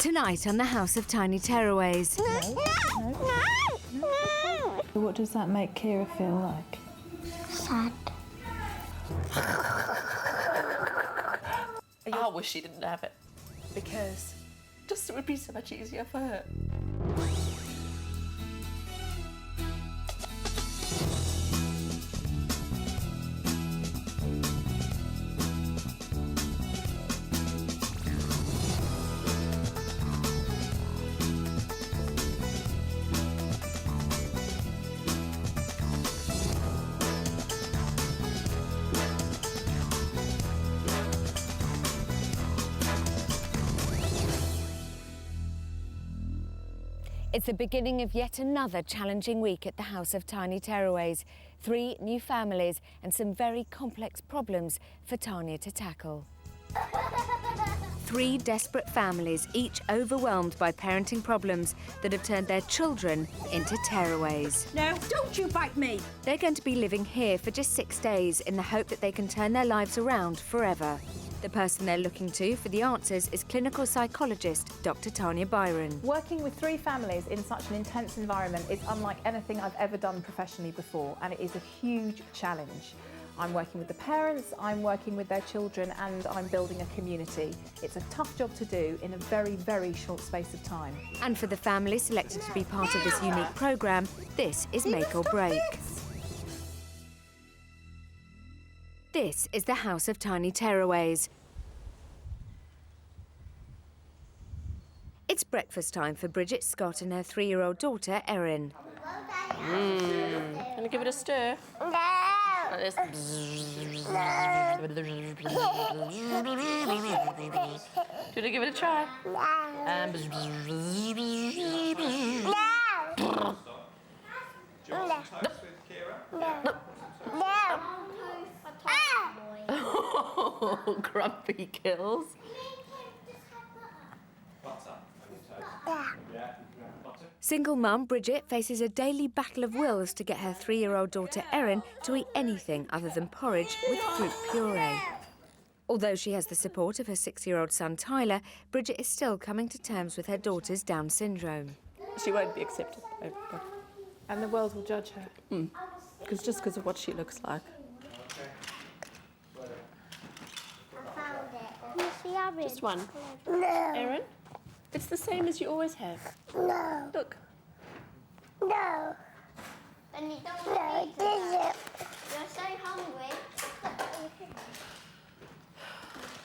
Tonight on the House of Tiny Tearaways. What does that make Kira feel like? Sad. I wish she didn't have it, because just it would be so much easier for her. It's the beginning of yet another challenging week at the House of Tiny Tearaways. 3 new families and some very complex problems for Tanya to tackle. 3 desperate families, each overwhelmed by parenting problems that have turned their children into tearaways. No, don't you bite me! They're going to be living here for just 6 days in the hope that they can turn their lives around forever. The person they're looking to for the answers is clinical psychologist Dr. Tanya Byron. Working with 3 families in such an intense environment is unlike anything I've ever done professionally before, and it is a huge challenge. I'm working with the parents, I'm working with their children, and I'm building a community. It's a tough job to do in a very, very short space of time. And for the families selected to be part of this unique programme, this is make or break. This is the House of Tiny Tearaways. It's breakfast time for Bridget, Scott and her 3-year-old daughter, Erin. Gonna give it a stir. No. Like this. Do you give it a try? Oh, grumpy kills. Single mum Bridget faces a daily battle of wills to get her 3-year-old daughter Erin to eat anything other than porridge with fruit puree. Although she has the support of her 6-year-old son Tyler, Bridget is still coming to terms with her daughter's Down syndrome. She won't be accepted by everybody. And the world will judge her. Because of what she looks like. Just one. No. Erin, it's the same as you always have. No. Look. No. And you don't want to eat it. You're so hungry.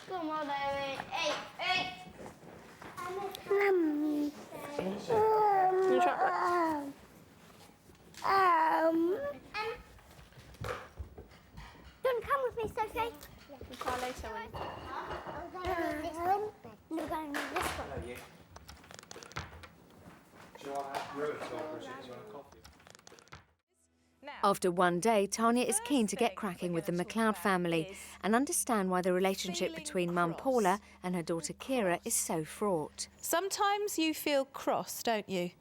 Come on, Erin. Eat. Can you try that? Don't come with me, Sophie. We'll try later when... We're going to need this one. We're going to need this one. Do you want to have brew at all, Bridget? Do you want a coffee? After one day, Tanya is keen to get cracking with the McLeod family and understand why the relationship between mum Paula and her daughter Kira is so fraught. Sometimes you feel cross, don't you?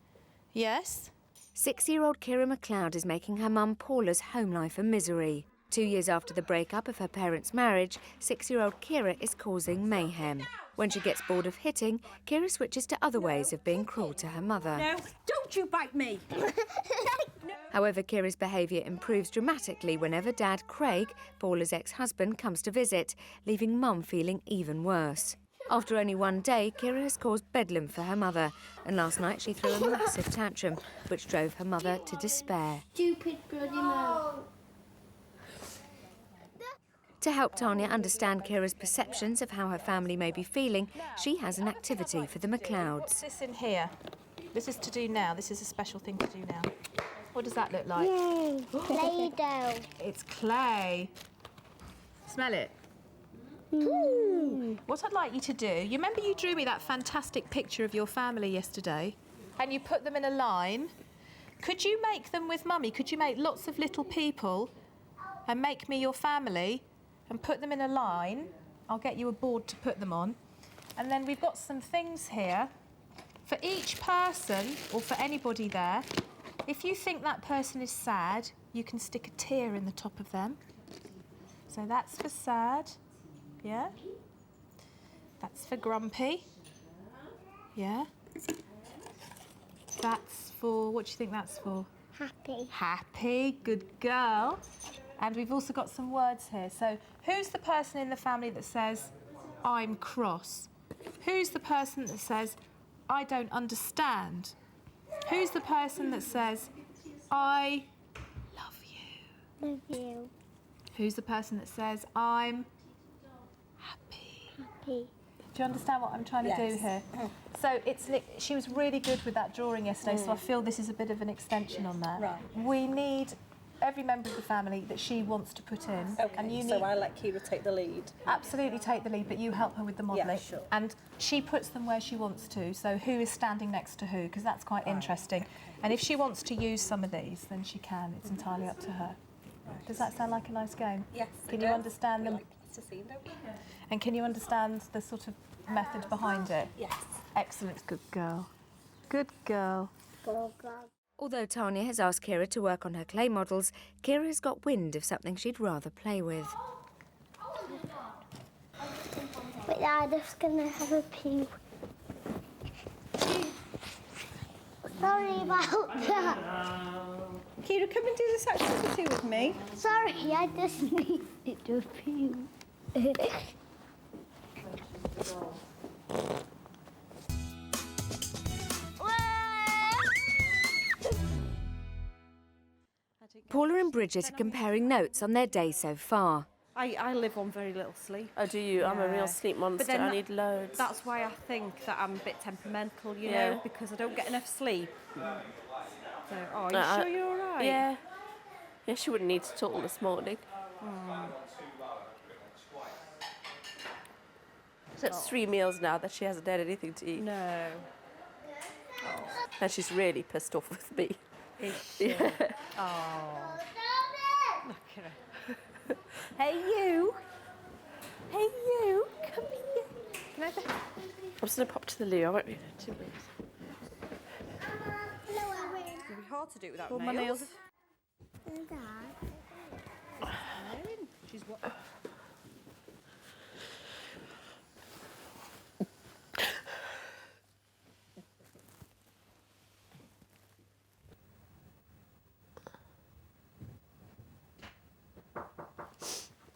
Yes? 6-year-old Kira McLeod is making her mum Paula's home life a misery. 2 years after the breakup of her parents' marriage, 6-year-old Kira is causing mayhem. When she gets bored of hitting, Kira switches to other ways of being cruel to her mother. No, don't you bite me! However, Kira's behaviour improves dramatically whenever Dad Craig, Paula's ex-husband, comes to visit, leaving Mum feeling even worse. After only one day, Kira has caused bedlam for her mother, and last night she threw a massive tantrum, which drove her mother to despair. Stupid bloody mouth. To help Tanya understand Kira's perceptions of how her family may be feeling, she has an activity for the What's McLeods. this in here? This is to do now. This is a special thing to do now. What does that look like? Yay, Play-Doh. It's clay. Smell it. What I'd like you to do, you remember you drew me that fantastic picture of your family yesterday? And you put them in a line. Could you make them with Mummy? Could you make lots of little people and make me your family and put them in a line? I'll get you a board to put them on. And then we've got some things here. For each person, or for anybody there, if you think that person is sad, you can stick a tear in the top of them. So that's for sad, yeah? That's for grumpy. Yeah? That's for, what do you think that's for? Happy. Happy, good girl. And we've also got some words here. So who's the person in the family that says, I'm cross? Who's the person that says, I don't understand? Who's the person that says, I love you? Love you. Who's the person that says, I'm happy? Happy. Do you understand what I'm trying to do here? So she was really good with that drawing yesterday, so I feel this is a bit of an extension on that. Right. We need every member of the family that she wants to put in. Okay, And you so need I let Kira take the lead. absolutely take the lead, but you help her with the modelling. Yeah, sure. And she puts them where she wants to, so who is standing next to who, because that's quite interesting. And if she wants to use some of these, then she can. It's entirely up to her. Does that sound like a nice game? Yes. Can you understand We them? like plasticine, don't we? And can you understand the sort of method behind it? Yes. Excellent. Good girl. Good girl. Go, go. Although Tanya has asked Kira to work on her clay models, Kira has got wind of something she'd rather play with. But I'm just gonna have a pee. Sorry about that. Kira, come and do this activity with me. Sorry, I just needed to pee. Paula and Bridget are comparing notes on their day so far. I live on very little sleep. Oh, do you? I'm a real Yeah. sleep monster. But then I need loads. That's why I think that I'm a bit temperamental, you Yeah. know, because I don't get enough sleep. So, are you I- sure you're all right? Yeah. Yeah, she wouldn't need to talk this morning. So it's 3 meals now that she hasn't had anything to eat. No. And she's really pissed off with me. Is she? Oh. Look at her. Hey, you. Hey, you. Come here. Can I have I'm just going to pop to the loo. I won't be there 2 minutes. It's going to be hard to do without Pull nails. my nails. She's what?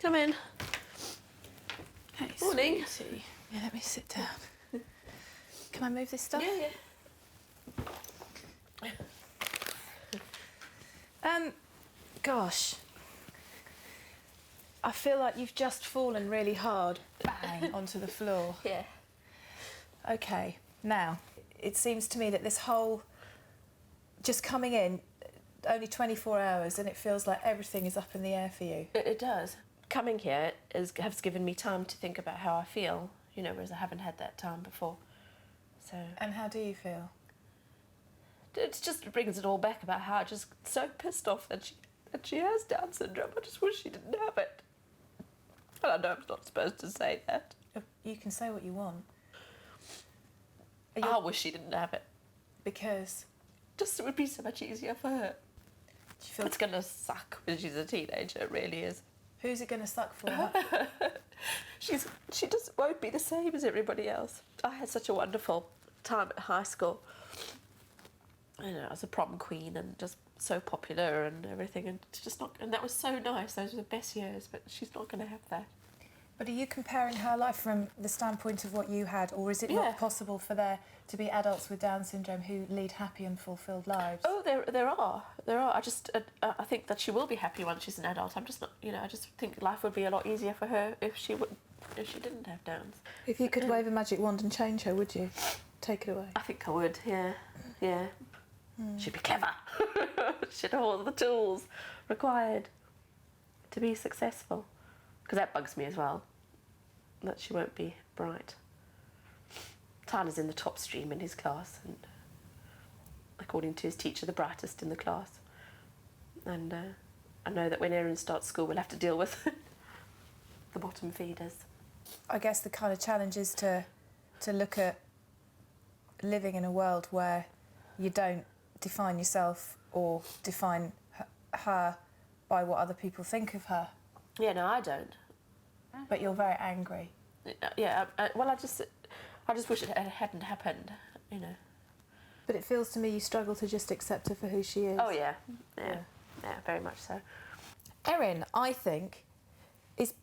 Come in. Hey, Morning. sweetie. Yeah, let me sit down. Can I move this stuff? Yeah. Gosh. I feel like you've just fallen really hard, bang, onto the floor. Yeah. Okay, now, it seems to me that this whole, just coming in, only 24 hours, and it feels like everything is up in the air for you. It does. Coming here has given me time to think about how I feel, you know, whereas I haven't had that time before. So And how do you feel? it just brings it all back about how I'm just so pissed off that she has Down syndrome. I just wish she didn't have it. And I know I'm not supposed to say that. You can say what you want. I wish she didn't have it. Because Just it would be so much easier for her. do you feel, It's going to suck when she's a teenager, it really is. who's it going to suck for? Her? She just won't be the same as everybody else. I had such a wonderful time at high school. You know, I was a prom queen and just so popular and everything, and it's just not. And that was so nice. Those were the best years. But she's not going to have that. But are you comparing her life from the standpoint of what you had, or is it Yeah. not possible for there to be adults with Down syndrome who lead happy and fulfilled lives? Oh, there are. I think that she will be happy once she's an adult. I'm just not. You know, I just think life would be a lot easier for her if she didn't have Downs. If you could wave a magic wand and change her, would you? Take it away. I think I would. Yeah. She'd be clever. She'd have all the tools required to be successful. Because that bugs me as well, that she won't be bright. Tyler's in the top stream in his class, and according to his teacher, the brightest in the class. And I know that when Erin starts school, we'll have to deal with the bottom feeders. I guess the kind of challenge is to look at living in a world where you don't define yourself or define her by what other people think of her, Yeah, no, I don't. but you're very angry. Yeah, well, I just wish it hadn't happened, you know. But it feels to me you struggle to just accept her for who she is. Oh, yeah, very much so. Erin, I think, is,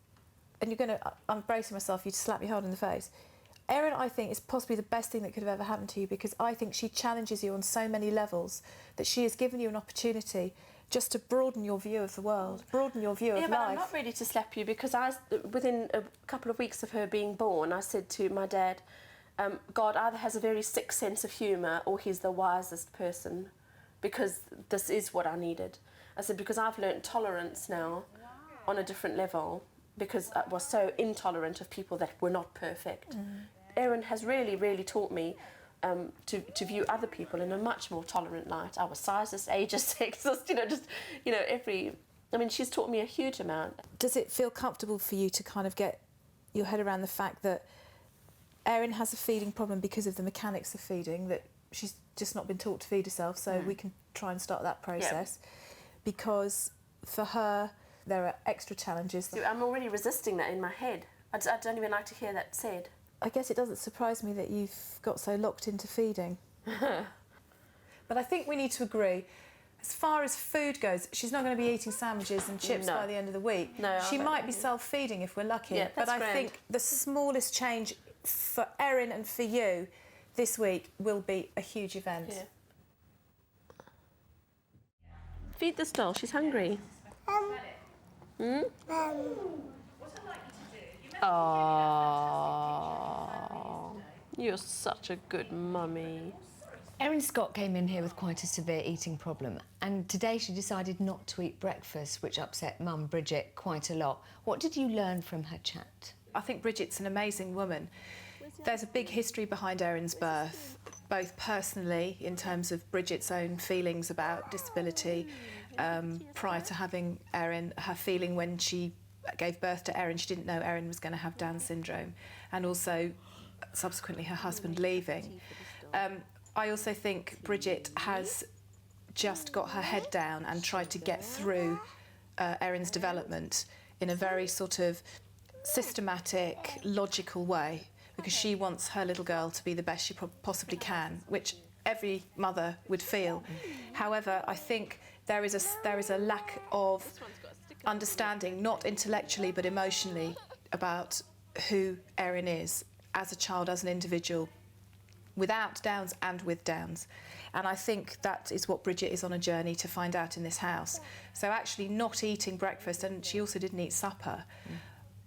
and you're going to, I'm bracing myself for you to slap me hard in the face. Erin, I think, is possibly the best thing that could have ever happened to you, because I think she challenges you on so many levels, that she has given you an opportunity just to broaden your view of the world, broaden your view of life. Yeah, but I'm not ready to slap you, because within a couple of weeks of her being born, I said to my dad, God either has a very sick sense of humour or he's the wisest person, because this is what I needed. I said, because I've learnt tolerance now on a different level, because I was so intolerant of people that were not perfect. Erin has really, really taught me to view other people in a much more tolerant light. I was sizist, ageist, sexist, she's taught me a huge amount. Does it feel comfortable for you to kind of get your head around the fact that Erin has a feeding problem because of the mechanics of feeding, that she's just not been taught to feed herself, so we can try and start that process? Because for her, there are extra challenges. I'm already resisting that in my head. I don't even like to hear that said. I guess it doesn't surprise me that you've got so locked into feeding. But I think we need to agree, as far as food goes, she's not going to be eating sandwiches and chips by the end of the week. No, she might be self-feeding if we're lucky. Yeah, but I grand. think the smallest change for Erin and for you this week will be a huge event. Yeah. Feed this doll, she's hungry. Oh, you're such a good mummy. Erin Scott came in here with quite a severe eating problem, and today she decided not to eat breakfast, which upset Mum Bridget quite a lot. What did you learn from her chat? I think Bridget's an amazing woman. There's a big history behind Erin's birth, both personally in terms of Bridget's own feelings about disability. Prior to having Erin, her feeling when she gave birth to Erin, she didn't know Erin was going to have Down syndrome, and also subsequently her husband leaving. I also think Bridget has just got her head down and tried to get through Erin's development in a very sort of systematic, logical way, because she wants her little girl to be the best she possibly can, which every mother would feel. However, I think there is a lack of understanding, not intellectually but emotionally, about who Erin is as a child, as an individual, without Downs and with Downs. And I think that is what Bridget is on a journey to find out in this house. So actually not eating breakfast, and she also didn't eat supper,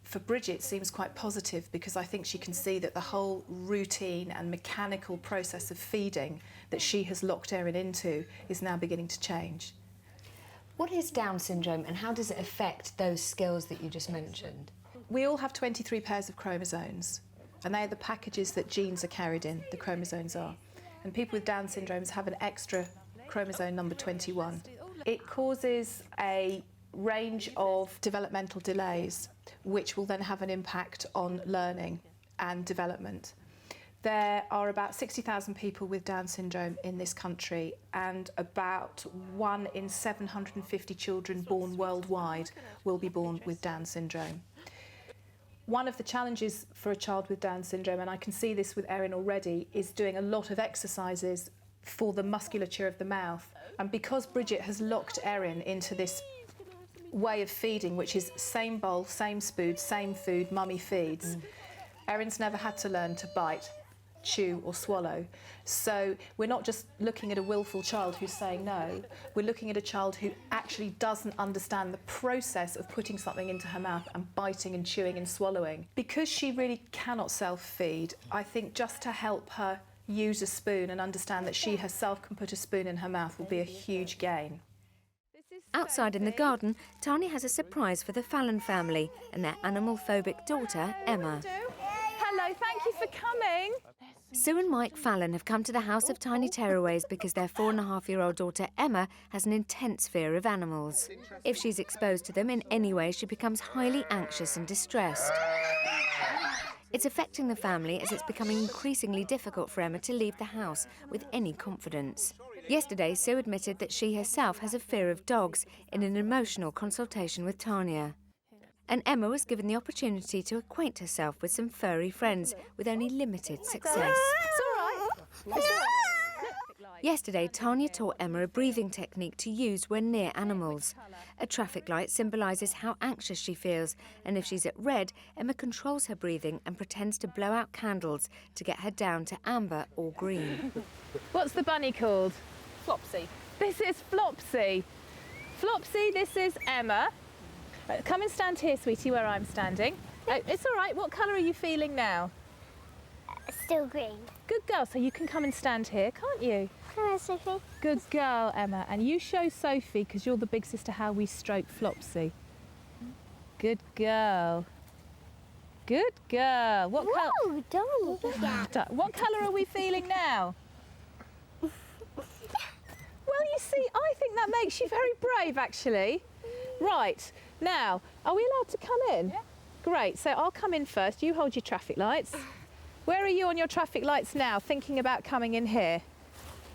for Bridget seems quite positive, because I think she can see that the whole routine and mechanical process of feeding that she has locked Erin into is now beginning to change. What is Down syndrome, and how does it affect those skills that you just mentioned? We all have 23 pairs of chromosomes, and they are the packages that genes are carried in, the chromosomes are. And people with Down syndromes have an extra chromosome number 21. It causes a range of developmental delays, which will then have an impact on learning and development. There are about 60,000 people with Down syndrome in this country, and about 1 in 750 children born worldwide will be born with Down syndrome. One of the challenges for a child with Down syndrome, and I can see this with Erin already, is doing a lot of exercises for the musculature of the mouth. And because Bridget has locked Erin into this way of feeding, which is same bowl, same spoon, same food, mummy feeds, Erin's never had to learn to bite, chew or swallow. So we're not just looking at a willful child who's saying no, we're looking at a child who actually doesn't understand the process of putting something into her mouth and biting and chewing and swallowing. Because she really cannot self-feed, I think just to help her use a spoon and understand that she herself can put a spoon in her mouth will be a huge gain. Outside in the garden, Tanya has a surprise for the Fallon family and their animal-phobic daughter, Emma. Hello, thank you for coming. Sue and Mike Fallon have come to the House of Tiny Tearaways because their 4.5-year-old daughter Emma has an intense fear of animals. If she's exposed to them in any way, she becomes highly anxious and distressed. It's affecting the family as it's becoming increasingly difficult for Emma to leave the house with any confidence. Yesterday, Sue admitted that she herself has a fear of dogs in an emotional consultation with Tanya. And Emma was given the opportunity to acquaint herself with some furry friends with only limited success. Yesterday, Tanya taught Emma a breathing technique to use when near animals. A traffic light symbolises how anxious she feels, and if she's at red, Emma controls her breathing and pretends to blow out candles to get her down to amber or green. What's the bunny called? Flopsy. This is Flopsy. Flopsy, this is Emma. Come and stand here, sweetie, where I'm standing. It's all right. What colour are you feeling now? Still green. Good girl. So you can come and stand here, can't you? Come on, Sophie. Good girl, Emma. And you show Sophie, because you're the big sister, how we stroke Flopsy. Good girl. Good girl. What colour? Oh, darling. What colour are we feeling now? Well, you see, I think that makes you very brave, actually. Right. Now, are we allowed to come in? Yeah. Great. So I'll come in first. You hold your traffic lights. Where are you on your traffic lights now, thinking about coming in here?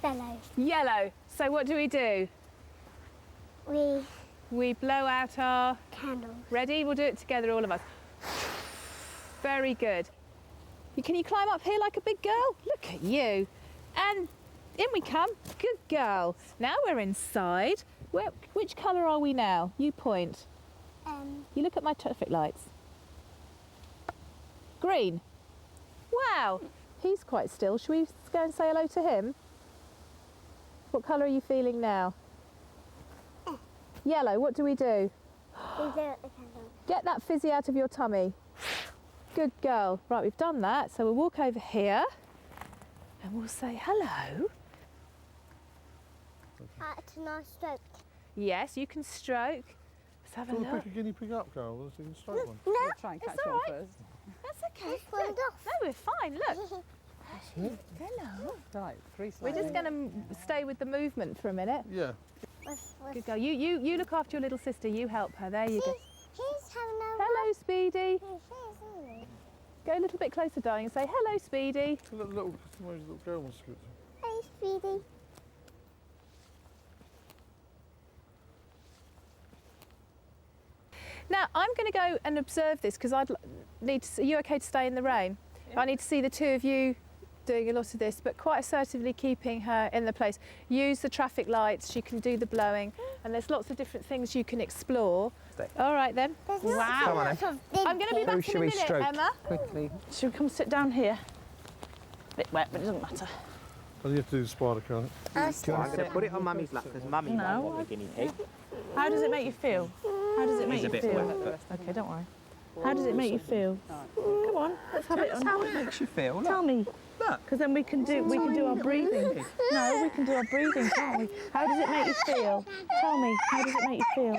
Yellow. Yellow. So what do? We blow out our... Candles. Ready? We'll do it together, all of us. Very good. Can you climb up here like a big girl? Look at you. And in we come. Good girl. Now we're inside. Which colour are we now? You point. You look at my traffic lights. Green. Wow. He's quite still. Shall we go and say hello to him? What colour are you feeling now? Yellow. What do? We do it the candle. Get that fizzy out of your tummy. Good girl. Right, we've done that. So we'll walk over here and we'll say hello. It's a nice stroke. Yes, you can stroke. Let's have a look. Pick a guinea pig up, girl. Let's see you stroke one. No, Try and catch It's all one right. first. That's okay. it's fallen off. No, we're fine. Look. Hello. Right, 3 We're slides. just going to stay with the movement for a minute. Yeah. Good girl. You look after your little sister. You help her. There you go. He's having a Hello, Speedy. He's Go a little bit closer, darling, and say hello, Speedy. It's a little girl wants to go. Hey, Speedy. Now, I'm going to go and observe this because I'd need to. Are you okay to stay in the rain? Yeah. I need to see the two of you doing a lot of this, but quite assertively keeping her in the place. Use the traffic lights, she can do the blowing, and there's lots of different things you can explore. All right then. Wow. I'm going to be back in a minute, Emma. Quickly. Should we come sit down here? Bit wet, but it doesn't matter. Oh, you have to do the spider, can't it? I'm going to put it on Mummy's lap because Mummy might want the guinea pig. How does it make you feel? How does it make It's a you bit feel? wet, Okay, don't worry. How does it make you feel? Come on, let's have it on. How it makes you feel. Tell me. Look. Because then we can do our breathing. No, we can do our breathing, can't we? How does it make you feel? Tell me. How does it make you feel?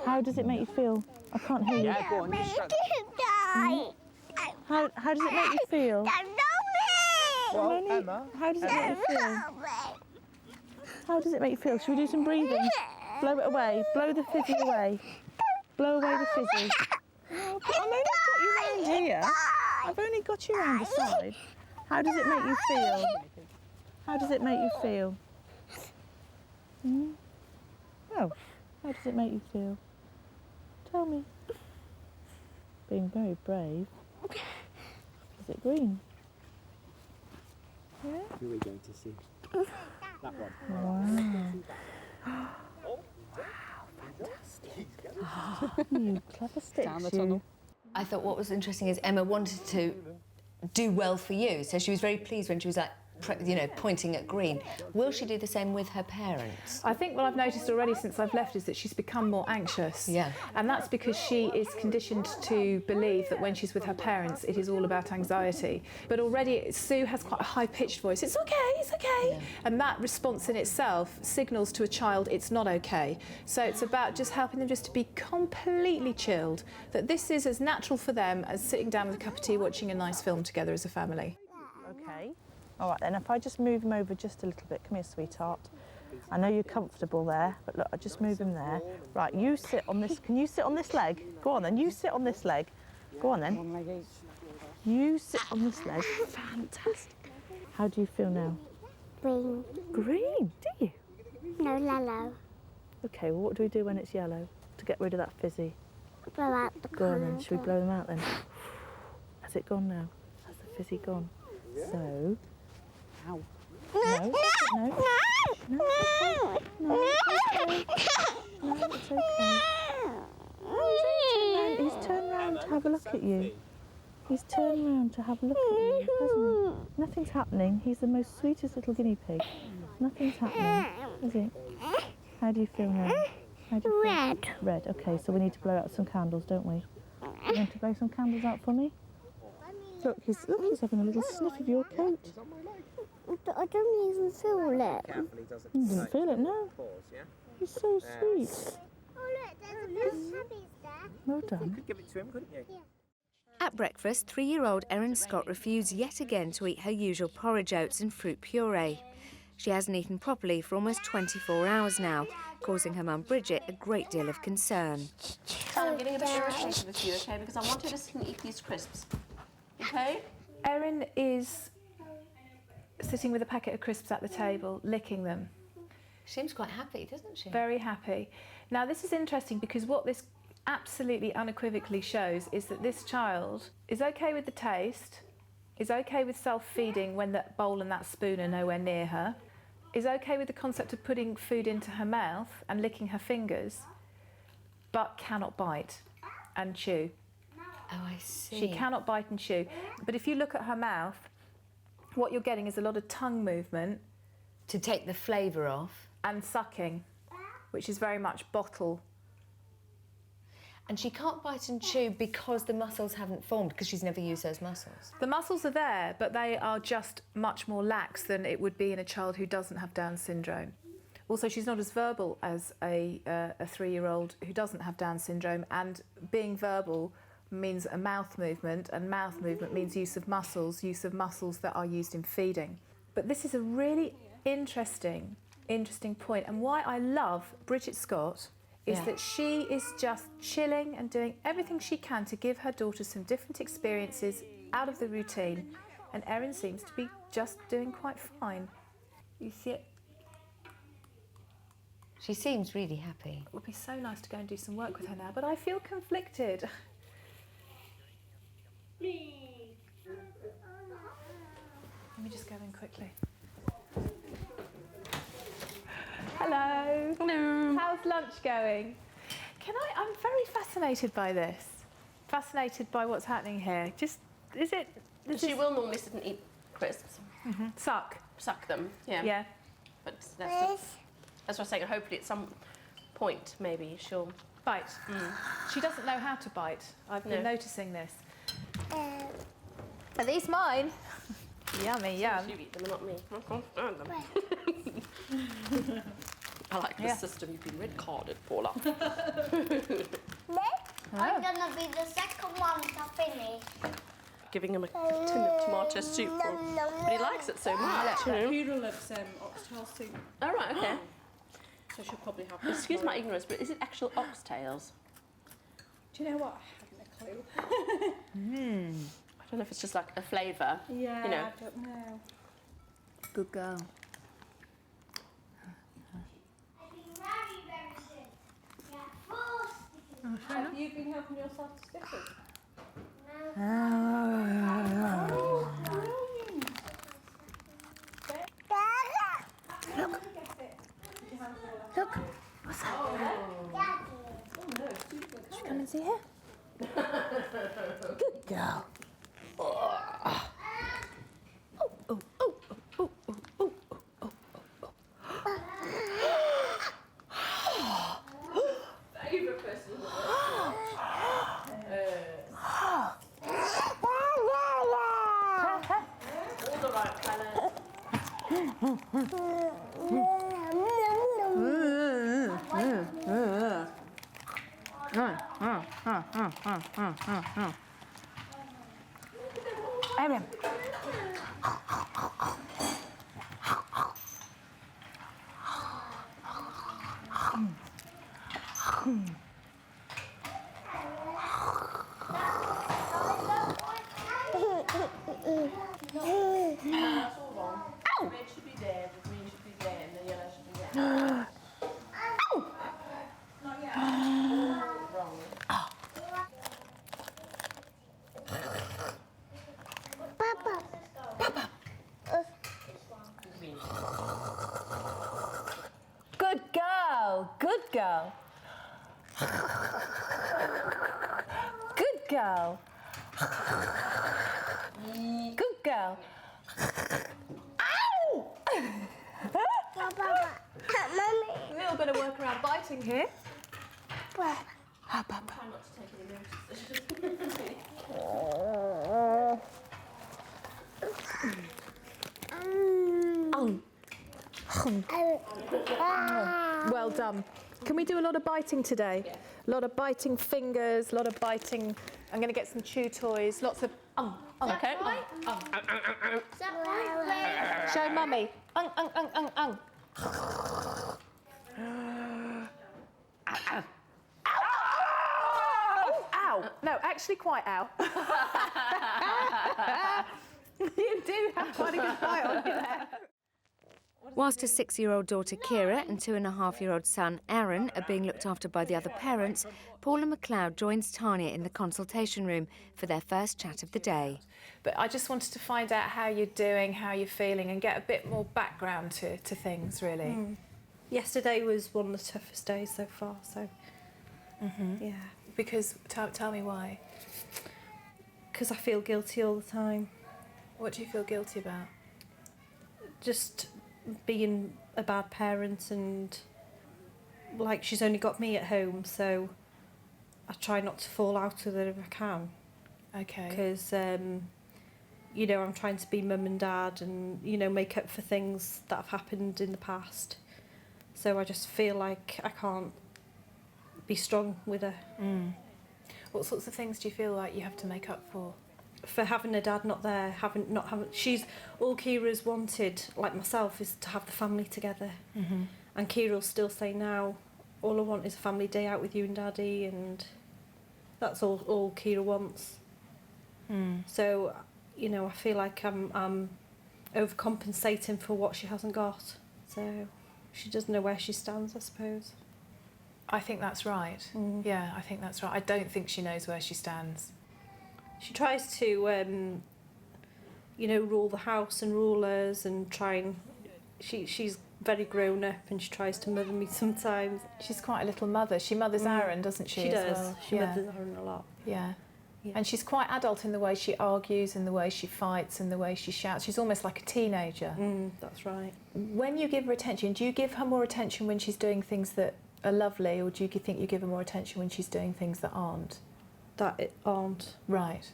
How does it make you feel? I can't hear you. Yeah, go on, you stroke. How does it make you feel? Well, Emma. How does it make you feel? How does it make you feel? Should we do some breathing? Blow it away. Blow the fizzy away. Blow away the fizzy. Oh, I've only got you round here. I've only got you round the side. How does it make you feel? How does it make you feel? Oh, how does it make you feel? Tell me. Being very brave. Is it green? Yeah? Who are we going to see? That one. Wow. You clever sticks, Down the you. tunnel. I thought what was interesting is Emma wanted to do well for you, so she was very pleased when she was like, pointing at green. Will she do the same with her parents? I think what I've noticed already since I've left is that she's become more anxious. Yeah. And that's because she is conditioned to believe that when she's with her parents, it is all about anxiety. But already Sue has quite a high-pitched voice. It's okay, it's okay. Yeah. And that response in itself signals to a child it's not okay. So it's about just helping them just to be completely chilled, that this is as natural for them as sitting down with a cup of tea watching a nice film together as a family. Okay. All right then, if I just move him over just a little bit. Come here, sweetheart. I know you're comfortable there, but look, I just move him there. Right, you sit on this. Can you sit on this leg? Go on then, you sit on this leg. Go on then. One leg each. You sit on this leg. Fantastic. How do you feel now? Green. Green, do you? No, yellow. Okay, well, what do we do when it's yellow to get rid of that fizzy? blow out the Go on then, candle. should we blow them out then? Has it gone now? Has the fizzy gone? So... Ow. No, no, no, no, it's okay. He's turned round to have a look at you. He's turned round to have a look at you, hasn't he? Nothing's happening. He's the most sweetest little guinea pig. Nothing's happening, is he? How do you feel now? How do you feel? Red. Red, okay, so we need to blow out some candles, don't we? You want to blow some candles out for me? Look, he's having a little sniff of your coat. I don't even feel it. You didn't feel it, no. He's so sweet. Oh look, there's a little tabbies there. Well done. You could give it to him, couldn't you? At breakfast, 3-year-old Erin Scott refused yet again to eat her usual porridge oats and fruit puree. She hasn't eaten properly for almost 24 hours now, causing her mum Bridget a great deal of concern. I'm getting a bit irritated with you, okay? Because I want her to sit and eat these crisps. Okay? Erin is sitting with a packet of crisps at the table, licking them. Seems quite happy, doesn't she? Very happy. Now this is interesting because what this absolutely unequivocally shows is that this child is okay with the taste, is okay with self-feeding when that bowl and that spoon are nowhere near her, is okay with the concept of putting food into her mouth and licking her fingers, but cannot bite and chew. Oh, I see. She cannot bite and chew. But if you look at her mouth, what you're getting is a lot of tongue movement To take the flavour off. and sucking, which is very much bottle. And she can't bite and chew because the muscles haven't formed, because she's never used those muscles. The muscles are there, but they are just much more lax than it would be in a child who doesn't have Down syndrome. Also, she's not as verbal as a 3-year-old who doesn't have Down syndrome, and being verbal means a mouth movement, and mouth movement means use of muscles that are used in feeding. But this is a really interesting point, and why I love Bridget Scott is that she is just chilling and doing everything she can to give her daughter some different experiences out of the routine, and Erin seems to be just doing quite fine. You see it? She seems really happy. It would be so nice to go and do some work with her now, but I feel conflicted. Let me just go in quickly. Hello. Hello. How's lunch going? I'm very fascinated by this. Fascinated by what's happening here. She will normally sit and eat crisps. Suck. Suck them, yeah. Yeah. But that's what I'm saying. Hopefully at some point, maybe she'll... Bite. She doesn't know how to bite. I've been noticing this. Are these mine? Yummy, yum. You eat them and not me. I can't stand them. I like the system. You've been red carded, Paula. I'm gonna be the second one to finish. Giving him a tin of tomato soup, but he likes it so much. Poodle loves oxtail soup. Oh right, okay. So she'll probably have that. Excuse my ignorance, but is it actual oxtails? Do you know what? I haven't a clue. I don't know if it's just like a flavour. Yeah, You know. I don't know. Good girl. Have you been helping yourself to stickers? Look, what's that? Should we come and see her? Good girl. Favourite person in the all the right colours. Erin. That's all wrong. The red should be there, the green should be there, and the yellow should be there. Not yet. Wrong. girl. Good girl. Good girl. Ow! Papa, Mummy. A little bit of work around biting here. Well done. Can we do a lot of biting today? Yeah. A lot of biting fingers, a lot of biting. I'm going to get some chew toys, lots of okay. Is that right? Show mummy. Ow. No, actually quite ow. You do have quite a good bite on you there. Whilst her 6-year-old daughter Kira and 2.5-year-old son Erin are being looked after by the other parents, Paula McLeod joins Tanya in the consultation room for their first chat of the day. But I just wanted to find out how you're doing, how you're feeling, and get a bit more background to things, really. Yesterday was one of the toughest days so far, so yeah. Because, tell me why. Because I feel guilty all the time. What do you feel guilty about? Just being a bad parent, and like she's only got me at home, so I try not to fall out with her if I can. Okay. Because, you know, I'm trying to be mum and dad and, you know, make up for things that have happened in the past. So I just feel like I can't be strong with her. What sorts of things do you feel like you have to make up for? For having a dad not there, she's all Kira's wanted, like myself, is to have the family together. And Kira will still say now, all I want is a family day out with you and Daddy, and that's all Kira wants. So, you know, I feel like I'm overcompensating for what she hasn't got. So she doesn't know where she stands, I suppose. I think that's right. Yeah, I think that's right. I don't think she knows where she stands. She tries to, you know, rule the house and rule us and try and... She's very grown up and she tries to mother me sometimes. She's quite a little mother. She mothers Erin, doesn't she? She does. Well? She mothers Erin a lot. Yeah. Yeah. And she's quite adult in the way she argues and the way she fights and the way she shouts. She's almost like a teenager. That's right. When you give her attention, do you give her more attention when she's doing things that are lovely, or do you think you give her more attention when she's doing things that aren't? That it aren't. Right.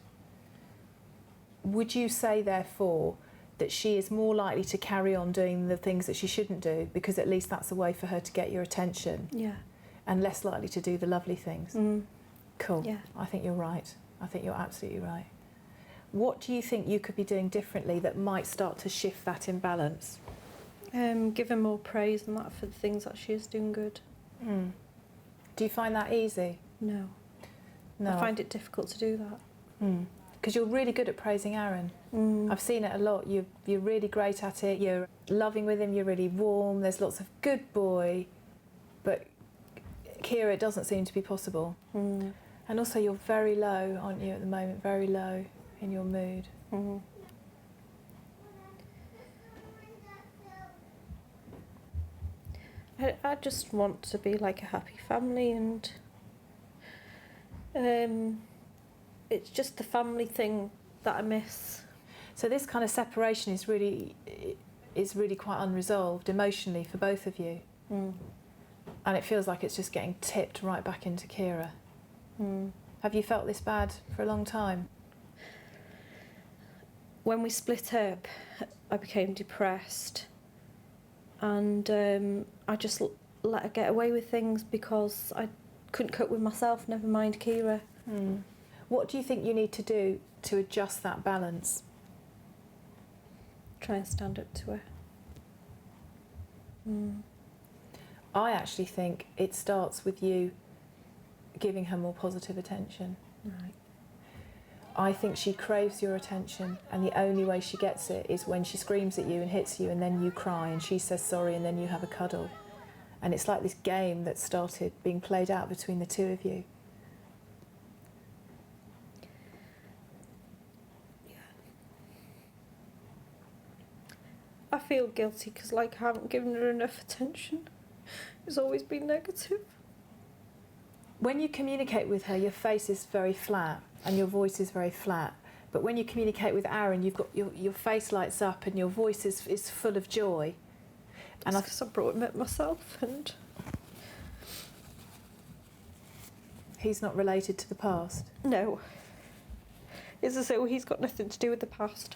Would you say, therefore, that she is more likely to carry on doing the things that she shouldn't do because at least that's a way for her to get your attention? Yeah. And less likely to do the lovely things? Cool. Yeah. I think you're right. I think you're absolutely right. What do you think you could be doing differently that might start to shift that imbalance? Give her more praise and that for the things that she is doing good. Do you find that easy? No. No. I find it difficult to do that. Because you're really good at praising Erin. I've seen it a lot. You're really great at it. You're loving with him. You're really warm. There's lots of good boy. But Kira, it doesn't seem to be possible. And also you're very low, aren't you, at the moment? Very low in your mood. I just want to be like a happy family, and it's just the family thing that I miss. So this kind of separation is really quite unresolved emotionally for both of you. And it feels like it's just getting tipped right back into Kira. Have you felt this bad for a long time? When we split up, I became depressed, and I just let her get away with things because I couldn't cope with myself, never mind Kira. What do you think you need to do to adjust that balance? Try and stand up to her. I actually think it starts with you giving her more positive attention. Right. I think she craves your attention, and the only way she gets it is when she screams at you and hits you, and then you cry and she says sorry, and then you have a cuddle. And it's like this game that started being played out between the two of you. I feel guilty because, like, I haven't given her enough attention. It's always been negative. When you communicate with her, your face is very flat and your voice is very flat. But when you communicate with Erin, you've got your face lights up and your voice is full of joy. And I brought him up myself, and he's not related to the past. no. It's as though he's got nothing to do with the past.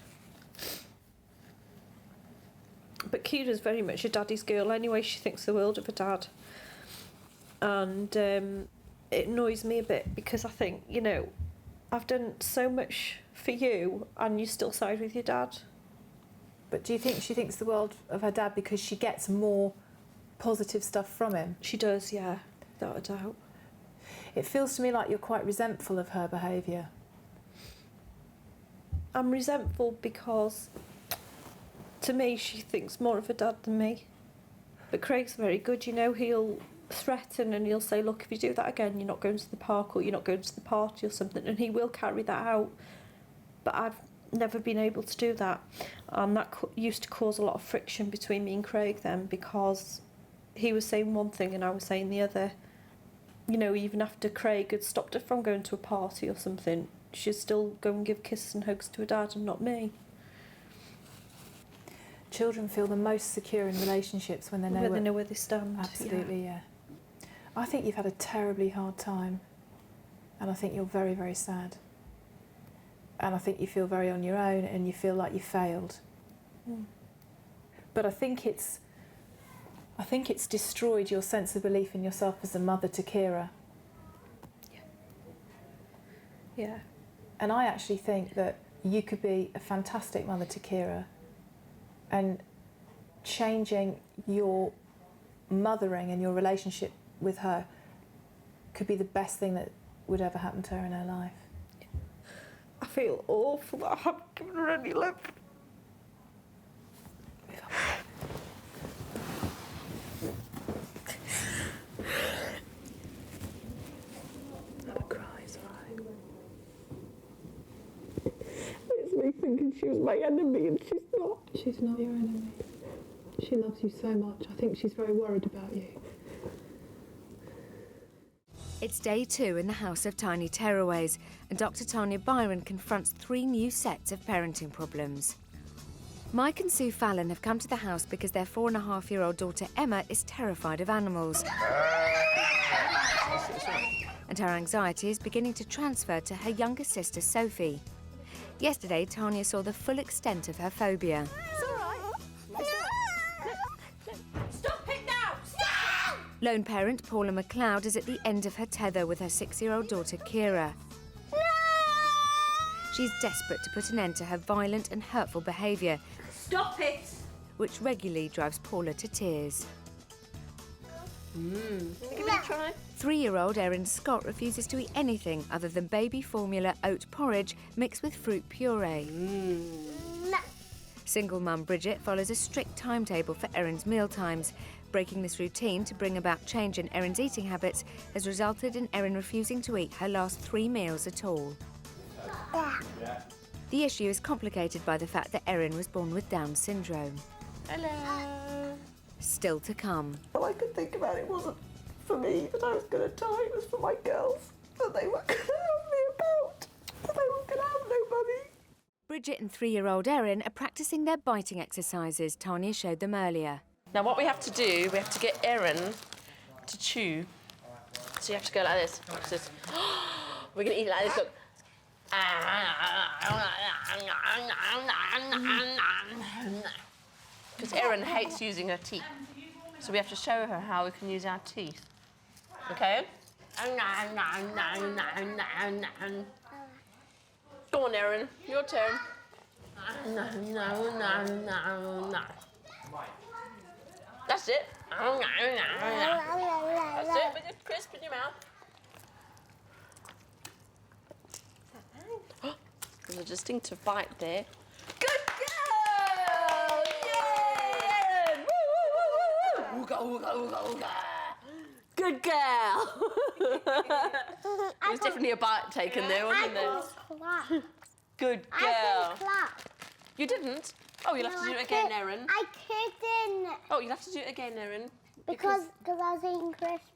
But Kira's very much a daddy's girl anyway. She thinks the world of her dad. And it annoys me a bit because I think, you know, I've done so much for you and you still side with your dad. But do you think she thinks the world of her dad because she gets more positive stuff from him? She does, yeah, without a doubt. It feels to me like you're quite resentful of her behaviour. I'm resentful because, to me, she thinks more of her dad than me. But Craig's very good, you know, he'll threaten and he'll say, look, if you do that again, you're not going to the park or you're not going to the party or something, and he will carry that out. But I've never been able to do that. That used to cause a lot of friction between me and Craig then, because he was saying one thing and I was saying the other. You know, even after Craig had stopped her from going to a party or something, she'd still go and give kisses and hugs to her dad and not me. Children feel the most secure in relationships when they know where they stand. Absolutely, yeah. I think you've had a terribly hard time, and I think you're very, very sad. And I think you feel very on your own and you feel like you failed. Mm. But I think it's destroyed your sense of belief in yourself as a mother to Kira. Yeah. And I actually think that you could be a fantastic mother to Kira, and changing your mothering and your relationship with her could be the best thing that would ever happen to her in her life. I feel awful that I haven't given her any love. Have a cry, it's alright. It's me thinking she was my enemy and she's not. She's not your enemy. She loves you so much. I think she's very worried about you. It's day 2 in the house of tiny tearaways, and Dr. Tanya Byron confronts 3 new sets of parenting problems. Mike and Sue Fallon have come to the house because their 4.5-year-old daughter Emma is terrified of animals. And her anxiety is beginning to transfer to her younger sister Sophie. Yesterday, Tanya saw the full extent of her phobia. Lone parent Paula McLeod is at the end of her tether with her 6-year-old daughter Kira. She's desperate to put an end to her violent and hurtful behaviour. Stop it! Which regularly drives Paula to tears. Give it a try. 3-year-old Erin Scott refuses to eat anything other than baby formula oat porridge mixed with fruit puree. Single mum Bridget follows a strict timetable for Erin's mealtimes. Breaking this routine to bring about change in Erin's eating habits has resulted in Erin refusing to eat her last 3 meals at all. The issue is complicated by the fact that Erin was born with Down syndrome. Hello. Still to come. All I could think about, it wasn't for me that I was going to die, it was for my girls that they weren't going to have me about, that they weren't going to have nobody. Bridget and 3-year-old Erin are practicing their biting exercises Tanya showed them earlier. Now what we have to do, we have to get Erin to chew. So you have to go like this. Watch this. We're going to eat like this, look. Because Erin hates using her teeth. So we have to show her how we can use our teeth. Okay? Go on, Erin. Your turn. That's it. That's it, with your crisp in your mouth. There's a distinctive bite there. Good girl! Yay, Erin! Woo, woo, woo, woo! Ooga, ooga, ooga, ooga. Good girl! There was definitely a bite taken there, wasn't there? Good girl. I didn't clap. You didn't? Oh, you'll have to do it again, Erin. I couldn't. Oh, you'll have to do it again, Erin. Because I was eating crisps.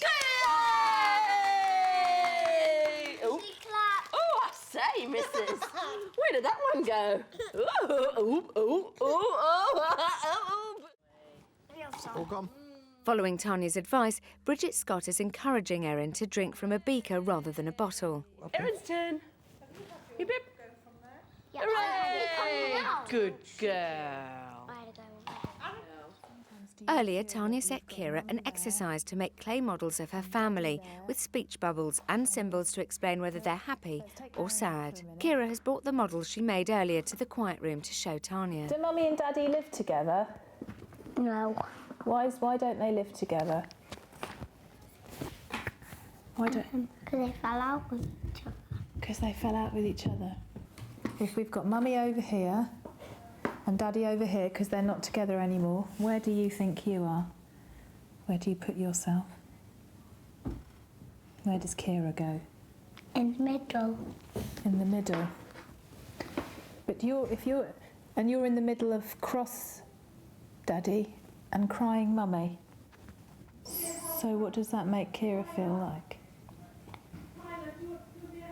Yay! Oh, oh, I say, missus. Where did that one go? All gone. Following Tanya's advice, Bridget Scott is encouraging Erin to drink from a beaker rather than a bottle. Erin's turn. Beep, beep. Yeah, Hooray! Good girl. I had to go with that. Earlier, Tanya set Kira an exercise to make clay models of her family with speech bubbles and symbols to explain whether they're happy or sad. Kira has brought the models she made earlier to the quiet room to show Tanya. Do Mummy and Daddy live together? No. Why don't they live together? Why don't? Because they fell out with each other. Because they fell out with each other. If we've got Mummy over here and Daddy over here because they're not together anymore, where do you think you are? Where do you put yourself? Where does Kira go? In the middle. In the middle. But you're in the middle of cross Daddy and crying Mummy. So what does that make Kira feel like?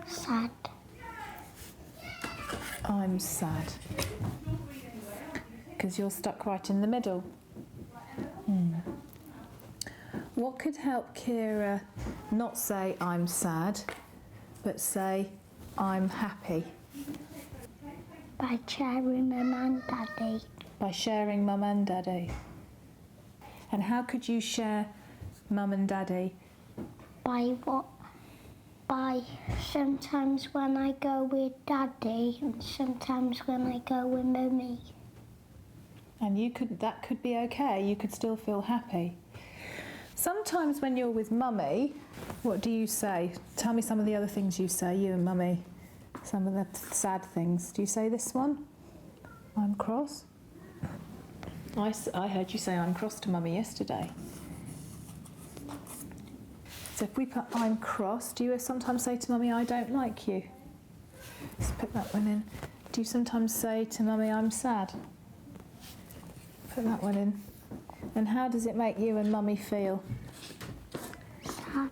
Sad. I'm sad. Because you're stuck right in the middle. What could help Kira not say I'm sad, but say I'm happy? By sharing Mum and Daddy. By sharing Mum and Daddy. And how could you share Mum and Daddy? By sometimes when I go with Daddy and sometimes when I go with Mummy. And that could be okay, you could still feel happy. Sometimes when you're with Mummy, what do you say? Tell me some of the other things you say, you and Mummy. Some of the sad things. Do you say this one? I'm cross? I heard you say I'm cross to Mummy yesterday. So if we put I'm cross, do you sometimes say to Mummy I don't like you? Let's put that one in. Do you sometimes say to Mummy I'm sad? Put that one in. And how does it make you and Mummy feel? Sad.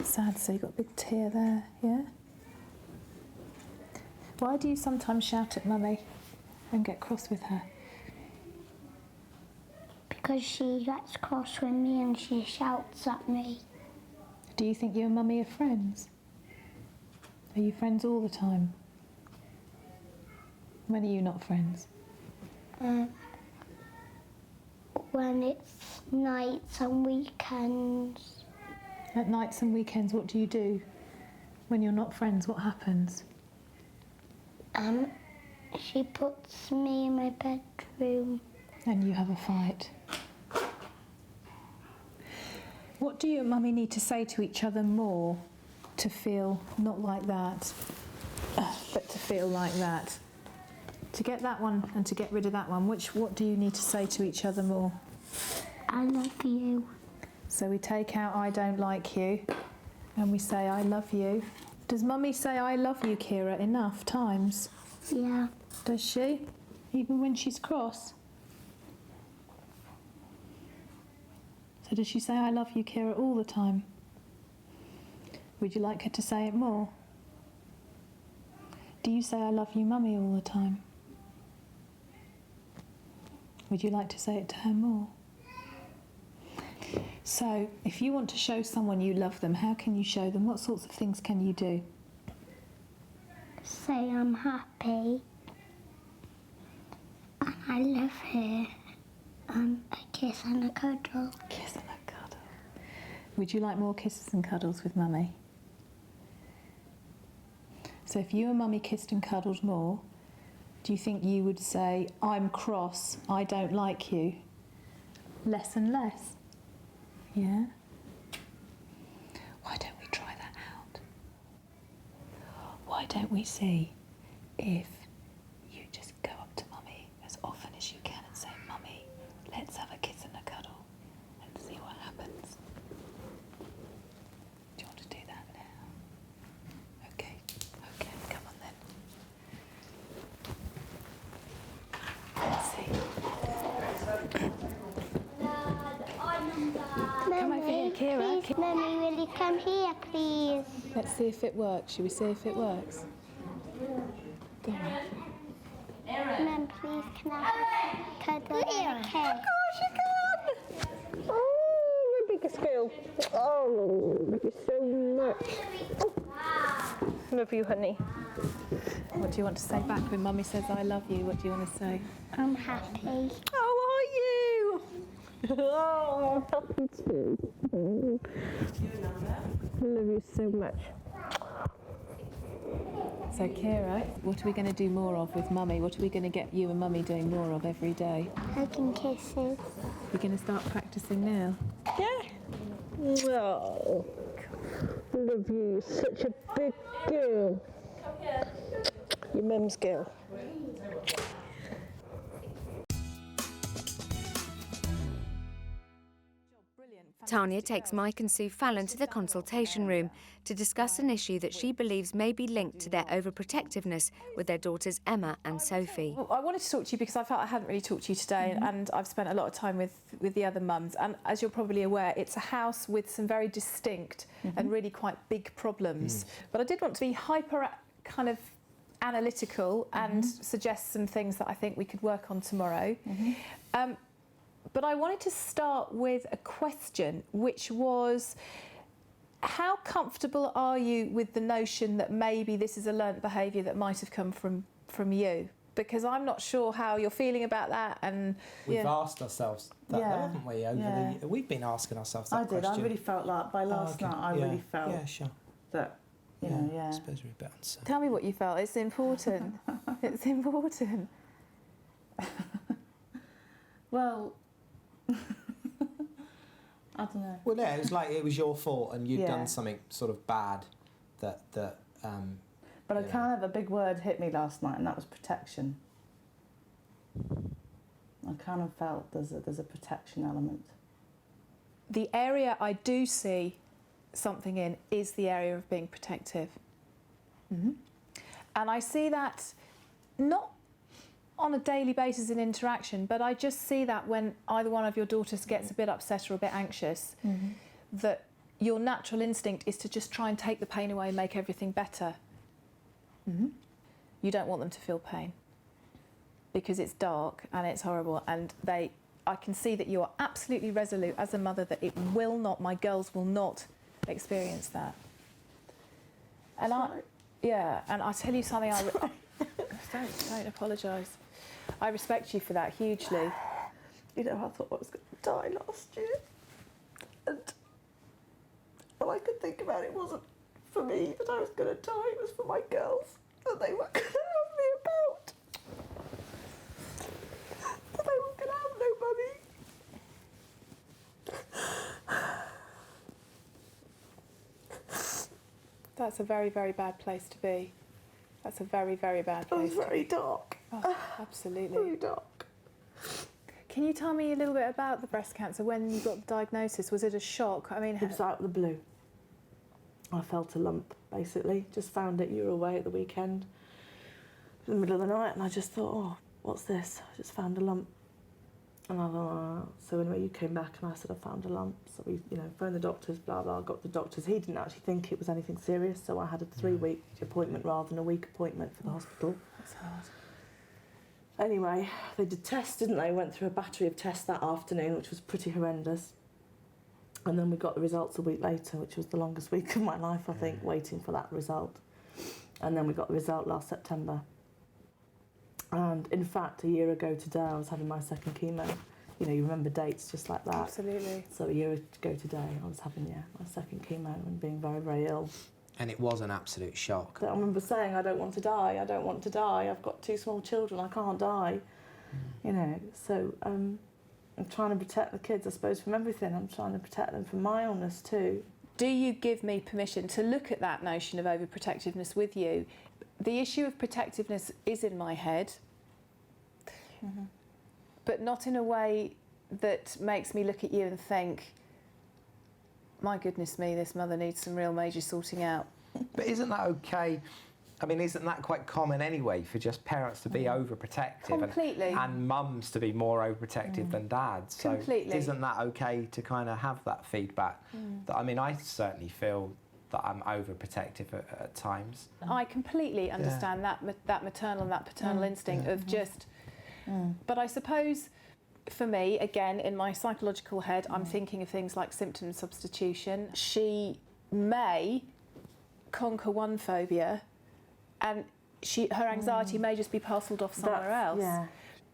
Sad, so you've got a big tear there, yeah? Why do you sometimes shout at Mummy and get cross with her? Because she gets cross with me and she shouts at me. Do you think you and Mummy are friends? Are you friends all the time? When are you not friends? When it's nights and weekends. At nights and weekends, what do you do? When you're not friends, what happens? She puts me in my bedroom. And you have a fight. What do you and Mummy need to say to each other more to feel not like that, but to feel like that? To get that one and to get rid of that one, what do you need to say to each other more? I love you. So we take out I don't like you and we say I love you. Does Mummy say I love you, Kira, enough times? Yeah. Does she? Even when she's cross? So does she say I love you, Kira, all the time? Would you like her to say it more? Do you say I love you, Mummy, all the time? Would you like to say it to her more? So, if you want to show someone you love them, how can you show them? What sorts of things can you do? Say I'm happy. And I love her. A kiss and a cuddle. Kiss and a cuddle. Would you like more kisses and cuddles with Mummy? So if you and Mummy kissed and cuddled more, do you think you would say, I'm cross, I don't like you? Less and less? Yeah? Why don't we try that out? Why don't we see if you just go up to Mummy as often as you can and say, Mummy, let's have a kiss and a cuddle and see what happens. Do you want to do that now? Okay, come on then. Let's see. Come over here, Kira. Mummy, will you come here, please? Let's see if it works. Shall we see if it works? Go on. Mum, please, can I have a cuddle and a kiss? Oh, my biggest girl. Oh, love you so much. Oh, love you, honey. What do you want to say back when Mummy says I love you? What do you want to say? I'm happy. How are you? Oh, I'm happy too. Love you so much. So, Kira, what are we going to do more of with Mummy? What are we going to get you and Mummy doing more of every day? Hugging kisses. We're going to start practicing now. Yeah. Oh, love you. Such a big girl. Come here. Your mum's girl. Tanya takes Mike and Sue Fallon to the consultation room to discuss an issue that she believes may be linked to their overprotectiveness with their daughters Emma and Sophie. Well, I wanted to talk to you because I felt I hadn't really talked to you today, and I've spent a lot of time with the other mums. And as you're probably aware, it's a house with some very distinct and really quite big problems. But I did want to be hyper kind of analytical and suggest some things that I think we could work on tomorrow. But I wanted to start with a question, which was, how comfortable are you with the notion that maybe this is a learnt behaviour that might have come from you? Because I'm not sure how you're feeling about that. And we've asked ourselves that, haven't we? We've been asking ourselves that question. I did. I really felt like by last night. I really felt that. I suppose we're a bit uncertain. tell me what you felt. It's important. It's important. Well, I don't know. Well, yeah, it was like it was your fault and you'd done something sort of bad that. But I kind of, a big word hit me last night, and that was protection. I kind of felt there's a protection element. The area I do see something in is the area of being protective. And I see that not on a daily basis in interaction, but I just see that when either one of your daughters gets a bit upset or a bit anxious, that your natural instinct is to just try and take the pain away and make everything better. You don't want them to feel pain because it's dark and it's horrible, and I can see that you are absolutely resolute as a mother that it will not, my girls will not experience that. And and I'll tell you something, don't apologise. I respect you for that hugely. You know, I thought I was going to die last year, and all I could think about, it wasn't for me that I was going to die, it was for my girls that they weren't going to have me about. That they weren't going to have no money. That's a very, very bad place to be. That's a very, very bad place. It was very dark. Oh, absolutely. Very dark. Can you tell me a little bit about the breast cancer? When you got the diagnosis, was it a shock? I mean, it was out of the blue. I felt a lump, basically. Just found it. You were away at the weekend, in the middle of the night, and I just thought, oh, what's this? I just found a lump. And I thought, oh. So anyway, you came back and I said, I found a lump. So we, phoned the doctors, blah, blah, got the doctors. He didn't actually think it was anything serious, so I had a 3-week appointment rather than a week appointment for the hospital. That's hard. Anyway, they did tests, didn't they? Went through a battery of tests that afternoon, which was pretty horrendous. And then we got the results a week later, which was the longest week of my life, I think, waiting for that result. And then we got the result last September. And in fact, a year ago today, I was having my second chemo. You remember dates just like that. Absolutely. So a year ago today, I was having, my second chemo and being very, very ill. And it was an absolute shock. I remember saying, I don't want to die, I don't want to die. I've got 2 small children, I can't die. So I'm trying to protect the kids, I suppose, from everything. I'm trying to protect them from my illness too. Do you give me permission to look at that notion of overprotectiveness with you? The issue of protectiveness is in my head, but not in a way that makes me look at you and think, my goodness me, this mother needs some real major sorting out. But isn't that okay I mean, isn't that quite common anyway for just parents to be overprotective? Completely. And mums to be more overprotective than dads? So Completely. isn't that okay to kind of have that feedback? That, I mean, I certainly feel that I'm overprotective at times. I completely understand that maternal and that paternal instinct of just... But I suppose, for me, again, in my psychological head, I'm thinking of things like symptom substitution. She may conquer one phobia and her anxiety may just be parcelled off somewhere else. Yeah.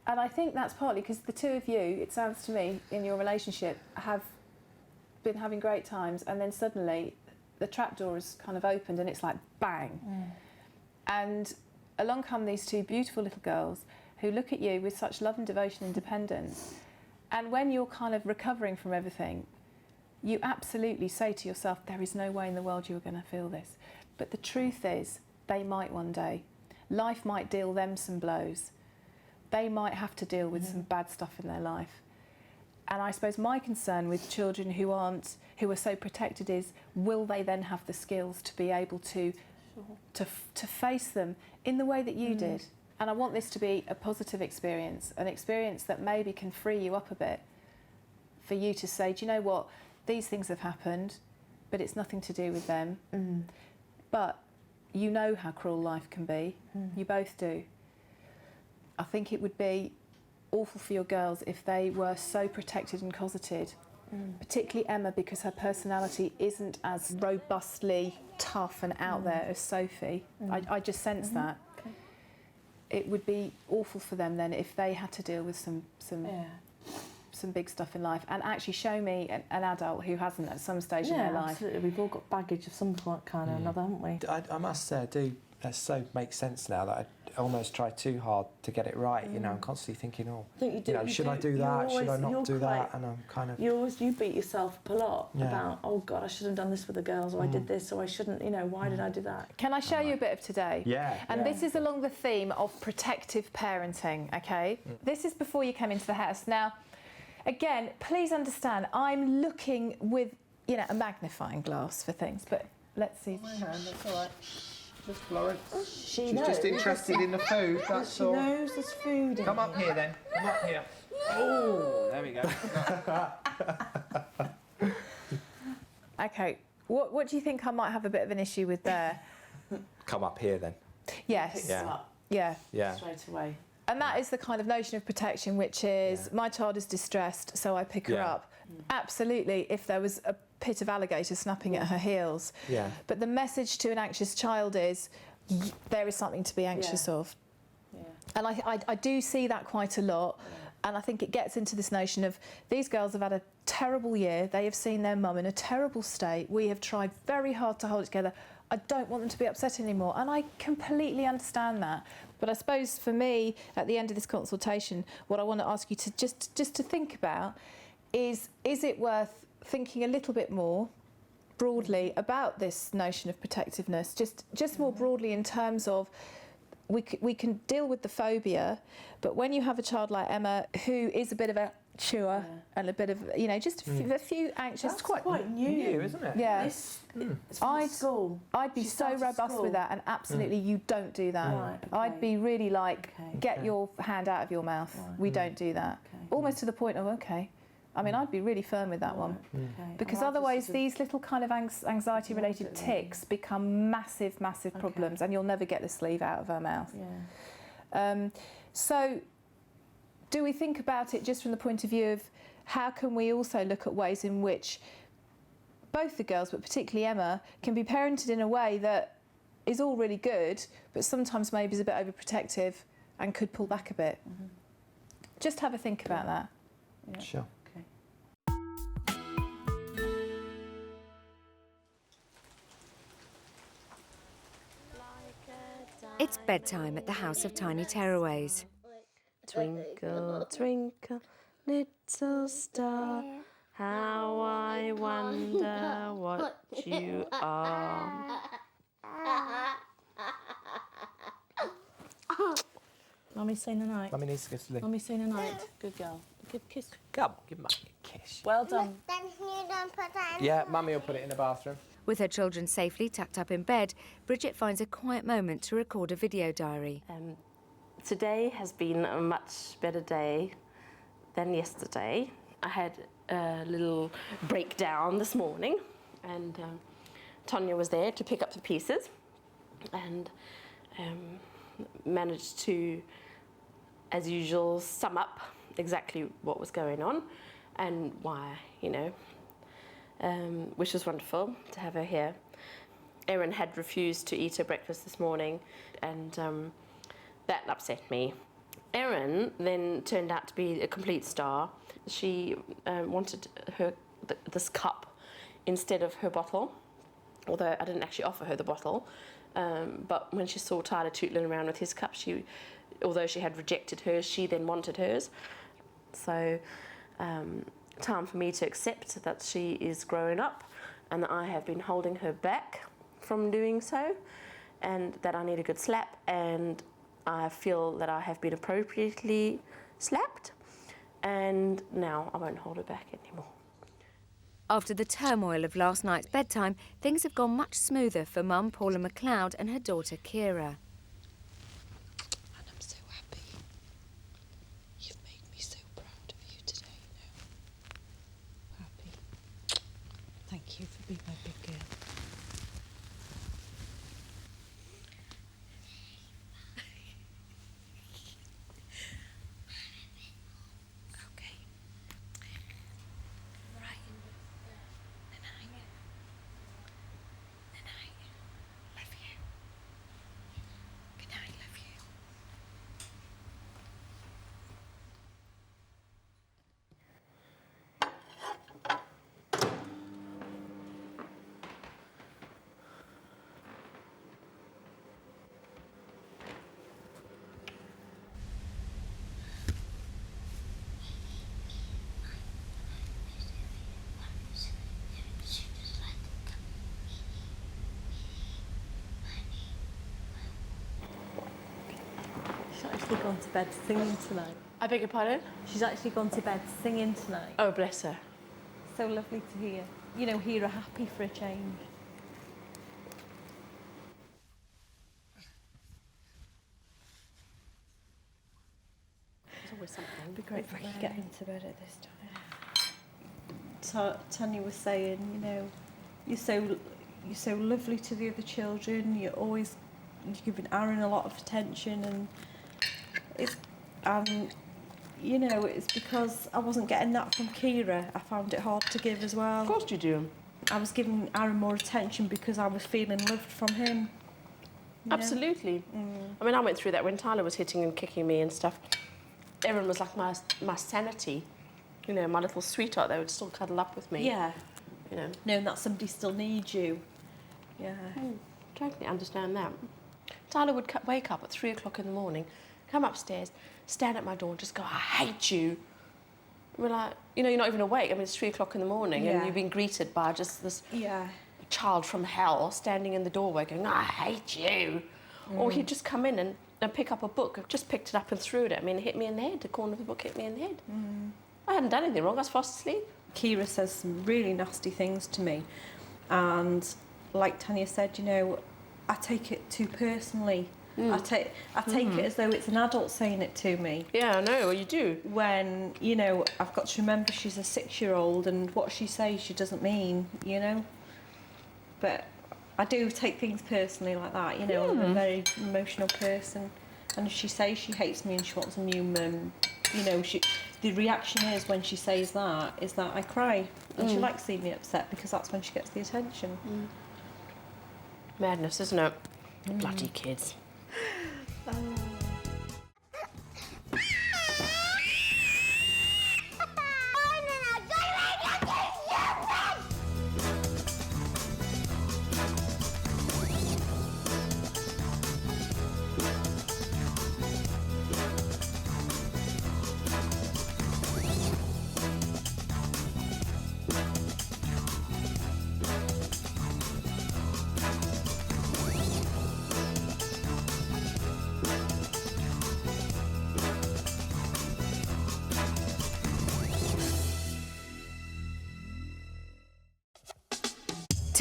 And I think that's partly because the two of you, it sounds to me, in your relationship, have been having great times, and then suddenly the trapdoor is kind of opened and it's like bang. And along come these two beautiful little girls who look at you with such love and devotion and dependence. And when you're kind of recovering from everything, you absolutely say to yourself, there is no way in the world you are going to feel this. But the truth is, they might one day. Life might deal them some blows. They might have to deal with some bad stuff in their life. And I suppose my concern with children who are so protected is, will they then have the skills to be able to face them in the way that you did? And I want this to be a positive experience, an experience that maybe can free you up a bit, for you to say, do you know what, these things have happened, but it's nothing to do with them. But you know how cruel life can be. You both do. I think it would be awful for your girls if they were so protected and cosseted, particularly Emma, because her personality isn't as robustly tough and out there as Sophie. I just sense that. It would be awful for them then if they had to deal with some big stuff in life, and actually show me an adult who hasn't at some stage in their life. Absolutely. We've all got baggage of some kind or another, haven't we? I must say, I do. That so makes sense now that I almost try too hard to get it right. You know, I'm constantly thinking, should I do that? Should I not do that? And I'm kind of... You beat yourself up a lot about, oh God, I should have done this for the girls, or I did this, or I shouldn't, why did I do that? Can I show you a bit of today? Yeah. And this is along the theme of protective parenting, okay? This is before you came into the house. Now, again, please understand, I'm looking with, a magnifying glass for things, but let's see. My hand, that's all right. Just Florence. She's just interested in the food, that's all. She knows there's food in Come up here then. Come up here. Oh, there we go. Okay, what do you think I might have a bit of an issue with there? Come up here then. Yes. Yeah. Yeah. Straight away. And that is the kind of notion of protection, which is my child is distressed, so I pick her up. Absolutely, if there was a pit of alligators snapping at her heels. Yeah. But the message to an anxious child is, there is something to be anxious of. Yeah. And I do see that quite a lot. And I think it gets into this notion of, these girls have had a terrible year. They have seen their mum in a terrible state. We have tried very hard to hold it together. I don't want them to be upset anymore. And I completely understand that. But I suppose for me, at the end of this consultation, what I want to ask you to just to think about is it worth thinking a little bit more broadly about this notion of protectiveness, just more broadly in terms of, we can deal with the phobia, but when you have a child like Emma who is a bit of a chewer and a bit of, just a few anxious... That's quite new, isn't it? Yeah. It's from school. I'd be so robust with that, and absolutely you don't do that. Right, okay. I'd be really like, get your hand out of your mouth. Right. We don't do that. Okay. Almost to the point of, I mean, I'd be really firm with that one. Okay. Because otherwise these little kind of anxiety-related tics become massive, massive problems, and you'll never get the sleeve out of her mouth. Yeah. So do we think about it just from the point of view of, how can we also look at ways in which both the girls, but particularly Emma, can be parented in a way that is all really good, but sometimes maybe is a bit overprotective and could pull back a bit? Just have a think about that. Yeah. Sure. It's bedtime at the House of Tiny Tearaways. Twinkle, twinkle, little star, how I wonder what you are. Mummy, say night. Mummy needs to go to sleep. Mummy, say night. Good girl. Good kiss. Come on, give Mummy a kiss. Well done. Then you don't put that in. Yeah, Mummy will put it in the bathroom. With her children safely tucked up in bed, Bridget finds a quiet moment to record a video diary. Today has been a much better day than yesterday. I had a little breakdown this morning, and Tanya was there to pick up the pieces and managed to, as usual, sum up exactly what was going on and why, you know, which was wonderful to have her here. Erin had refused to eat her breakfast this morning, and that upset me. Erin then turned out to be a complete star. She wanted this cup instead of her bottle, although I didn't actually offer her the bottle. But when she saw Tyler tootling around with his cup, although she had rejected hers, she then wanted hers. So time for me to accept that she is growing up and that I have been holding her back from doing so, and that I need a good slap, and I feel that I have been appropriately slapped, and now I won't hold her back anymore. After the turmoil of last night's bedtime, things have gone much smoother for Mum Paula McLeod and her daughter Kira. And I'm so happy. You've made me so proud of you today, Happy. Thank you for being my big girl. She's gone to bed singing tonight. I beg your pardon? She's actually gone to bed singing tonight. Oh, bless her. So lovely to hear. You know, hear her happy for a change. There's always something. It'd be great if I could get into bed at this time. Tanya was saying, you know, you're so lovely to the other children. You're giving Erin a lot of attention, and you know, it's because I wasn't getting that from Kira. I found it hard to give as well. Of course you do. I was giving Erin more attention because I was feeling loved from him. Absolutely. I mean, I went through that when Tyler was hitting and kicking me and stuff. Erin was like my sanity. You know, my little sweetheart. They would still cuddle up with me. Yeah. You know. Knowing that somebody still needs you. Yeah. Totally understand that. Tyler would wake up at 3 o'clock in the morning, come upstairs, stand at my door and just go, I hate you. We're like, you know, you're not even awake. I mean, it's 3 o'clock in the morning and you've been greeted by just this child from hell standing in the doorway going, I hate you. Or he'd just come in and pick up a book. I've just picked it up and threw it at me and it hit me in the head. The corner of the book hit me in the head. I hadn't done anything wrong. I was fast asleep. Kira says some really nasty things to me. And like Tanya said, you know, I take it too personally. I take it as though it's an adult saying it to me. Yeah, I know, you do. When, you know, I've got to remember she's a 6-year-old and what she says she doesn't mean, you know. But I do take things personally like that, you know. I'm a very emotional person. And if she says she hates me and she wants a new mum, you know, the reaction is when she says that, is that I cry. And she likes seeing me upset because that's when she gets the attention. Madness, isn't it? Bloody kids.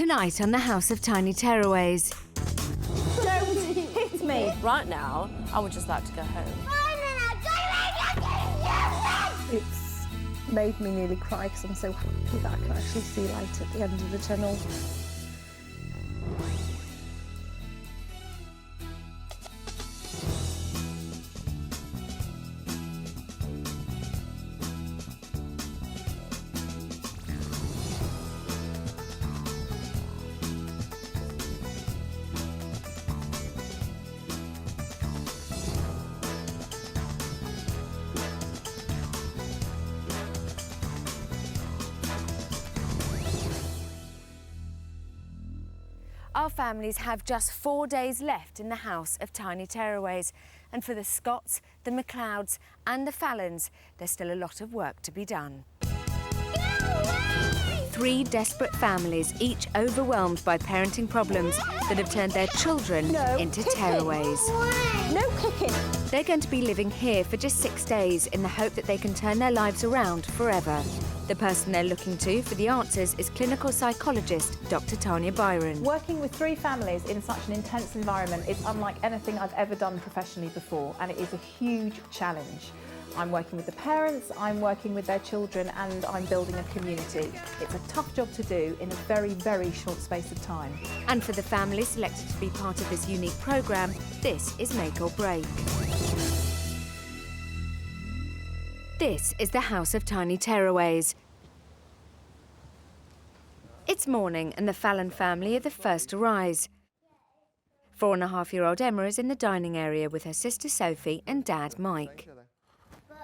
Tonight on the House of Tiny Tearaways. Don't hit me! Right now, I would just like to go home. It's made me nearly cry because I'm so happy that I can actually see light at the end of the tunnel. Our families have just 4 days left in the House of Tiny Tearaways. And for the Scotts, the McLeods and the Fallons, there's still a lot of work to be done. 3 desperate families, each overwhelmed by parenting problems that have turned their children into tearaways. No kicking! They're going to be living here for just 6 days in the hope that they can turn their lives around forever. The person they're looking to for the answers is clinical psychologist Dr. Tanya Byron. Working with 3 families in such an intense environment is unlike anything I've ever done professionally before, and it is a huge challenge. I'm working with the parents, I'm working with their children, and I'm building a community. It's a tough job to do in a very, very short space of time. And for the family selected to be part of this unique programme, this is make or break. This is the House of Tiny Tearaways. It's morning and the Fallon family are the first to rise. 4.5-year-old Emma is in the dining area with her sister Sophie and dad Mike.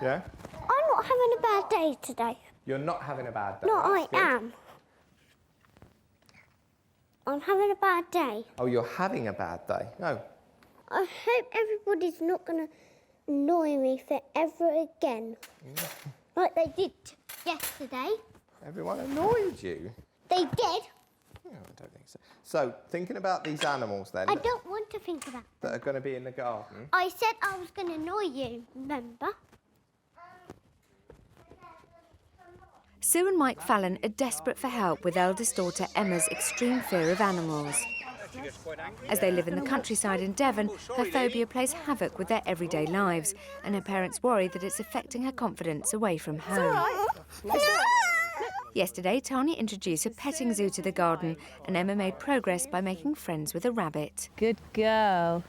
Yeah? I'm not having a bad day today. You're not having a bad day? No, I That's good. am. I'm having a bad day. Oh, you're having a bad day? No. I hope everybody's not going to annoy me forever again. Like they did yesterday. Everyone annoyed you? They did. No, I don't think so. So, thinking about these animals then, I don't want to think about that are going to be in the garden. I said I was going to annoy you, remember? Sue and Mike Fallon are desperate for help with eldest daughter Emma's extreme fear of animals. As they live in the countryside in Devon, her phobia plays havoc with their everyday lives, and her parents worry that it's affecting her confidence away from home. Yesterday, Tanya introduced a petting zoo to the garden, and Emma made progress by making friends with a rabbit. Good girl.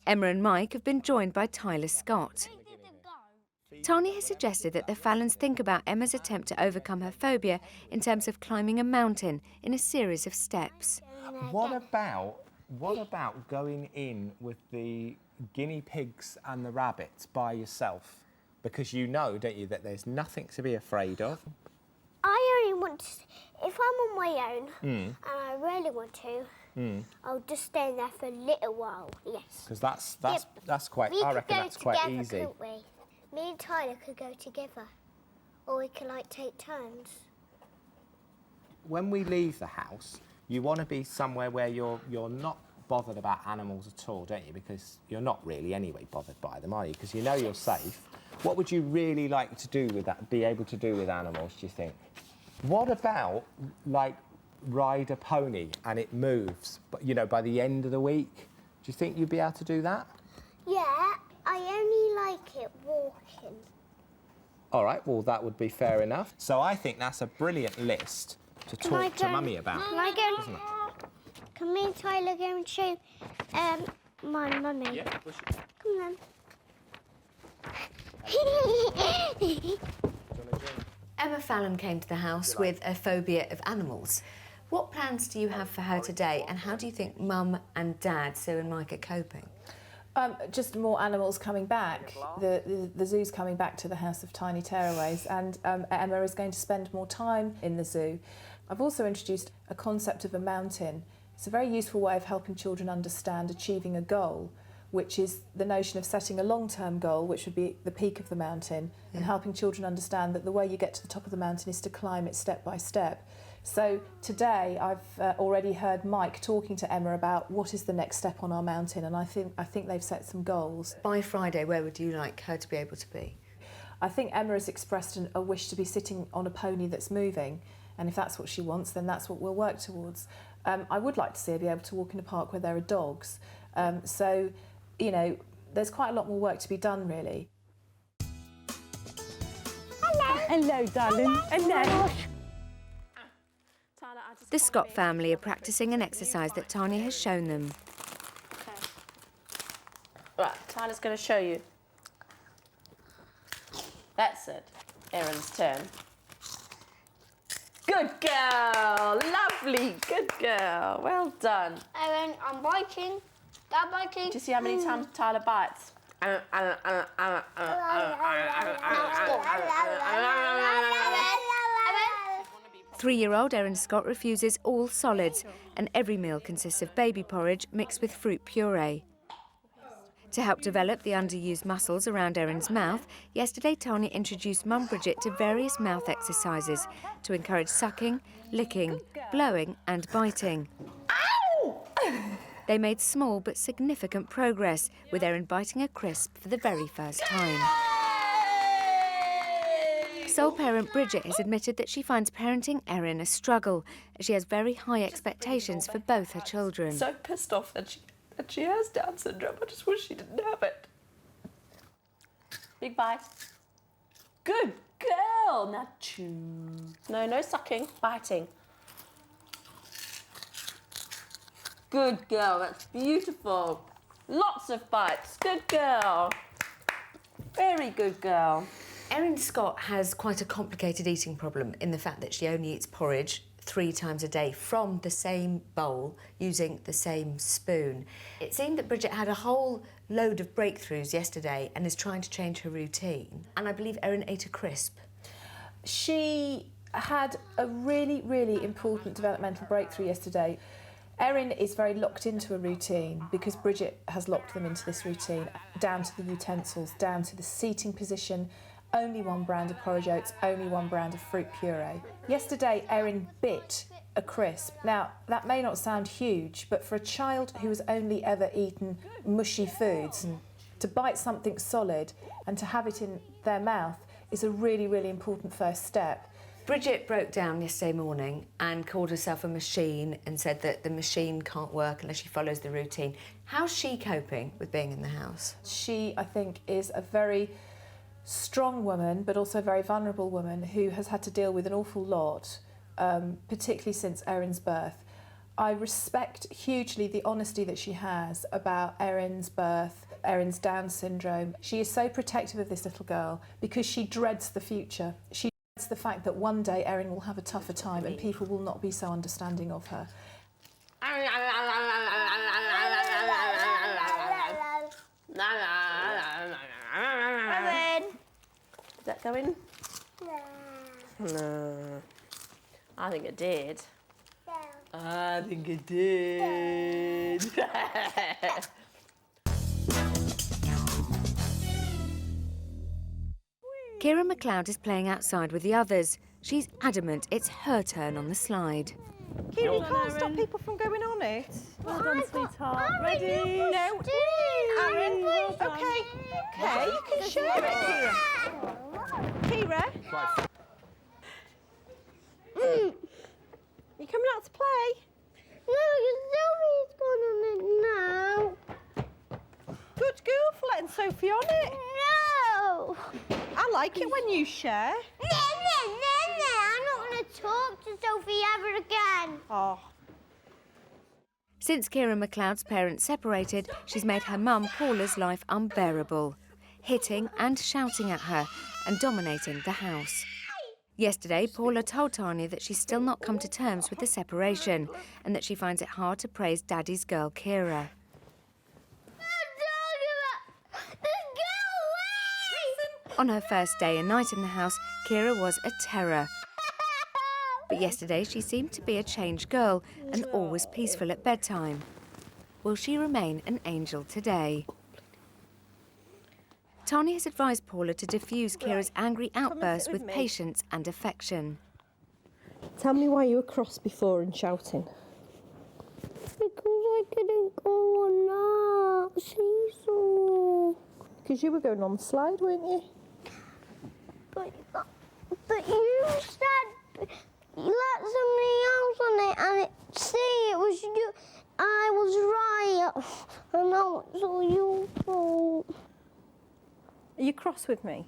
Emma and Mike have been joined by Tyler Scott. Tanya has suggested that the Fallons think about Emma's attempt to overcome her phobia in terms of climbing a mountain in a series of steps. What about going in with the guinea pigs and the rabbits by yourself? Because you know, don't you, that there's nothing to be afraid of? I only want to, if I'm on my own and I really want to, I'll just stay there for a little while, yes. Because that's quite, I reckon that's quite easy. Couldn't we? Me and Tyler could go together, or we could like take turns. When we leave the house, you want to be somewhere where you're not bothered about animals at all, don't you? Because you're not really anyway bothered by them, are you? Because you know you're safe. What would you really like to do with that, be able to do with animals, do you think? What about, like, ride a pony and it moves, but, you know, by the end of the week? Do you think you'd be able to do that? Yeah, I only like it walking. All right, well, that would be fair enough. So I think that's a brilliant list to talk to Mummy about. Can I go? Isn't it? Can me and Tyler go and show my mummy? Yeah, come on. Emma Fallon came to the house with a phobia of animals. What plans do you have for her today, and how do you think Mum and Dad, Sue and Mike, are coping? Just more animals coming back. The zoo's coming back to the House of Tiny Tearaways, and Emma is going to spend more time in the zoo. I've also introduced a concept of a mountain. It's a very useful way of helping children understand achieving a goal, which is the notion of setting a long-term goal, which would be the peak of the mountain, and helping children understand that the way you get to the top of the mountain is to climb it step by step. So today I've already heard Mike talking to Emma about what is the next step on our mountain, and I think they've set some goals. By Friday, where would you like her to be able to be? I think Emma has expressed a wish to be sitting on a pony that's moving, And if that's what she wants, then that's what we'll work towards. I would like to see her be able to walk in a park where there are dogs. So, you know, there's quite a lot more work to be done, really. Hello, darling. Hello. The Scott family are practicing an exercise that Tanya has shown them. Right, Tyler's going to show you. That's it. Erin's turn. Good girl. Lovely. Good girl. Well done. Erin, I'm biting. Stop biting. Do you see how many times Tyler bites? 3-year-old Erin Scott refuses all solids, and every meal consists of baby porridge mixed with fruit puree. To help develop the underused muscles around Erin's mouth, yesterday Tanya introduced Mum Bridget to various mouth exercises to encourage sucking, licking, blowing and biting. Ow! They made small but significant progress, with Erin biting a crisp for the very first time. Sole parent Bridget has admitted that she finds parenting Erin a struggle, as she has very high expectations for both her children. So pissed off that she has Down syndrome. I just wish she didn't have it. Big bite. Good girl. Now chew. No sucking. Biting. Good girl. That's beautiful. Lots of bites. Good girl. Very good girl. Erin Scott has quite a complicated eating problem in the fact that she only eats porridge 3 times a day from the same bowl using the same spoon. It seemed that Bridget had a whole load of breakthroughs yesterday and is trying to change her routine. And I believe Erin ate a crisp. She had a really, really important developmental breakthrough yesterday. Erin is very locked into a routine because Bridget has locked them into this routine, down to the utensils, down to the seating position, only one brand of porridge oats, only one brand of fruit puree. Yesterday, Erin bit a crisp. Now, that may not sound huge, but for a child who has only ever eaten mushy foods, to bite something solid and to have it in their mouth is a really, really important first step. Bridget broke down yesterday morning and called herself a machine and said that the machine can't work unless she follows the routine. How's she coping with being in the house? She, I think, is a very strong woman, but also a very vulnerable woman who has had to deal with an awful lot, particularly since Erin's birth. I respect hugely the honesty that she has about Erin's birth, Erin's Down syndrome. She is so protective of this little girl because she dreads the future. She dreads the fact that one day Erin will have a tougher time and people will not be so understanding of her. Did that go in? No. I think it did. I think it did. Kira McLeod is playing outside with the others. She's adamant it's her turn on the slide. Kira, you can't stop people from going on it. Well done, sweetheart. Ready? No. Erin, okay, you can share it, Kira. Kira? You coming out to play? No, Sophie's gone on it now. Good girl for letting Sophie on it. No! I like it when you share. I'm not going to talk to Sophie ever again. Oh. Since Kira McLeod's parents separated, she's made her mum Paula's life unbearable, hitting and shouting at her and dominating the house. Yesterday, Paula told Tanya that she's still not come to terms with the separation and that she finds it hard to praise Daddy's girl, Kira. On her first day and night in the house, Kira was a terror. But yesterday, she seemed to be a changed girl and always peaceful at bedtime. Will she remain an angel today? Tanya has advised Paula to diffuse Kira's angry outbursts with patience and affection. Tell me why you were cross before and shouting. Because I didn't go on that seesaw. Because you were going on the slide, weren't you? But you said let somebody else on it and it was you. I was right. And now it's all your fault. Are you cross with me?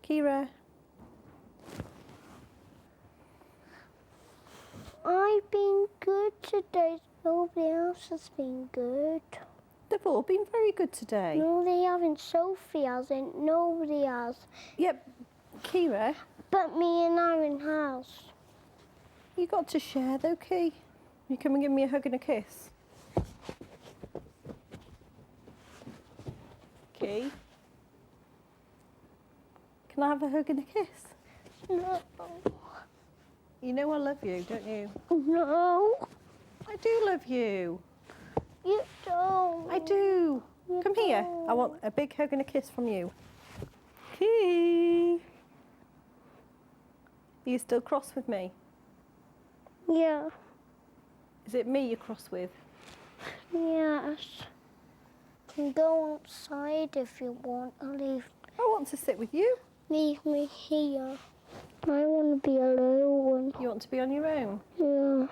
Kira? I've been good today. Nobody else has been good. They've all been very good today. No, they haven't. Sophie hasn't. Nobody has. Yep. Kira? But me and Erin has. You got to share though, Key. You come and give me a hug and a kiss. Key? Can I have a hug and a kiss? No. You know I love you, don't you? No. I do love you. You don't. I do. You Come here. I want a big hug and a kiss from you. Key. Are you still cross with me? Yeah. Is it me you're cross with? Yes. You can go outside if you want. I want to sit with you. Leave me here. I want to be alone. You want to be on your own? Yeah.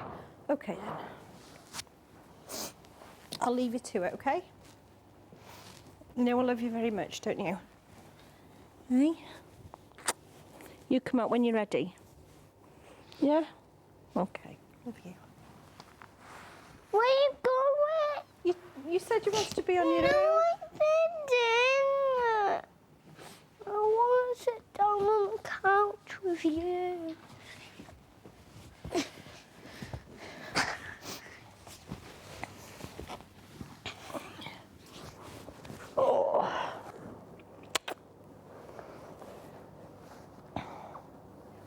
Okay then. I'll leave you to it, okay? You know I love you very much, don't you? Hey? You come out when you're ready. Yeah? Okay. Love you. Where are you going? You said you wanted to be on your No, own. I didn't. I want to sit down on the couch with you.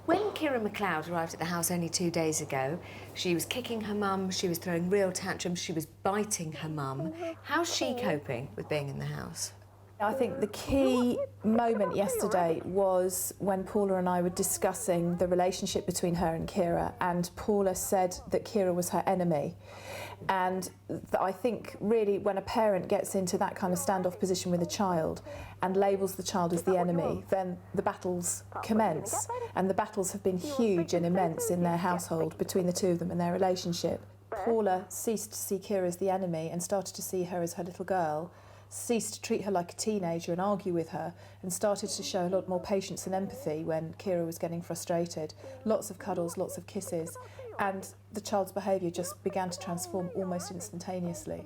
When Kira McLeod arrived at the house only 2 days ago, she was kicking her mum, she was throwing real tantrums, she was biting her mum. How's she coping with being in the house? I think the key moment yesterday was when Paula and I were discussing the relationship between her and Kira, and Paula said that Kira was her enemy. And I think really when a parent gets into that kind of standoff position with a child and labels the child as the enemy, then the battles commence. And the battles have been huge and immense in their household between the two of them and their relationship. Paula ceased to see Kira as the enemy and started to see her as her little girl, ceased to treat her like a teenager and argue with her, and started to show a lot more patience and empathy when Kira was getting frustrated. Lots of cuddles, lots of kisses, and the child's behaviour just began to transform almost instantaneously.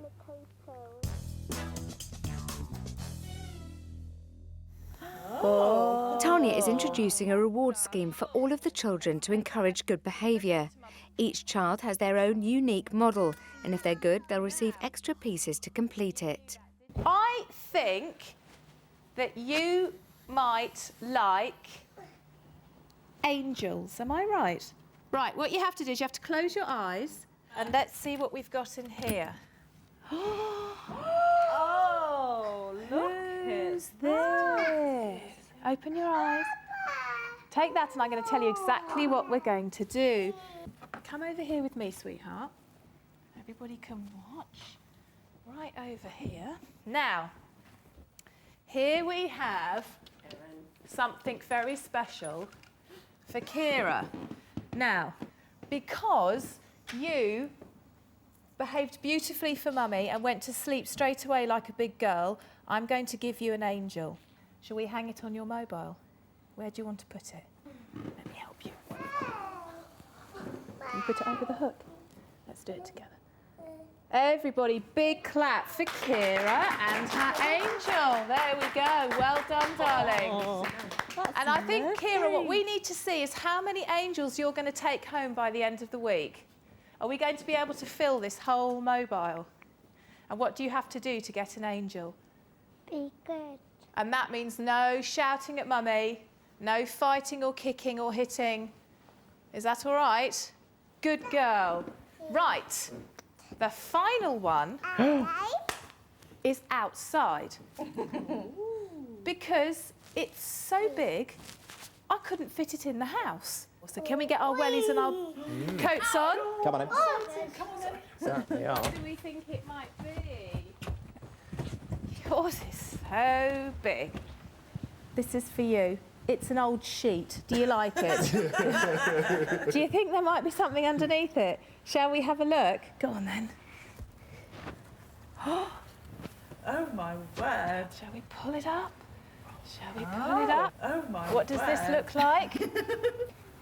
Tanya is introducing a reward scheme for all of the children to encourage good behaviour. Each child has their own unique model, and if they're good, they'll receive extra pieces to complete it. I think that you might like angels. Am I right? Right, what you have to do is you have to close your eyes and let's see what we've got in here. Oh, look at this. Open your eyes. Take that and I'm going to tell you exactly what we're going to do. Come over here with me, sweetheart. Everybody can watch. Right over here. Now, here we have something very special for Kira. Now, because you behaved beautifully for Mummy and went to sleep straight away like a big girl, I'm going to give you an angel. Shall we hang it on your mobile? Where do you want to put it? Let me help you. Can you put it over the hook? Let's do it together. Everybody, big clap for Kira and her angel. There we go. Well done, darling. And I think, Kira, what we need to see is how many angels you're going to take home by the end of the week. Are we going to be able to fill this whole mobile? And what do you have to do to get an angel? Be good. And that means no shouting at Mummy, no fighting or kicking or hitting. Is that all right? Good girl. Right. The final one is outside. Because it's so big, I couldn't fit it in the house. So can we get our wellies and our coats on? Come on in. Come on then. Certainly are. What do we think it might be? Yours is so big. This is for you. It's an old sheet. Do you like it? Do you think there might be something underneath it? Shall we have a look? Go on then. Oh my word. Shall we pull it up? Shall we pull it up? Oh my What does this look like?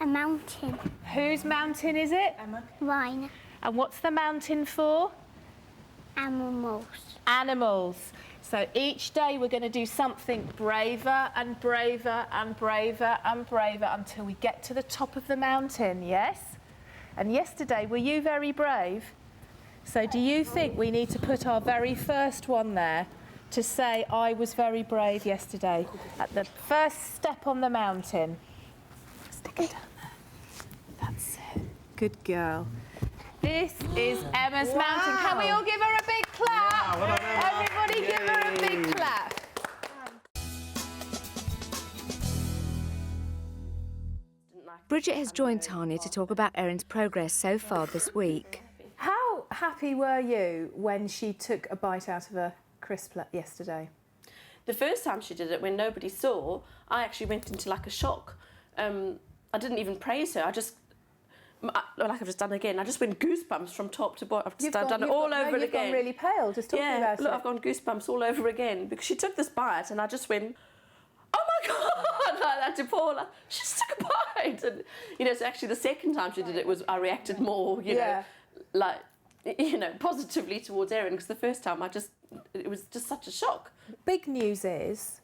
A mountain. Whose mountain is it? Emma. Mine. And what's the mountain for? Animals. Animals. So each day we're going to do something braver and braver and braver and braver until we get to the top of the mountain, yes? And yesterday, were you very brave? So do you think we need to put our very first one there to say, I was very brave yesterday at the first step on the mountain? Stick it down there. That's it. Good girl. This is Emma's mountain. Can we all give her a big clap? Wow, well done, Emma. Everybody give her a big clap. Bridget has joined Tanya to talk about Erin's progress so far this week. How happy were you when she took a bite out of a crisp yesterday? The first time she did it, when nobody saw, I actually went into like a shock. I didn't even praise her. Like I've just done again, I just went goosebumps from top to bottom. I've done it all over you've again. Gone really pale just talking about it. Look, I've gone goosebumps all over again because she took this bite and I just went, oh my God, like that to Paula. She just took a bite. And, you know, so actually the second time she did it was I reacted more, you know, like, you know, positively towards Erin because the first time it was just such a shock. Big news is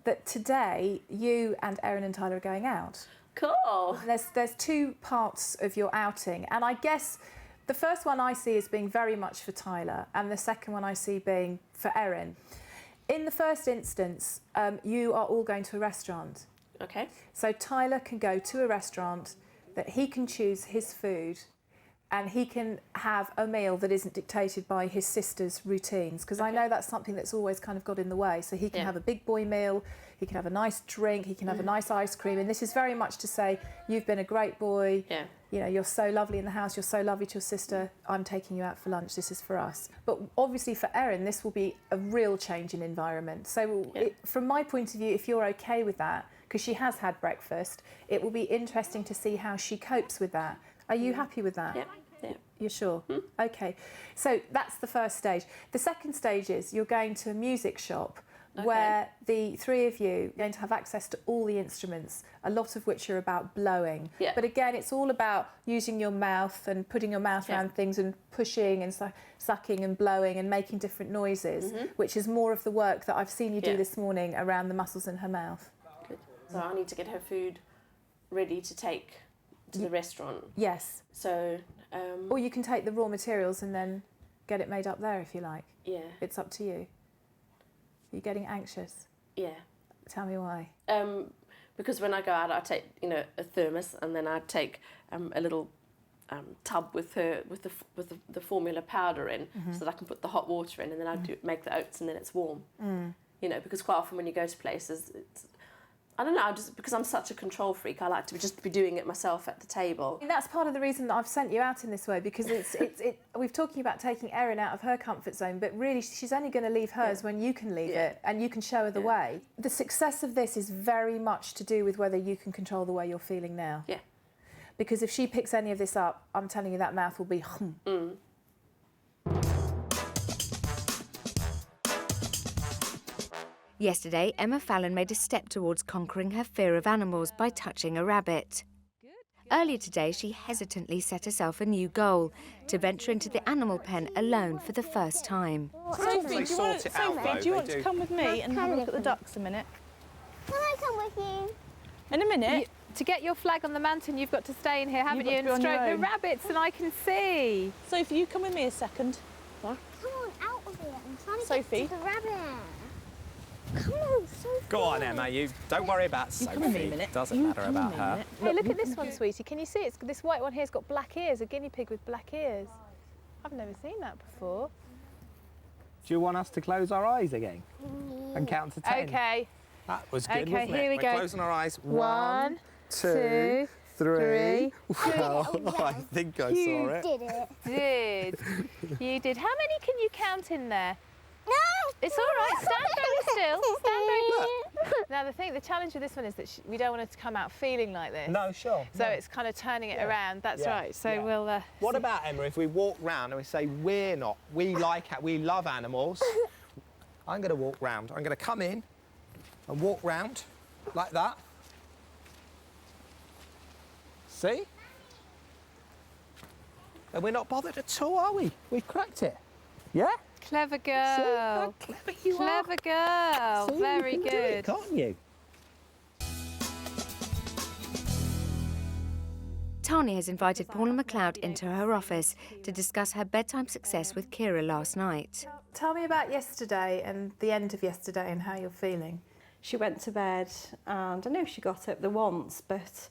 that today you and Erin and Tyler are going out. Cool. There's two parts of your outing, and I guess the first one I see as being very much for Tyler, and the second one I see being for Erin. In the first instance, you are all going to a restaurant. Okay. So Tyler can go to a restaurant that he can choose his food, and he can have a meal that isn't dictated by his sister's routines, because I know that's something that's always kind of got in the way. So he can have a big boy meal, he can have a nice drink, he can have a nice ice cream, and this is very much to say, you've been a great boy, you know, you're so lovely in the house, you're so lovely to your sister, I'm taking you out for lunch, this is for us. But obviously for Erin, this will be a real change in environment. So from my point of view, if you're okay with that, because she has had breakfast, it will be interesting to see how she copes with that. Are you happy with that? Yeah. You're sure? Okay. So that's the first stage. The second stage is you're going to a music shop where the three of you are going to have access to all the instruments, a lot of which are about blowing. But again, it's all about using your mouth and putting your mouth around things and pushing and sucking and blowing and making different noises, which is more of the work that I've seen you do this morning around the muscles in her mouth. Good. So I need to get her food ready to take to the restaurant. Yes. So... or you can take the raw materials and then get it made up there if you like. Yeah. It's up to you. Are you getting anxious? Yeah. Tell me why. Because when I go out, I take, you know, a thermos, and then I take a little tub with the formula powder in, so that I can put the hot water in, and then I make the oats, and then it's warm. You know, because quite often when you go to places, I don't know, just because I'm such a control freak, I like to just be doing it myself at the table. That's part of the reason that I've sent you out in this way, because we're talking about taking Erin out of her comfort zone, but really she's only going to leave hers when you can leave it and you can show her the way. The success of this is very much to do with whether you can control the way you're feeling now. Yeah. Because if she picks any of this up, I'm telling you that mouth will be Yesterday, Emma Fallon made a step towards conquering her fear of animals by touching a rabbit. Earlier today, she hesitantly set herself a new goal, to venture into the animal pen alone for the first time. Sophie, do you want to come with me and have a look at the ducks a minute? Can I come with you? In a minute? To get your flag on the mountain, you've got to stay in here, haven't you? And stroke the rabbits, and I can see. Sophie, you come with me a second. What? Come on, out of here. I'm trying to Sophie. get to the rabbit. Come on, Sophie. Go on, Emma. You don't worry about Sophie. Come with me a minute. Doesn't matter about her. Hey, look at this one, sweetie. Can you see it? This white one here's got black ears, a guinea pig with black ears. I've never seen that before. Do you want us to close our eyes again and count to 10? Okay. That was good, Okay, wasn't it? here we go. We're closing our eyes. 1, 2, 3. Well, I think I saw it. You did it. You did. How many can you count in there? No! It's all right. Stand very still. Stand very... Now Now, the challenge with this one is that we don't want her to come out feeling like this. No, sure. So it's kind of turning it around. That's right. So we'll... What about, Emma, if we walk round and we say, we love animals. I'm going to walk round. I'm going to come in and walk round like that. See? And we're not bothered at all, are we? We've cracked it. Yeah? Clever girl. See how clever you are? Clever girl. See, Very you can good. do it, can't you? Tanya has invited Paula McLeod into her office to discuss her bedtime success with Kira last night. Tell me about yesterday and the end of yesterday and how you're feeling. She went to bed and I know she got up there once, but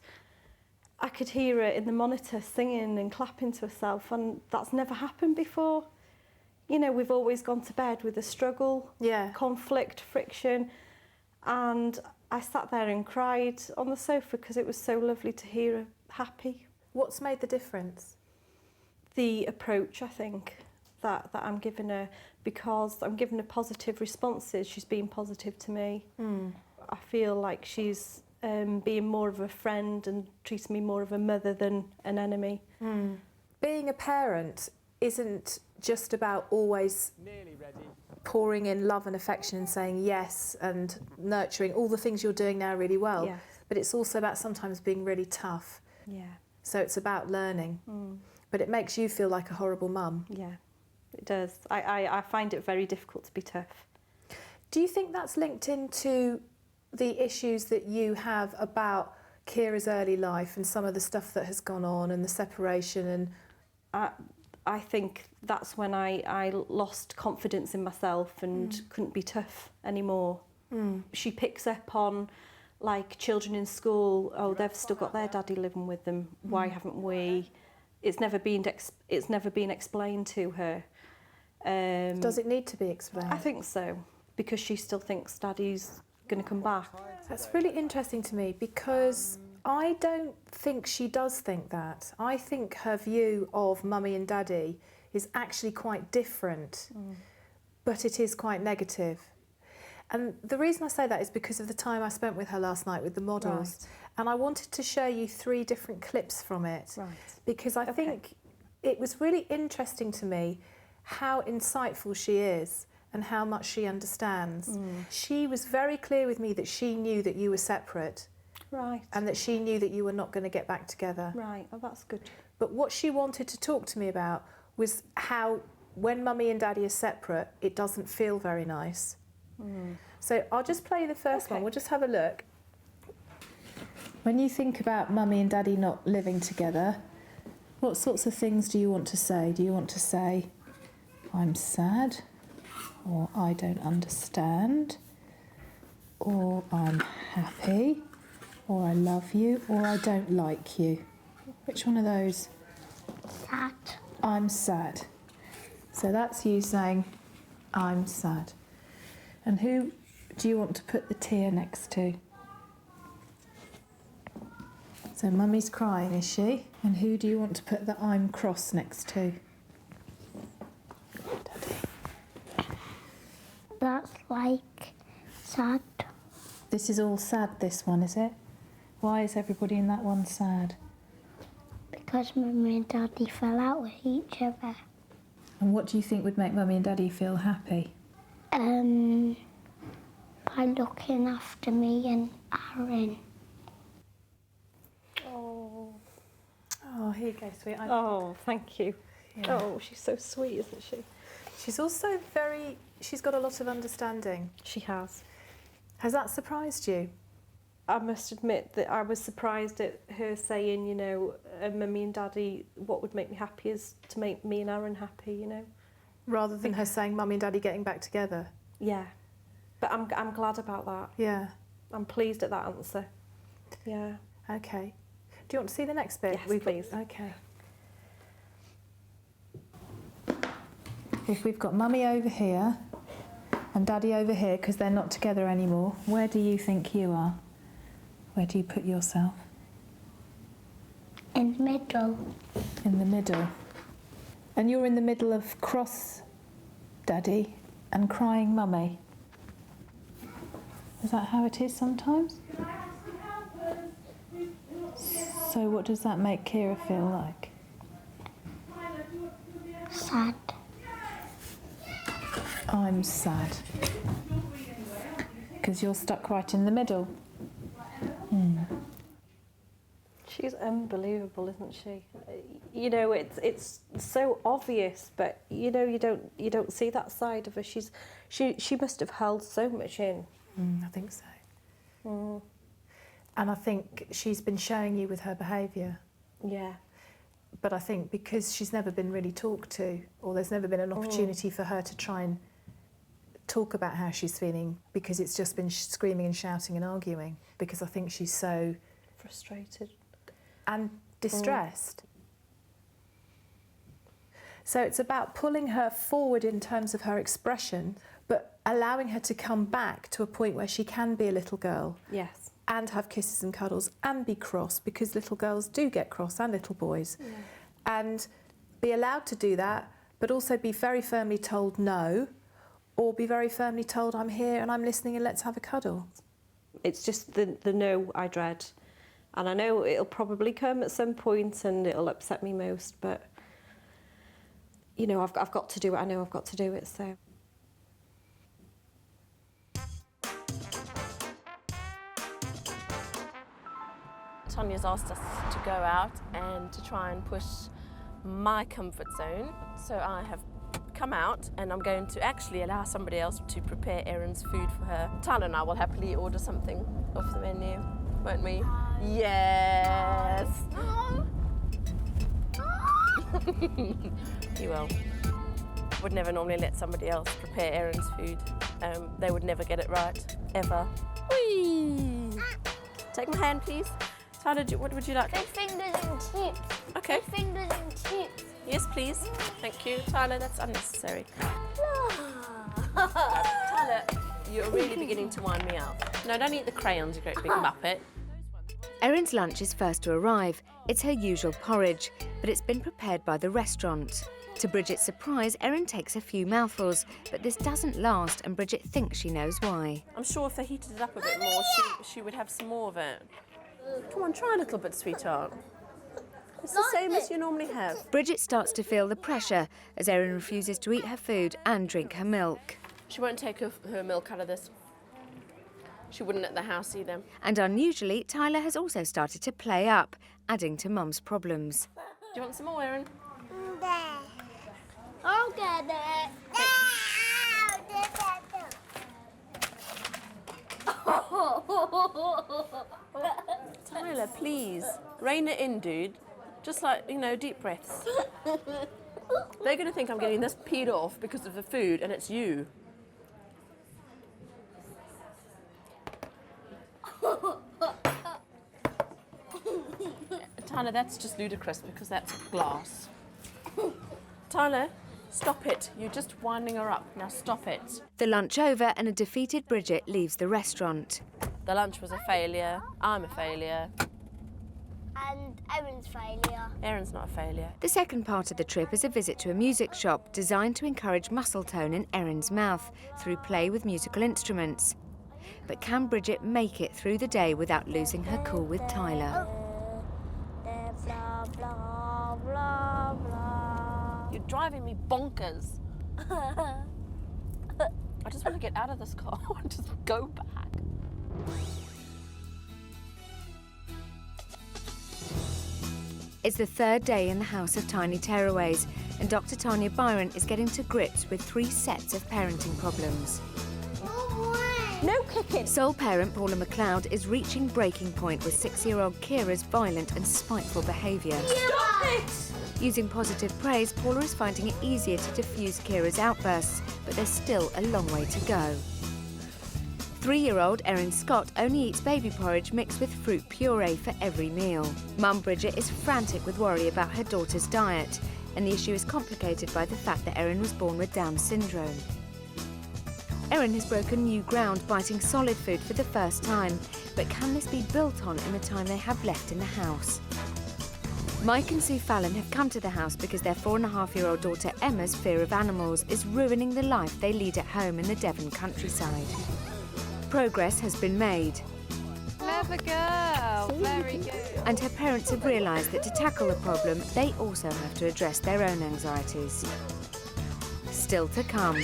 I could hear her in the monitor singing and clapping to herself, and that's never happened before. You know, we've always gone to bed with a struggle, conflict, friction, and I sat there and cried on the sofa because it was so lovely to hear her happy. What's made the difference? The approach, I think, that I'm giving her, because I'm giving her positive responses. She's being positive to me. I feel like she's being more of a friend and treating me more of a mother than an enemy. Being a parent isn't just about always pouring in love and affection and saying yes and nurturing all the things you're doing now really well. Yes. But it's also about sometimes being really tough. Yeah. So it's about learning. But it makes you feel like a horrible mum. Yeah, it does. I find it very difficult to be tough. Do you think that's linked into the issues that you have about Kira's early life and some of the stuff that has gone on and the separation? And I think that's when I lost confidence in myself and couldn't be tough anymore. She picks up on, like, children in school. Oh, they've still got their daddy living with them. Why haven't we? It's never been explained to her. Does it need to be explained? I think so, because she still thinks daddy's going to come back. That's really interesting to me, because I don't think she does think that. I think her view of mummy and daddy is actually quite different, but it is quite negative. And the reason I say that is because of the time I spent with her last night with the models. Right. And I wanted to show you 3 different clips from it. Right. Because I think it was really interesting to me how insightful she is and how much she understands. She was very clear with me that she knew that you were separate. Right. And that she knew that you were not going to get back together. Right, oh, that's good. But what she wanted to talk to me about was how, when mummy and daddy are separate, it doesn't feel very nice. So I'll just play the first one. We'll just have a look. When you think about mummy and daddy not living together, what sorts of things do you want to say? Do you want to say, I'm sad, or I don't understand, or I'm happy, or I love you, or I don't like you? Which one of those? Sad. I'm sad. So that's you saying, I'm sad. And who do you want to put the tear next to? So mummy's crying, is she? And who do you want to put the I'm cross next to? Daddy. That's like sad. This is all sad, this one, is it? Why is everybody in that one sad? Because mummy and daddy fell out with each other. And what do you think would make mummy and daddy feel happy? By looking after me and Erin. Oh, here you go, sweet. Oh, thank you. Yeah. Oh, she's so sweet, isn't she? She's also she's got a lot of understanding. She has. Has that surprised you? I must admit that I was surprised at her saying, you know, mummy and daddy, what would make me happy is to make me and Erin happy, you know. Rather than her saying mummy and daddy getting back together? Yeah. But I'm glad about that. Yeah. I'm pleased at that answer. Yeah. Okay. Do you want to see the next bit? Yes, please. Okay. If we've got mummy over here and daddy over here, because they're not together anymore, where do you think you are? Where do you put yourself? In the middle. In the middle. And you're in the middle of cross daddy and crying mummy. Is that how it is sometimes? So what does that make Kira feel like? Sad. I'm sad. Because you're stuck right in the middle. She's unbelievable, isn't she? You know, it's so obvious, but you know, you don't see that side of her. She must have held so much in. I think so. And I think she's been showing you with her behaviour. Yeah. But I think because she's never been really talked to, or there's never been an opportunity for her to try and talk about how she's feeling, because it's just been screaming and shouting and arguing, because I think she's so frustrated and distressed. So it's about pulling her forward in terms of her expression, but allowing her to come back to a point where she can be a little girl. Yes. And have kisses and cuddles and be cross, because little girls do get cross, and little boys. And be allowed to do that, but also be very firmly told no, or be very firmly told I'm here and I'm listening and let's have a cuddle. It's just the no I dread. And I know it'll probably come at some point and it'll upset me most, but you know, I've got to do it. I know I've got to do it, so. Tanya's asked us to go out and to try and push my comfort zone. So I have come out and I'm going to actually allow somebody else to prepare Erin's food for her. Tyler and I will happily order something off the menu, won't we? Yes! You will. Would never normally let somebody else prepare Erin's food. They would never get it right, ever. Whee! Take my hand, please. Tyler, what would you like? Big fingers and tips. Okay. Big fingers and tips. Yes, please. Thank you. Tyler, that's unnecessary. Tyler, you're really beginning to wind me up. No, don't eat the crayons, you great big muppet. Erin's lunch is first to arrive. It's her usual porridge, but it's been prepared by the restaurant. To Bridget's surprise, Erin takes a few mouthfuls, but this doesn't last, and Bridget thinks she knows why. I'm sure if they heated it up a bit more, she would have some more of it. Come on, try a little bit, sweetheart. It's the same as you normally have. Bridget starts to feel the pressure as Erin refuses to eat her food and drink her milk. She won't take her milk out of this. She wouldn't at the house either. And unusually, Tyler has also started to play up, adding to Mum's problems. Do you want some more, Erin? I'll get it. Tyler, please. Rein it in, dude. Just like, you know, deep breaths. They're going to think I'm getting this peed off because of the food, and it's you. Tyler, that's just ludicrous because that's glass. Tyler, stop it. You're just winding her up. Now stop it. The lunch over and a defeated Bridget leaves the restaurant. The lunch was a failure. I'm a failure. And Erin's failure. Erin's not a failure. The second part of the trip is a visit to a music shop designed to encourage muscle tone in Erin's mouth through play with musical instruments. But can Bridget make it through the day without losing her cool with Tyler? Blah, blah, blah, blah. You're driving me bonkers. I just want to get out of this car. I want to just go back. It's the third day in the house of tiny tearaways, and Dr. Tanya Byron is getting to grips with 3 sets of parenting problems. No kicking. Sole parent Paula McLeod is reaching breaking point with 6-year-old Kira's violent and spiteful behaviour. Stop it! Using positive praise, Paula is finding it easier to diffuse Kira's outbursts, but there's still a long way to go. 3-year-old Erin Scott only eats baby porridge mixed with fruit puree for every meal. Mum Bridget is frantic with worry about her daughter's diet, and the issue is complicated by the fact that Erin was born with Down syndrome. Erin has broken new ground biting solid food for the first time, but can this be built on in the time they have left in the house? Mike and Sue Fallon have come to the house because their 4.5-year-old daughter Emma's fear of animals is ruining the life they lead at home in the Devon countryside. Progress has been made. Clever girl. Very good. And her parents have realised that to tackle the problem, they also have to address their own anxieties. Still to come.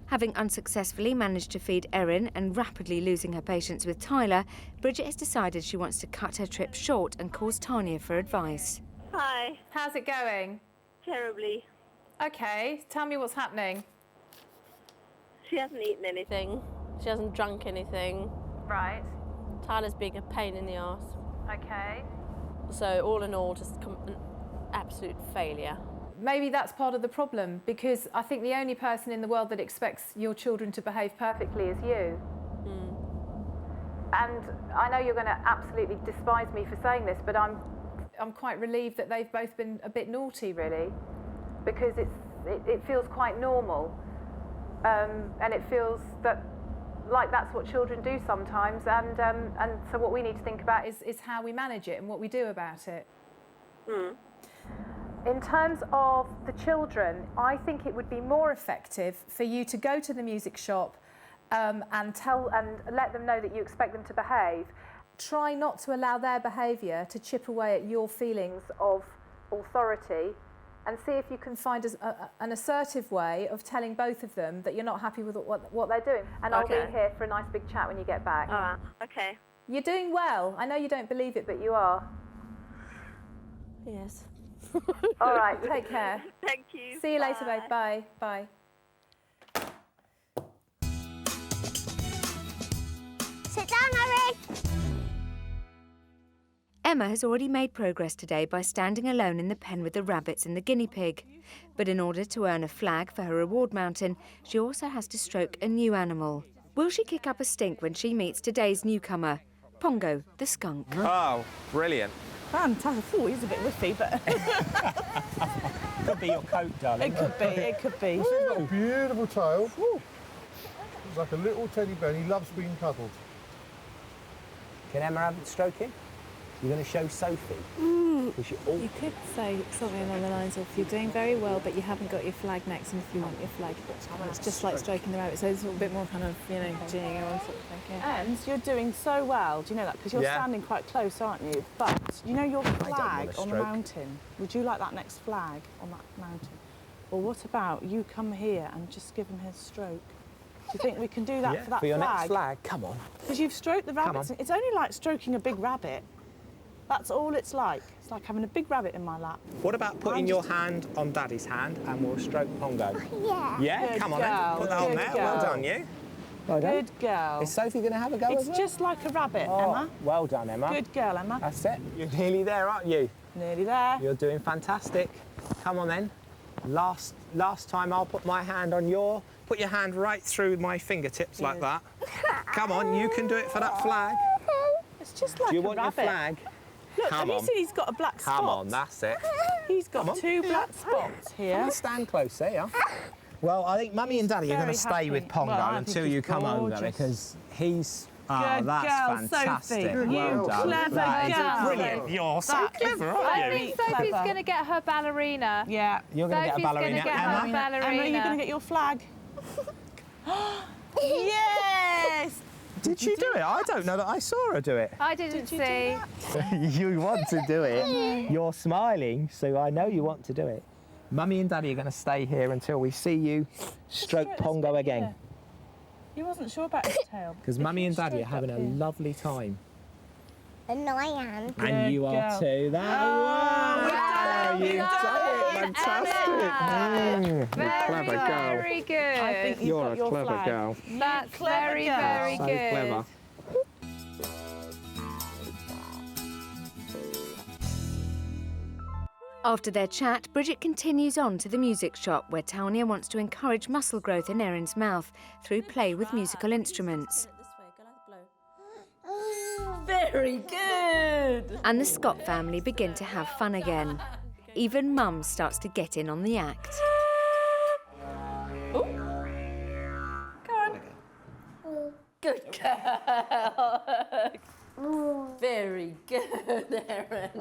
Having unsuccessfully managed to feed Erin and rapidly losing her patience with Tyler, Bridget has decided she wants to cut her trip short and calls Tanya for advice. Hi. How's it going? Terribly. Okay, tell me what's happening. She hasn't eaten anything. She hasn't drunk anything. Right. Tyler's being a pain in the arse. Okay. So all in all, just an absolute failure. Maybe that's part of the problem, because I think the only person in the world that expects your children to behave perfectly is you. And I know you're going to absolutely despise me for saying this, but I'm quite relieved that they've both been a bit naughty, really, because it feels quite normal, and it feels that like that's what children do sometimes, and so what we need to think about is how we manage it and what we do about it. In terms of the children, I think it would be more effective for you to go to the music shop and let them know that you expect them to behave. Try not to allow their behaviour to chip away at your feelings of authority, and see if you can find an assertive way of telling both of them that you're not happy with what they're doing. And I'll be here for a nice big chat when you get back. Okay. You're doing well. I know you don't believe it, but you are. Yes. All right, take care. Thank you. See you later, babe. Bye. Bye. Sit down, Erin. Emma has already made progress today by standing alone in the pen with the rabbits and the guinea pig. But in order to earn a flag for her reward mountain, she also has to stroke a new animal. Will she kick up a stink when she meets today's newcomer, Pongo, the skunk? Oh, brilliant. Fantastic. Oh, he's a bit whiffy, but... Could be your coat, darling. It could be, it could be. He's got a beautiful tail. He's like a little teddy bear. He loves being cuddled. Can Emma have it stroking? You're going to show Sophie? You could say something along the lines of, you're doing very well, but you haven't got your flag next, and if you want your flag, it's just like stroking the rabbit, so it's a little bit more kind of, you know, jingle sort of thing. Yeah. And you're doing so well, do you know that? Because you're standing quite close, aren't you? But you know your flag on the mountain? Would you like that next flag on that mountain? Or what about you come here and just give him his stroke? Do you think we can do that for that for your next flag? Come on. Because you've stroked the rabbits. It's only like stroking a big rabbit. That's all it's like. It's like having a big rabbit in my lap. What about putting your hand on Daddy's hand and we'll stroke Pongo? Yeah. Yeah? Come on then. Put that on there. Well done, you. Well done. Good girl. Is Sophie going to have a go as well? It's just like a rabbit, Emma. Well done, Emma. Good girl, Emma. That's it. You're nearly there, aren't you? Nearly there. You're doing fantastic. Come on then. Last time I'll put my hand on your... Put your hand right through my fingertips like that. Come on, you can do it for that flag. It's just like a rabbit. Do you want your flag? Look, have you seen he's got a black spot? Come on, that's it. He's got 2 black spots here. Stand close, yeah? Well, I think Mummy and Daddy are going to stay with Pongo until you come over because he's... Oh, Good that's girl, fantastic. Sophie. Well you done. clever that girl. Brilliant. You're so clever, aren't I you? think Sophie's going to get her ballerina. Yeah. You're going to get a ballerina. Sophie's going to get her ballerina. Emma, you're going to get your flag. Yes! Did she do it? I don't know that I saw her do it. I didn't see. You want to do it. You're smiling, so I know you want to do it. Mummy and Daddy are going to stay here until we see you stroke Pongo again. He wasn't sure about his tail. Because Mummy and Daddy are having a lovely time. And I am. And you are too. Wow, you've done it. Fantastic. Clever girl. Very good. I think You're a clever girl. That's very, very So good. clever. After their chat, Bridget continues on to the music shop where Tanya wants to encourage muscle growth in Erin's mouth through play with musical instruments. Very good. And the Scott family begin to have fun again. Even Mum starts to get in on the act. Go on. Good girl. Very good, Erin.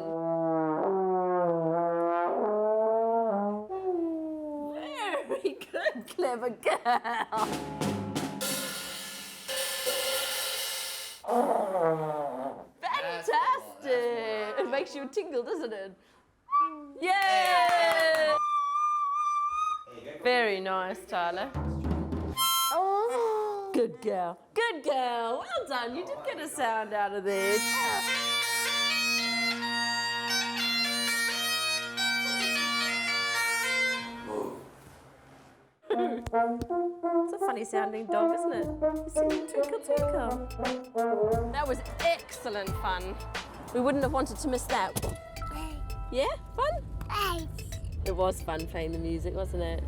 clever girl. Fantastic! It makes you tingle, doesn't it? Yay! Very nice, Tyler. Oh. Good girl. Good girl. Well done. You did get a sound out of this. It's a funny sounding dog, isn't it? He's singing Twinkle Twinkle. That was excellent fun. We wouldn't have wanted to miss that. Yeah? Fun? It was fun playing the music, wasn't it?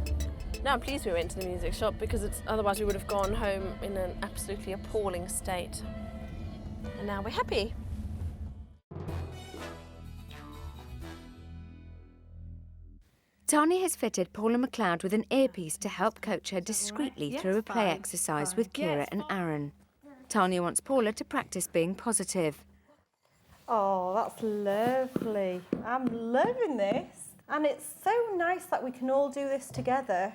No, I'm pleased we went to the music shop because otherwise we would have gone home in an absolutely appalling state. And now we're happy. Tanya has fitted Paula McLeod with an earpiece to help coach her discreetly through a play exercise with Kira and Erin. Tanya wants Paula to practice being positive. Oh, that's lovely. I'm loving this. And it's so nice that we can all do this together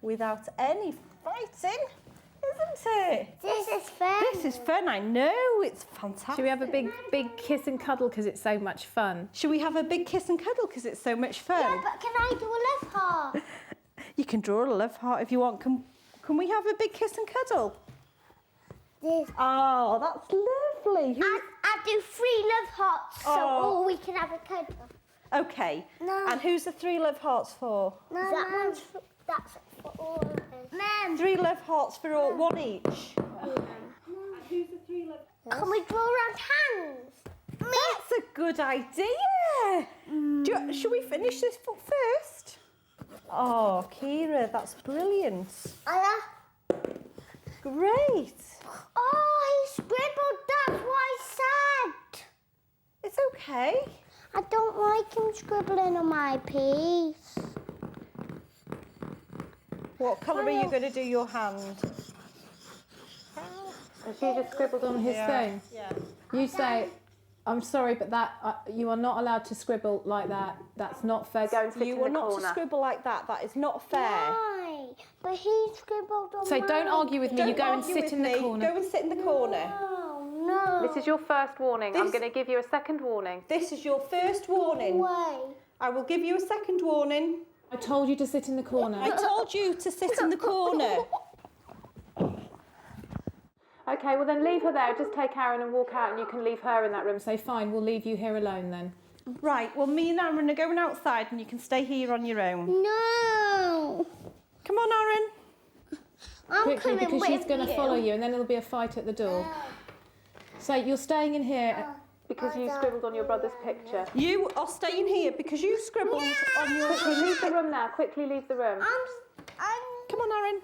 without any fighting, isn't it? This is fun. This is fun, I know. It's fantastic. Should we have a big kiss and cuddle because it's so much fun? Should we have a big kiss and cuddle because it's so much fun? Yeah, but can I do a love heart? You can draw a love heart if you want. Can we have a big kiss and cuddle? This. Oh, that's lovely. I'll do 3 love hearts so all we can have a cuddle. Okay. No. And who's the 3 love hearts for? No, that's for all of us. Ma'am. 3 love hearts for all, 1 each. And who's the 3 love hearts? Can we draw around hands? That's a good idea. Should we finish this foot first? Oh, Kira, that's brilliant. Great. Oh, he scribbled. That's what I said. It's okay. I don't like him scribbling on my piece. What colour are you going to do your hand? Has she just scribbled on his thing? Yeah. You say, I'm sorry, but that you are not allowed to scribble like that. That's not fair. Go and sit in the corner. You are not to scribble like that. That is not fair. Why? But he scribbled on So mine. don't argue with me. Don't you go and argue sit with in the me. corner. Go and sit in the corner. No. This is your first warning. I'm going to give you a second warning. This is your first warning. Way. I will give you a second warning. I told you to sit in the corner. I told you to sit in the corner. Okay, well then leave her there. Just take Erin and walk out and you can leave her in that room. Say, fine, we'll leave you here alone then. Right, well me and Erin are going outside and you can stay here on your own. No. Come on, Erin. I'm Quickly, coming because with she's going to follow you and then there'll be a fight at the door. So you're staying in here because you scribbled on your brother's picture. You are staying here because you scribbled on your... Quickly leave the room now. Quickly leave the room. Come on, Erin.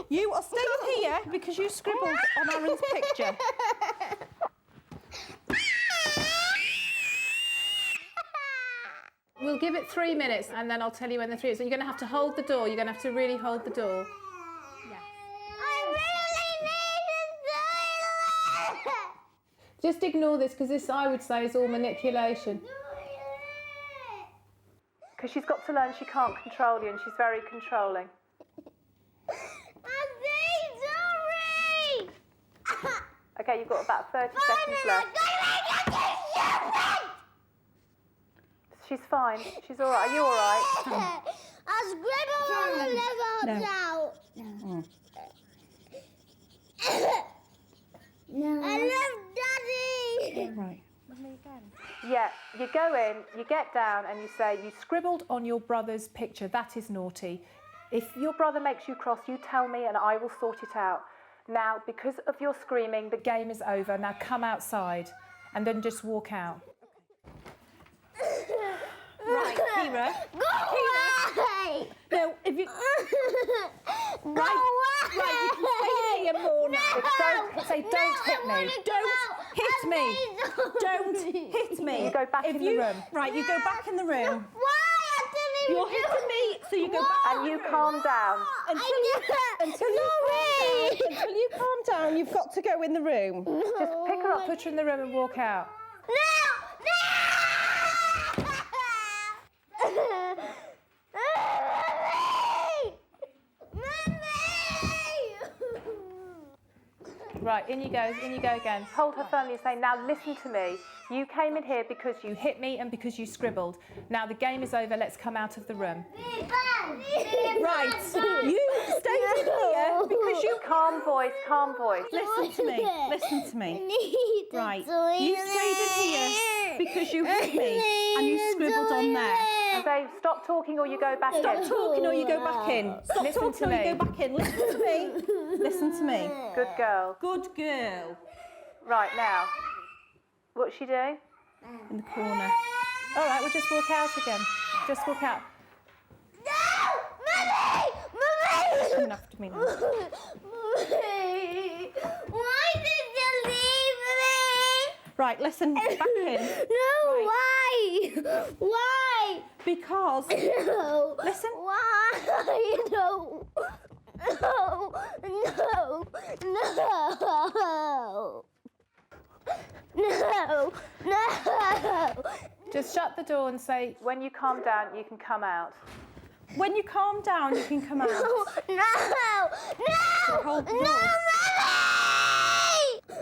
You are staying here because you scribbled on Erin's picture. We'll give it 3 minutes and then I'll tell you when the 3 is. So you're going to have to hold the door. You're going to have to really hold the door. Just ignore this because this, I would say, is all manipulation. Because she's got to learn she can't control you and she's very controlling. Okay, you've got about 30 seconds left. She's fine. She's all right. Are you all right? I scribbled on the love hearts out. No. I love Daddy. Right. Yeah, you go in, you get down and you say, you scribbled on your brother's picture. That is naughty. If your brother makes you cross, you tell me and I will sort it out. Now, because of your screaming, the game is over. Now come outside and then just walk out. Right, Kira. Go away! No, if you... Go Right, away! you can stay here more now. No. Don't hit me. Don't hit me. Don't hit me. You go back in the room. Right, you go back in the room. Why? You're hitting me, so you go back. And you calm down. Until you calm down, you've got to go in the room. Just pick her up, put her in the room and walk out. Right, in you go again. Hold her firmly and say, now listen to me. You came in here because you hit me and because you scribbled. Now the game is over, let's come out of the room. Right, you stayed in here because you... Calm voice, calm voice. Listen to me. Right, you stayed in here because you hit me and you scribbled on there. Say, stop talking or you go back in. Stop talking or you go back in. Stop talking or you go back in. Listen to me. Listen to me. Good girl. Good girl. Right, now, what's she doing? In the corner. All right, we'll just walk out again. Just walk out. Mummy! Coming after me now. Mummy! Why did you leave me? Right, listen, back in. No, right. Why? Why? Because... No. Listen. Why? No. No. No. No. No. No. Just shut the door and say, when you calm down, you can come out. When you calm down, you can come out. No. No. No. Hold the No, door. Mummy!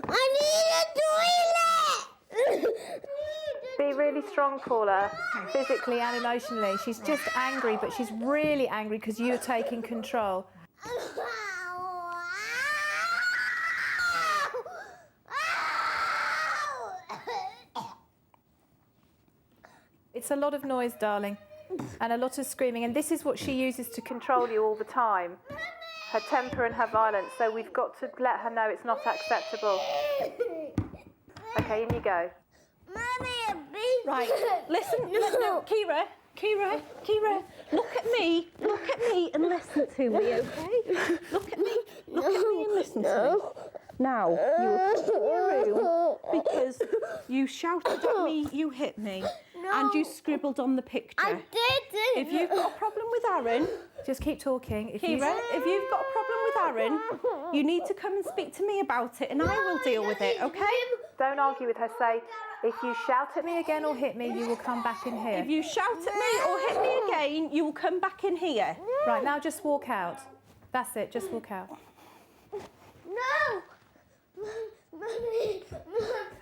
I need a toilet! Be really strong, Paula, physically and emotionally. She's just angry, but she's really angry because you're taking control. It's a lot of noise, darling, and a lot of screaming, and this is what she uses to control you all the time. Her temper and her violence, so we've got to let her know it's not acceptable. Okay, in you go. Mummy, Right, listen, no, Kira, look at me and listen to me, okay? Look at me and listen to me. Now, you were put in your room because you shouted at me, you hit me, and you scribbled on the picture. I didn't. If you've got a problem with Erin, just keep talking. Kira, if you've got a problem with Erin, you need to come and speak to me about it, and I will deal with it, okay? Don't argue with her. Say, if you shout at me again or hit me, you will come back in here. If you shout at me or hit me again, you will come back in here. Right, now just walk out. That's it, just walk out. No. Mummy.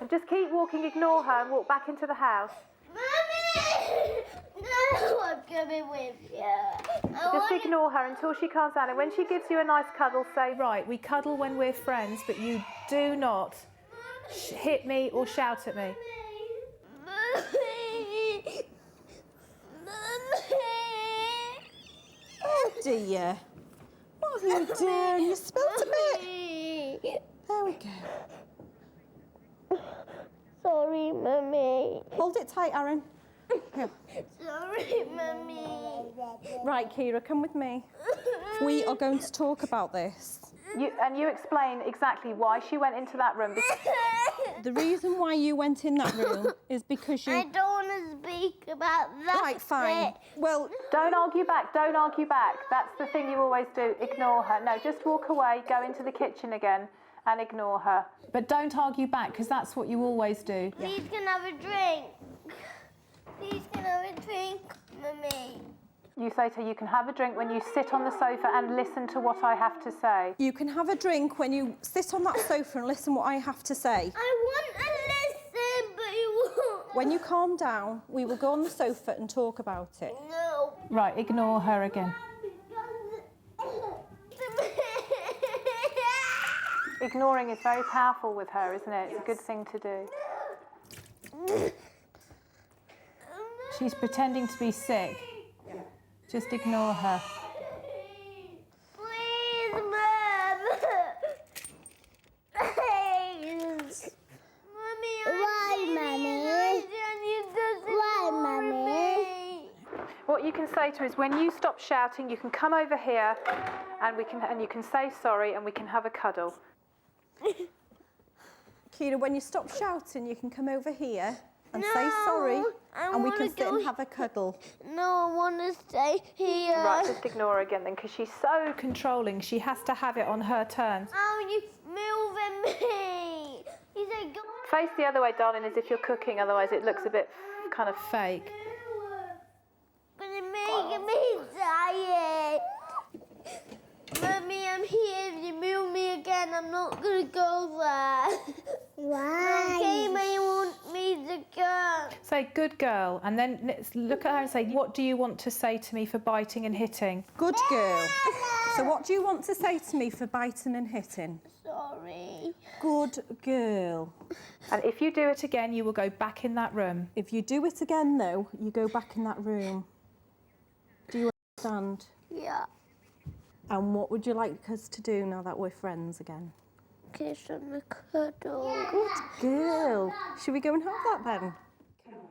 And just keep walking, ignore her, and walk back into the house. Mummy. No, I'm coming with you. Just ignore her until she calms down. And when she gives you a nice cuddle, say, right, we cuddle when we're friends, but you do not hit me or shout at me. Mummy. Mummy. Oh dear. What have you done? You spilled a bit. There we go. Sorry, Mummy. Hold it tight, Erin. Here. Sorry, Mummy. Right, Kira, come with me. We are going to talk about this. You explain exactly why she went into that room. The reason why you went in that room is because you... I don't want to speak about that. Right, fine. bit. Well... Don't argue back, don't argue back. That's the thing you always do, ignore her. No, just walk away, go into the kitchen again and ignore her. But don't argue back, because that's what you always do. Please can I have a drink? Please can I have a drink, Mummy? You say to her, you can have a drink when you sit on the sofa and listen to what I have to say. You can have a drink when you sit on that sofa and listen what I have to say. I want to listen, but you won't. When you calm down, we will go on the sofa and talk about it. No. Right, ignore her again. Ignoring is very powerful with her, isn't it? It's a good thing to do. She's pretending to be sick. Just ignore her. Please, Mum. Please. Mummy, why, Mummy? Why, Mummy? What you can say to her is, when you stop shouting, you can come over here, and you can say sorry, and we can have a cuddle. Kira, when you stop shouting, you can come over here and say sorry, and we can sit and have a cuddle. No, I want to stay here. Right, just ignore her again then, because she's so controlling. She has to have it on her terms. Oh, you moving me. You said go. Face the other way, darling, as if you're cooking, otherwise it looks a bit kind of fake. But it making me tired. Mummy, I'm here. If you move me again, I'm not going to go say, good girl, and then look at her and say, what do you want to say to me for biting and hitting? Good girl. So what do you want to say to me for biting and hitting? Sorry. Good girl. And if you do it again, you will go back in that room. If you do it again, though, you go back in that room. Do you understand? Yeah. And what would you like us to do now that we're friends again? Kiss and a cuddle. Good girl. Should we go and have that then?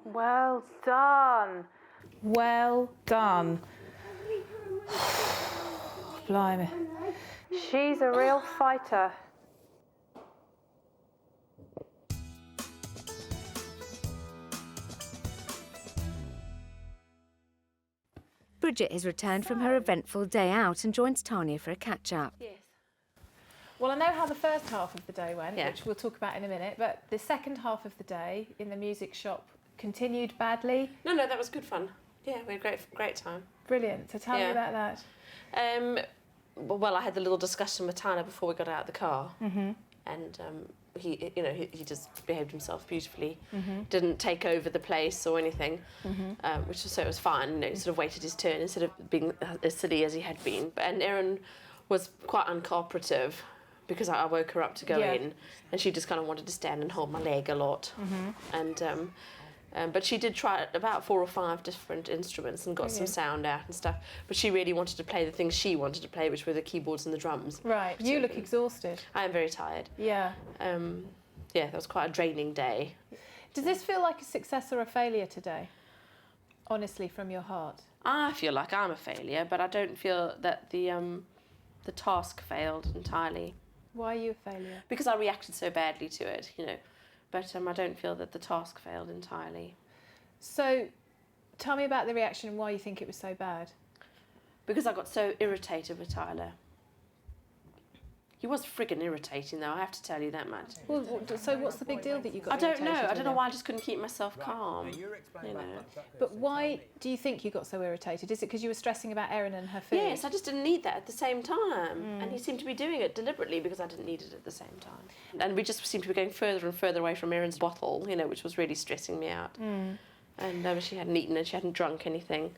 Well done. Well done. Blimey. She's a real fighter. Bridget has returned from her eventful day out and joins Tanya for a catch-up. Yes. Well, I know how the first half of the day went, Yeah. which we'll talk about in a minute, but the second half of the day in the music shop continued badly. No, that was good fun. Yeah, we had a great time. Brilliant. So tell me about that. Well, I had the little discussion with Tanya before we got out of the car, and he just behaved himself beautifully. Didn't take over the place or anything, which was, so it was fine. You know, he sort of waited his turn instead of being as silly as he had been. And Erin was quite uncooperative because I woke her up to go in, and she just kind of wanted to stand and hold my leg a lot. But she did try about 4 or 5 different instruments and got some sound out and stuff. But she really wanted to play the things she wanted to play, which were the keyboards and the drums. Right. You look exhausted. I am very tired. Yeah. That was quite a draining day. Does this feel like a success or a failure today? Honestly, from your heart. I feel like I'm a failure, but I don't feel that the task failed entirely. Why are you a failure? Because I reacted so badly to it, you know. But I don't feel that the task failed entirely. So, tell me about the reaction and why you think it was so bad. Because I got so irritated with Tyler. He was friggin' irritating, though, I have to tell you that much. Well, so what's the big deal that you got I don't irritated know. I with don't know him? why I just couldn't keep myself calm. You know. But why do you think you got so irritated? Is it because you were stressing about Erin and her food? Yes, I just didn't need that at the same time. And he seemed to be doing it deliberately because I didn't need it at the same time. And we just seemed to be going further and further away from Erin's bottle, you know, which was really stressing me out. And she hadn't eaten and she hadn't drunk anything.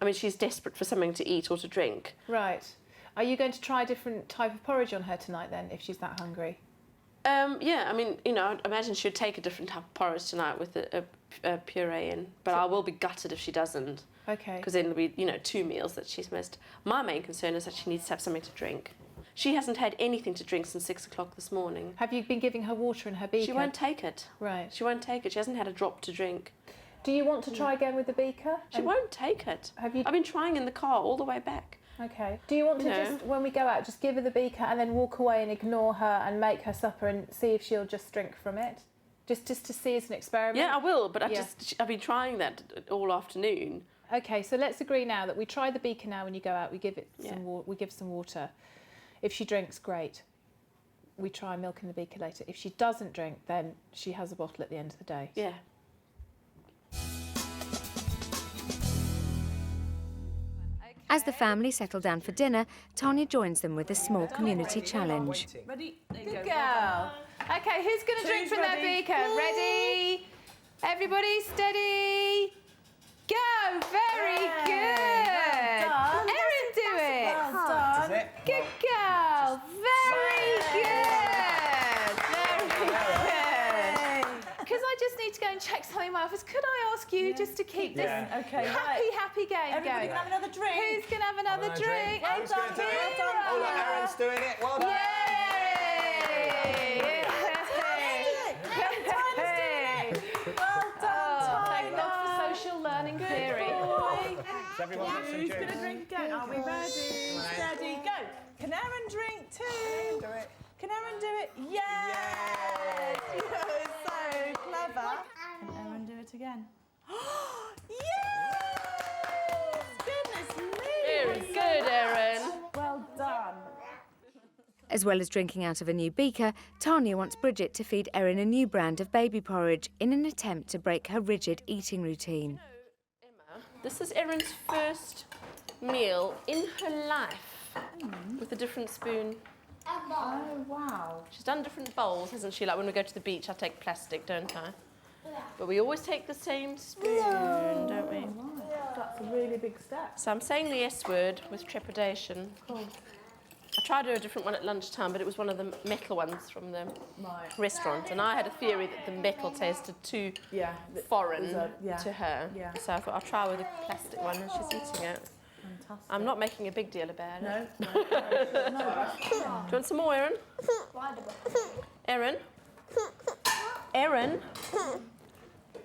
I mean, she's desperate for something to eat or to drink. Right. Are you going to try a different type of porridge on her tonight then, if she's that hungry? Yeah, I mean, you know, I imagine she'd take a different type of porridge tonight with a puree in, but I will be gutted if she doesn't. Okay. Because then it'll be, you know, 2 meals that she's missed. My main concern is that she needs to have something to drink. She hasn't had anything to drink since 6 o'clock this morning. Have you been giving her water in her beaker? She won't take it. Right. She won't take it. She hasn't had a drop to drink. Do you want to try again with the beaker? She won't take it. Have you? I've been trying in the car all the way back. Okay. Do you want to just, when we go out, just give her the beaker and then walk away and ignore her and make her supper and see if she'll just drink from it? Just to see as an experiment? Yeah, I will, but I've been trying that all afternoon. Okay, so let's agree now that we try the beaker now when you go out, we give it we give some water. If she drinks, great. We try milk in the beaker later. If she doesn't drink, then she has a bottle at the end of the day. Yeah. As the family settle down for dinner, Tanya joins them with a small community challenge. Ready? Good girl. Okay, who's going to drink from their beaker? Ready? Everybody, steady. Go. Very good. Well done. Erin, do it. Well done. Good girl. Very good. Very good. Because I just need to go and check something in my office. Could I ask you just to keep this happy game Everybody going? can have another drink. Who's going to have another drink? Well done. Well done. Oh, look, Erin's doing it. Well done. Thank God for social learning theory. Who's going to drink again? Are we ready? Steady, go. Can Erin drink too? Can Erin do it? Yes! You're so clever. Can Erin do it again? Yes! Goodness me! Very good, Erin. Well done. As well as drinking out of a new beaker, Tanya wants Bridget to feed Erin a new brand of baby porridge in an attempt to break her rigid eating routine. Emma, this is Erin's first meal in her life with a different spoon. Oh, wow. She's done different bowls, hasn't she? Like when we go to the beach, I take plastic, don't I? But we always take the same spoon, don't we? That's a really big step. So I'm saying the S word with trepidation. Cool. I tried a different one at lunchtime, but it was one of the metal ones from the restaurant, and I had a theory that the metal tasted too foreign to her. Yeah. So I thought I'll try with a plastic one, and she's eating it. Fantastic. I'm not making a big deal about it. No. Do you want some more, Erin? Erin? Erin?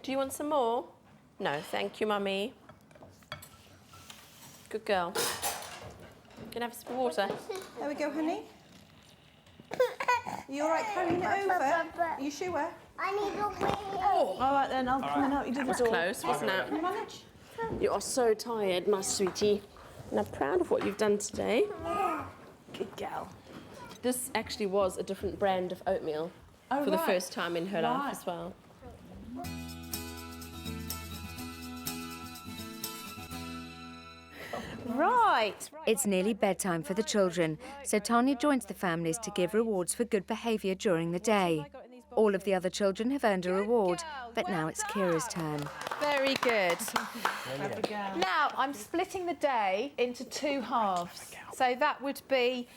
Do you want some more? No, thank you, Mummy. Good girl. Can I have some water? There we go, honey. Are you all right carrying it over? Are you sure? I need a wee. Oh, all right then, I'll come and help you do the That was door. close, wasn't it? Can you manage? You are so tired, my sweetie. And I'm proud of what you've done today. Good girl. This actually was a different brand of oatmeal for the first time in her life as well. Right. It's nearly bedtime for the children, so Tanya joins the families to give rewards for good behaviour during the day. All of the other children have earned a reward, but now it's Kira's turn. Very good. Now, I'm splitting the day into 2 halves. So that would be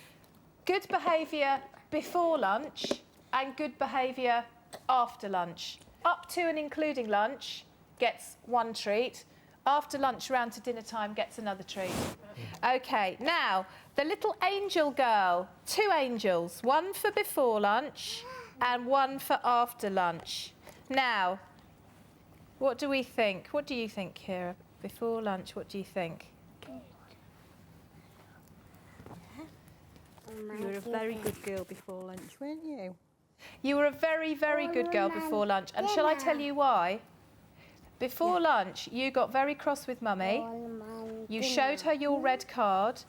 good behaviour before lunch and good behaviour after lunch. Up to and including lunch gets 1 treat. After lunch, round to dinner time, gets another treat. OK, now, the little angel girl, 2 angels, 1 for before lunch and 1 for after lunch. Now, what do we think? What do you think, Kira? Before lunch, what do you think? You were a very good girl before lunch, weren't you? You were a very, very good girl before lunch. And shall I tell you why? Before lunch, you got very cross with Mummy. You showed her your red card.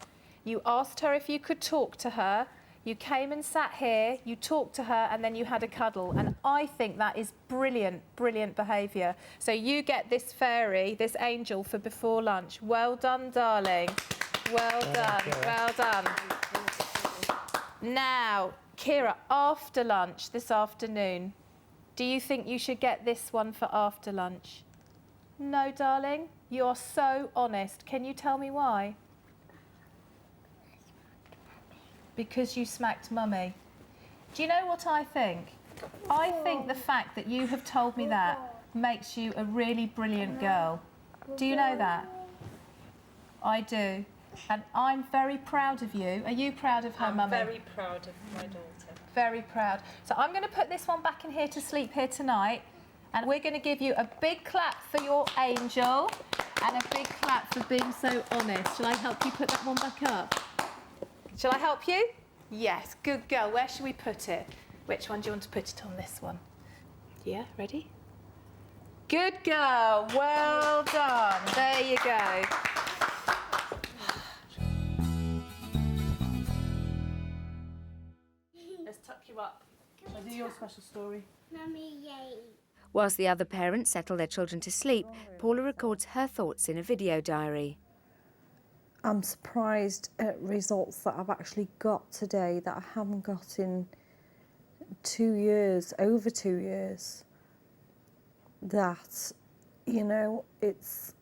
You asked her if you could talk to her. You came and sat here, you talked to her, and then you had a cuddle. And I think that is brilliant, brilliant behaviour. So you get this fairy, this angel, for before lunch. Well done, darling. Well done, well done. Now, Kira, after lunch this afternoon, do you think you should get this one for after lunch? No, darling. You're so honest. Can you tell me why? Because you smacked Mummy. Do you know what I think? I think the fact that you have told me that makes you a really brilliant girl. Do you know that? I do. And I'm very proud of you. Are you proud of her, Mummy? I'm very proud of my daughter. Very proud. So I'm going to put this one back in here to sleep here tonight. And we're going to give you a big clap for your angel and a big clap for being so honest. Shall I help you put that one back up? Shall I help you? Yes, good girl. Where should we put it? Which one do you want to put it on? This one. Yeah, ready? Good girl. Well done. There you go. Let's tuck you up. I'll do your special story. Mummy, yay. Whilst the other parents settle their children to sleep, Paula records her thoughts in a video diary. I'm surprised at results that I've actually got today that I haven't got in 2 years, over 2 years. That, you know, it's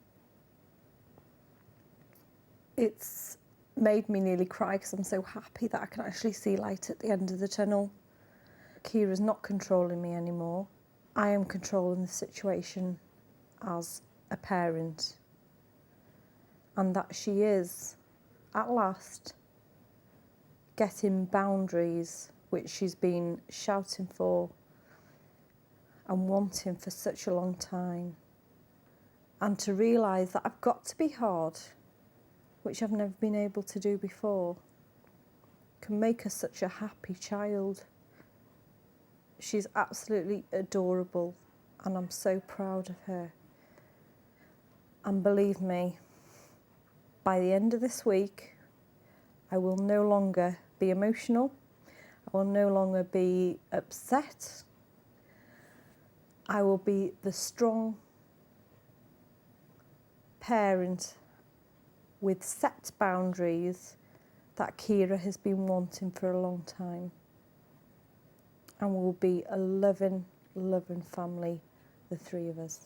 made me nearly cry because I'm so happy that I can actually see light at the end of the tunnel. Kira's not controlling me anymore. I am controlling the situation as a parent. And that she is, at last, getting boundaries which she's been shouting for and wanting for such a long time. And to realise that I've got to be hard, which I've never been able to do before, can make her such a happy child. She's absolutely adorable and I'm so proud of her. And believe me, by the end of this week, I will no longer be emotional. I will no longer be upset. I will be the strong parent with set boundaries that Kira has been wanting for a long time. And we'll be a loving, loving family the three of us.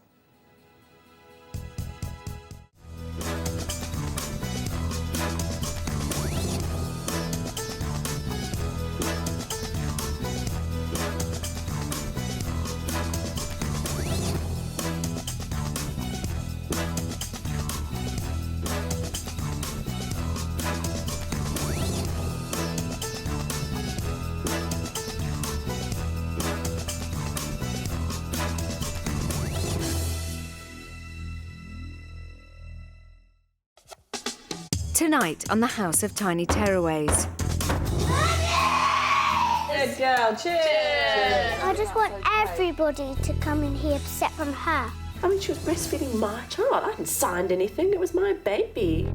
Tonight on the House of Tiny Tearaways. Good girl, cheers! I just want everybody to come in here except from her. I mean, she was breastfeeding my child. I hadn't signed anything. It was my baby.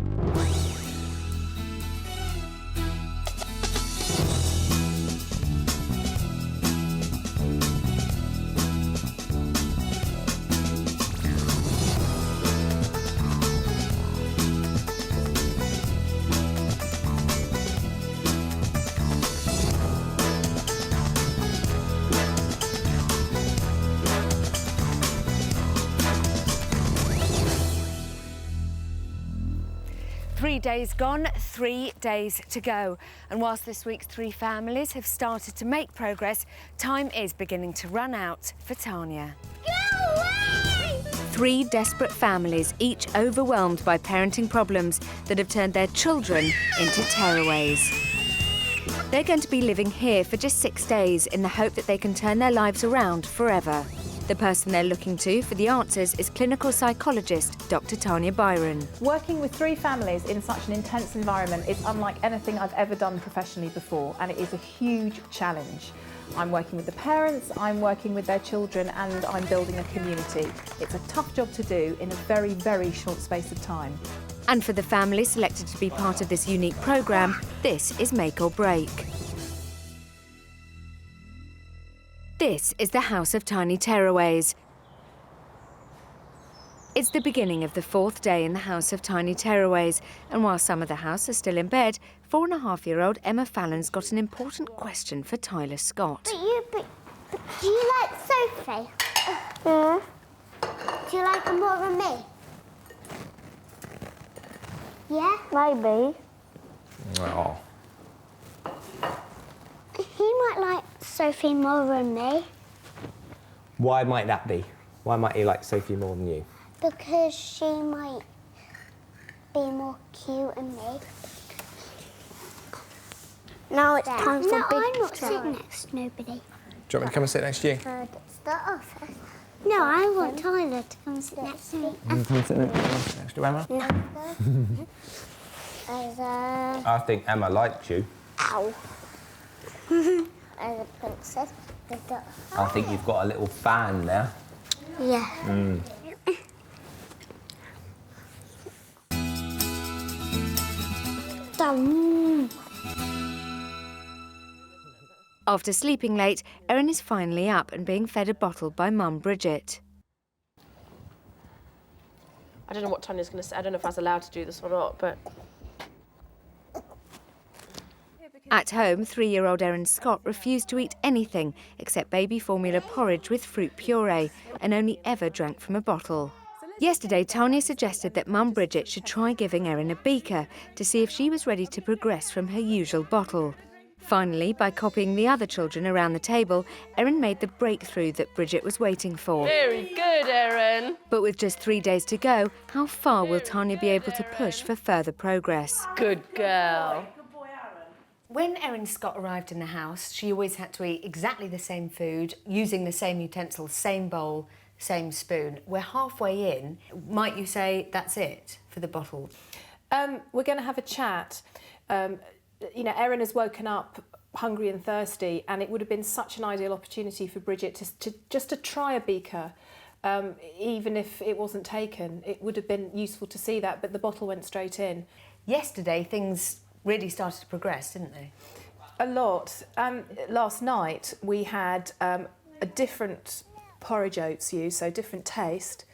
3 days gone, 3 days to go. And whilst this week's 3 families have started to make progress, time is beginning to run out for Tanya. Go away! 3 desperate families, each overwhelmed by parenting problems that have turned their children into tearaways. They're going to be living here for just 6 days in the hope that they can turn their lives around forever. The person they're looking to for the answers is clinical psychologist Dr. Tanya Byron. Working with 3 families in such an intense environment is unlike anything I've ever done professionally before, and it is a huge challenge. I'm working with the parents, I'm working with their children, and I'm building a community. It's a tough job to do in a very, very short space of time. And for the families selected to be part of this unique programme, this is make or break. This is the House of Tiny Tearaways. It's the beginning of the 4th day in the House of Tiny Tearaways, and while some of the house are still in bed, 4.5-year-old Emma Fallon's got an important question for Tyler Scott. But do you like Sophie? Yeah. Do you like her more than me? Yeah? Maybe. Oh. He might like Sophie more than me. Why might that be? Why might he like Sophie more than you? Because she might be more cute than me. Now it's time for big I'm not sitting next to nobody. Do you want me to come and sit next to you? Start off. No, I want Tyler to come sit next to me. Come and sit next to Emma? No. I think Emma likes you. Ow. As a princess. I think you've got a little fan there. Yeah. Mm. After sleeping late, Erin is finally up and being fed a bottle by Mum Bridget. I don't know what Tanya's going to say. I don't know if I was allowed to do this or not, but... At home, 3-year-old Erin Scott refused to eat anything except baby formula porridge with fruit puree and only ever drank from a bottle. Yesterday, Tanya suggested that Mum Bridget should try giving Erin a beaker to see if she was ready to progress from her usual bottle. Finally, by copying the other children around the table, Erin made the breakthrough that Bridget was waiting for. Very good, Erin. But with just 3 days to go, how far will Tanya be able to push for further progress? Good girl. When Erin Scott arrived in the house, she always had to eat exactly the same food, using the same utensils, same bowl, same spoon. We're halfway in. Might you say that's it for the bottle? We're going to have a chat. You know, Erin has woken up hungry and thirsty, and it would have been such an ideal opportunity for Bridget to try a beaker. Even if it wasn't taken, it would have been useful to see that, but the bottle went straight in. Yesterday, things really started to progress, didn't they? A lot. Last night, we had a different porridge oats used, so different taste.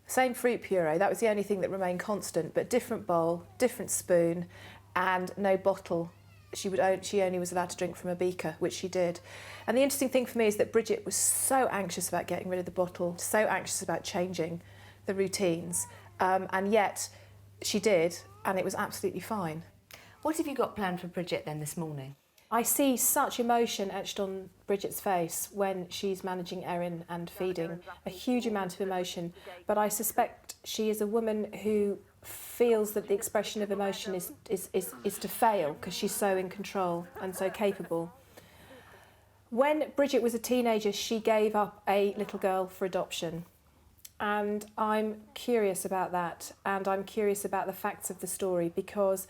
Same fruit puree, that was the only thing that remained constant, but different bowl, different spoon, and no bottle she only was allowed to drink from a beaker, which she did. And the interesting thing for me is that Bridget was so anxious about getting rid of the bottle, so anxious about changing the routines, and yet she did, and it was absolutely fine. What have you got planned for Bridget then this morning? I see such emotion etched on Bridget's face when she's managing Erin and feeding, a huge amount of emotion, but I suspect she is a woman who feels that the expression of emotion is to fail because she's so in control and so capable. When Bridget was a teenager, she gave up a little girl for adoption, and I'm curious about that, and I'm curious about the facts of the story, because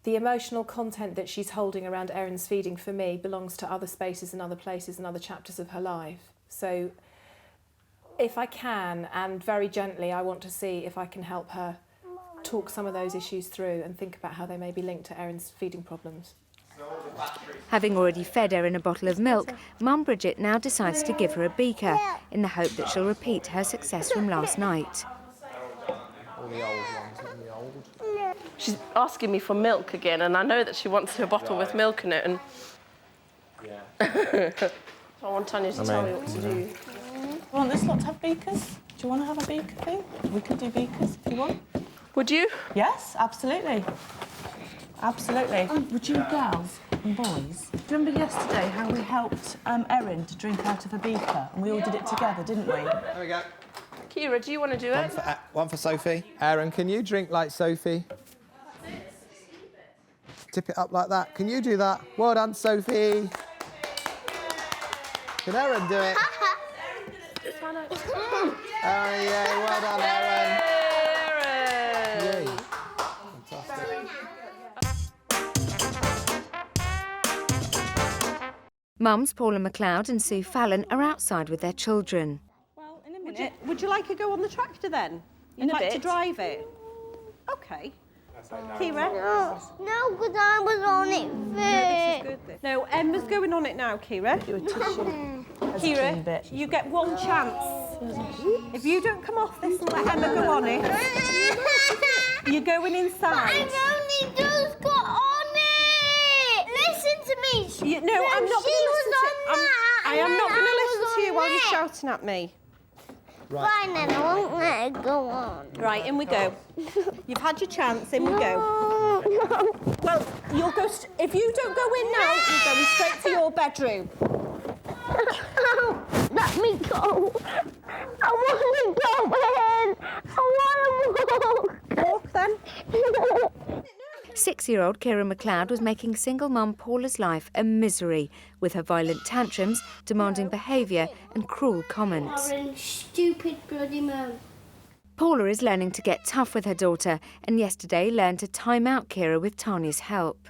the emotional content that she's holding around Erin's feeding for me belongs to other spaces and other places and other chapters of her life. So if I can, and very gently, I want to see if I can help her talk some of those issues through and think about how they may be linked to Erin's feeding problems. Having already fed Erin a bottle of milk, Mum Bridget now decides to give her a beaker in the hope that she'll repeat her success from last night. All the old ones, all the old. She's asking me for milk again, and I know that she wants a bottle with milk in it. And I want Tanya to tell me what to do. You want this lot to have beakers? Do you want to have a beaker thing? We could do beakers if you want. Would you? Yes, absolutely. Absolutely. Would you girls and boys, do you remember yesterday how we helped Erin to drink out of a beaker and we all did it together, didn't we? There we go. Kira, do you want to do it? One for Sophie. Erin, can you drink like Sophie? Tip it up like that. Can you do that? Well done, Sophie. Can Erin do it? Oh, yeah, well done, Erin. Yay. Fantastic. Mums Paula McLeod and Sue Fallon are outside with their children. Well, in a minute. Would you like to go on the tractor then? You'd like to drive it? OK. Kira? No, because I was on it first. No, Emma's going on it now, Kira. Kira, you get one chance. If you don't come off this and let Emma go on it, you're going inside. I've only just got on it. Listen to me. No, I'm not going to listen to you. I am not going to listen to you while you're shouting at me. Right. Fine then, I won't let it go on. Right, in we go. You've had your chance, in we go. Well, you'll go. If you don't go in now, you're going straight to your bedroom. Let me go. I want to go in. I want to walk. Walk then. 6-year-old Kira McLeod was making single mum Paula's life a misery, with her violent tantrums, demanding behaviour and cruel comments. Stupid bloody mum. Paula is learning to get tough with her daughter, and yesterday learned to time out Kira with Tanya's help.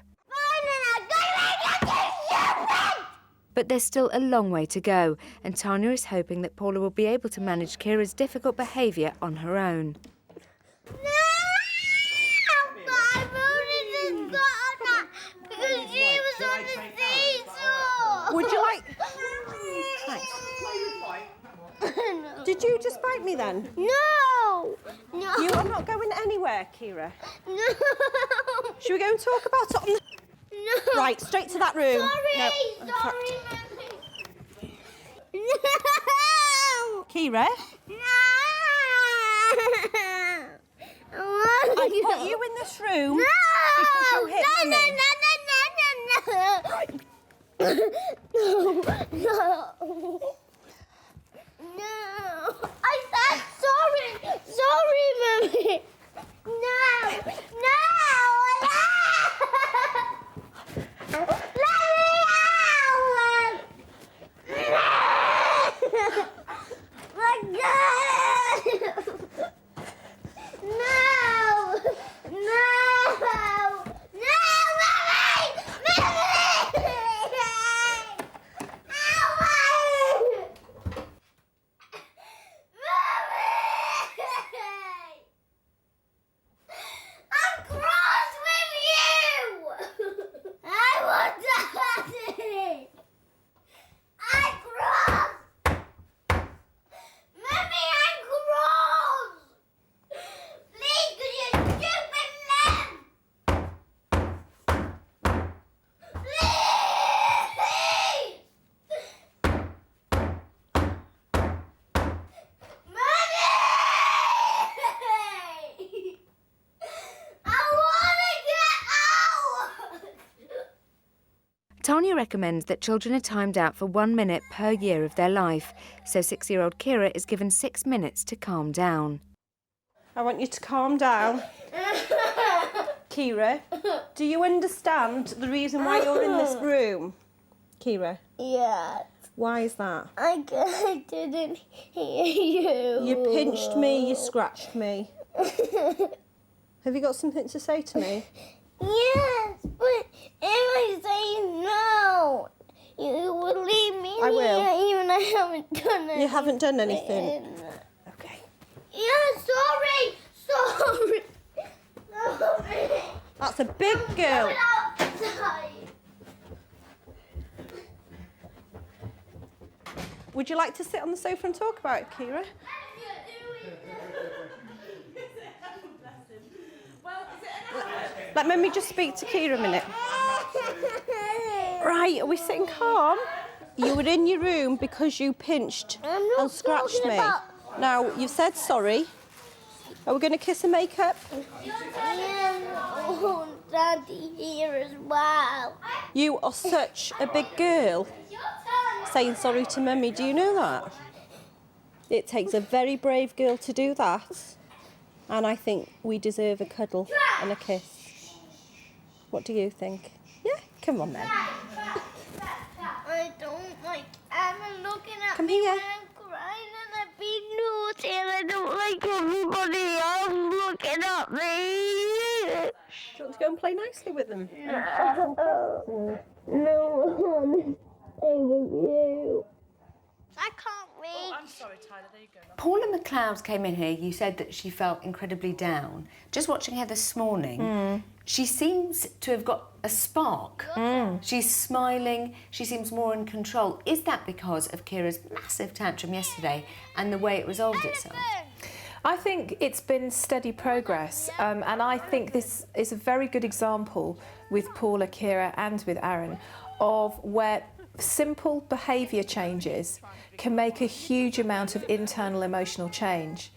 But there's still a long way to go, and Tanya is hoping that Paula will be able to manage Kira's difficult behaviour on her own. Would you like... Thanks. Did you just bite me then? No! No. You are not going anywhere, Kira. No. Should we go and talk about it on the... No. Right, straight to that room. Sorry, no. Mummy. No. Kira? No. I put you in this room because you hit me. No. No. No. I said sorry. Sorry, Mummy. No. No. Let me out. Let go. No. No. No, Mummy. Mummy. Tanya recommends that children are timed out for 1 minute per year of their life, so 6-year-old Kira is given 6 minutes to calm down. I want you to calm down. Kira, do you understand the reason why you're in this room? Kira? Yes. Why is that? I didn't hear you. You pinched me, you scratched me. Have you got something to say to me? Yes, but if I say no, you will leave me I will. here even I haven't done anything. You haven't done anything. Okay. Yeah, sorry. That's a big girl. Would you like to sit on the sofa and talk about it, Kira? Let me just speak to Kira a minute. Right, are we sitting calm? You were in your room because you pinched and scratched me. Now, you've said sorry. Are we going to kiss and make up? Yeah, Daddy here as well. You are such a big girl. Saying sorry to Mummy, do you know that? It takes a very brave girl to do that. And I think we deserve a cuddle and a kiss. What do you think? Yeah, come on then. I don't like Anna looking at Come me here. when I'm crying and I'm being naughty and I don't like everybody else looking at me. Do you want to go and play nicely with them? No one stay with you. I can't read. Oh, I'm sorry, Tyler. There you go. Paula McLeod came in here. You said that she felt incredibly down. Just watching her this morning, she seems to have got a spark. She's smiling. She seems more in control. Is that because of Kira's massive tantrum yesterday and the way it resolved itself? I think it's been steady progress, and I think this is a very good example with Paula, Kira and with Erin of where simple behaviour changes can make a huge amount of internal emotional change.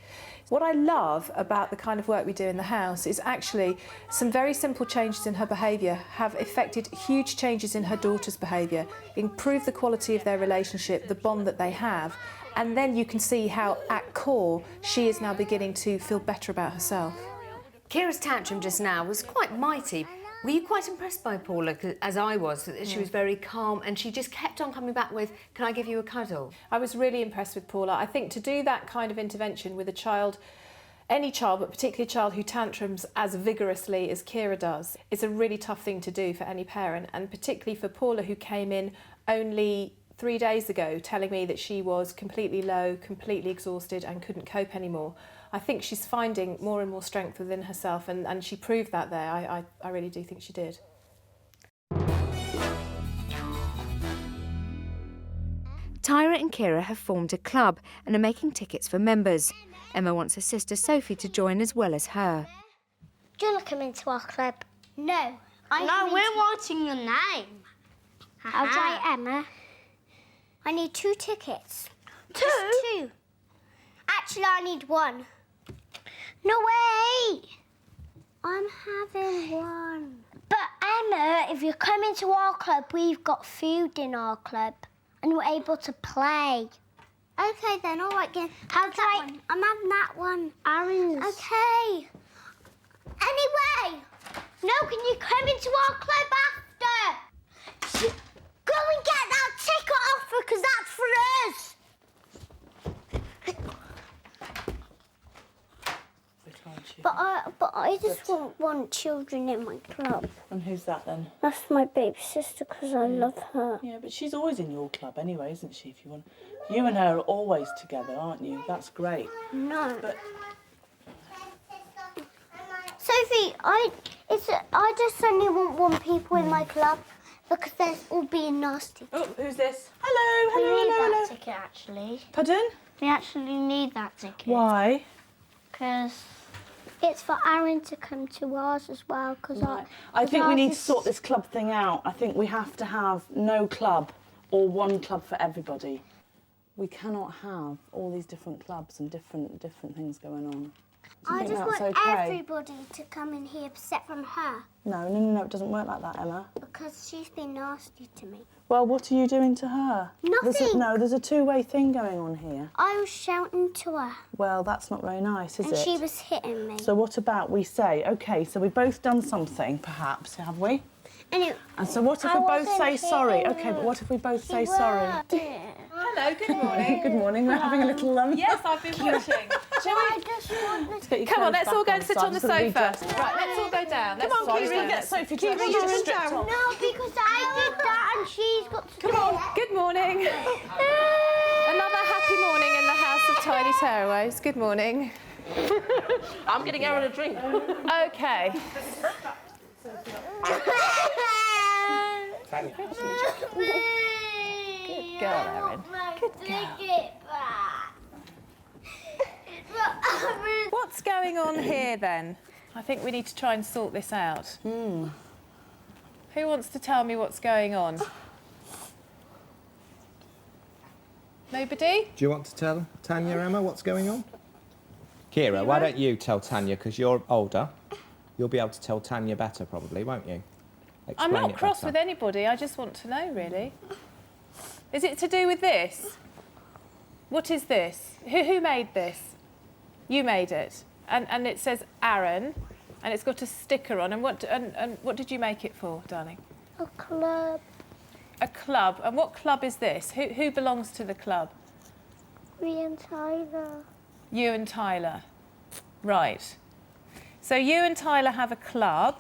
What I love about the kind of work we do in the house is actually some very simple changes in her behaviour have affected huge changes in her daughter's behaviour, improved the quality of their relationship, the bond that they have, and then you can see how at core she is now beginning to feel better about herself. Kira's tantrum just now was quite mighty. Were you quite impressed by Paula, as I was? She was very calm and she just kept on coming back with, can I give you a cuddle? I was really impressed with Paula. I think to do that kind of intervention with a child, any child, but particularly a child who tantrums as vigorously as Kira does, is a really tough thing to do for any parent, and particularly for Paula, who came in only 3 days ago telling me that she was completely low, completely exhausted and couldn't cope anymore. I think she's finding more and more strength within herself, and she proved that there. I really do think she did. Tyra and Kira have formed a club and are making tickets for members. Emma wants her sister Sophie to join as well as her. Do you want to come into our club? No. We're wanting your name. I'll try Emma. I need 2 tickets. 2? Just 2. Actually, I need 1. No way! I'm having 1. But Emma, if you come into our club, we've got food in our club and we're able to play. Okay then, all right, again. I'm having that one. Aaron's. Okay. Anyway, no, can you come into our club after? Go and get that ticket off her, because that's for us. But I just want children in my club. And who's that then? That's my baby sister, because I love her. Yeah, but she's always in your club anyway, isn't she? If you want, you and her are always together, aren't you? That's great. No. But Sophie, I just only want 1 people in my club because they're all being nasty. Oh, who's this? We need Hello. that ticket, actually. Pardon? We actually need that ticket. Why? Because it's for Erin to come to ours as well. I think we need to sort this club thing out. I think we have to have no club or 1 club for everybody. We cannot have all these different clubs and different things going on. I just want everybody to come in here except from her. No, it doesn't work like that, Emma. Because she's been nasty to me. Well, what are you doing to her? Nothing. There's a two-way thing going on here. I was shouting to her. Well, that's not very nice, is it? And she was hitting me. So what about we say, OK, so we've both done something, perhaps, have we? And so what if we both say sorry? OK, but what if we both say sorry? Hello, good morning. Good morning. We're having a little Yes, I've been watching. Come on, let's all go and sit on the sofa. Right, let's all go down. Come on, Kiri, get Sophie to No, because I did that and she's got to Come on, good morning. Another happy morning in the house of Tiny Tearaways. Good morning. I'm getting Erin a drink. OK. Good girl, Erin. Good girl. What's going on here, then? I think we need to try and sort this out. Who wants to tell me what's going on? Nobody? Do you want to tell Tanya, Emma, what's going on? Kira, why don't you tell Tanya, because you're older. You'll be able to tell Tanya better, probably, won't you? I'm not cross with anybody, I just want to know, really. Is it to do with this? What is this? Who made this? You made it. And it says Erin, and it's got a sticker on. And what did you make it for, darling? A club. A club. And what club is this? Who belongs to the club? Me and Tyler. You and Tyler. Right. So you and Tyler have a club.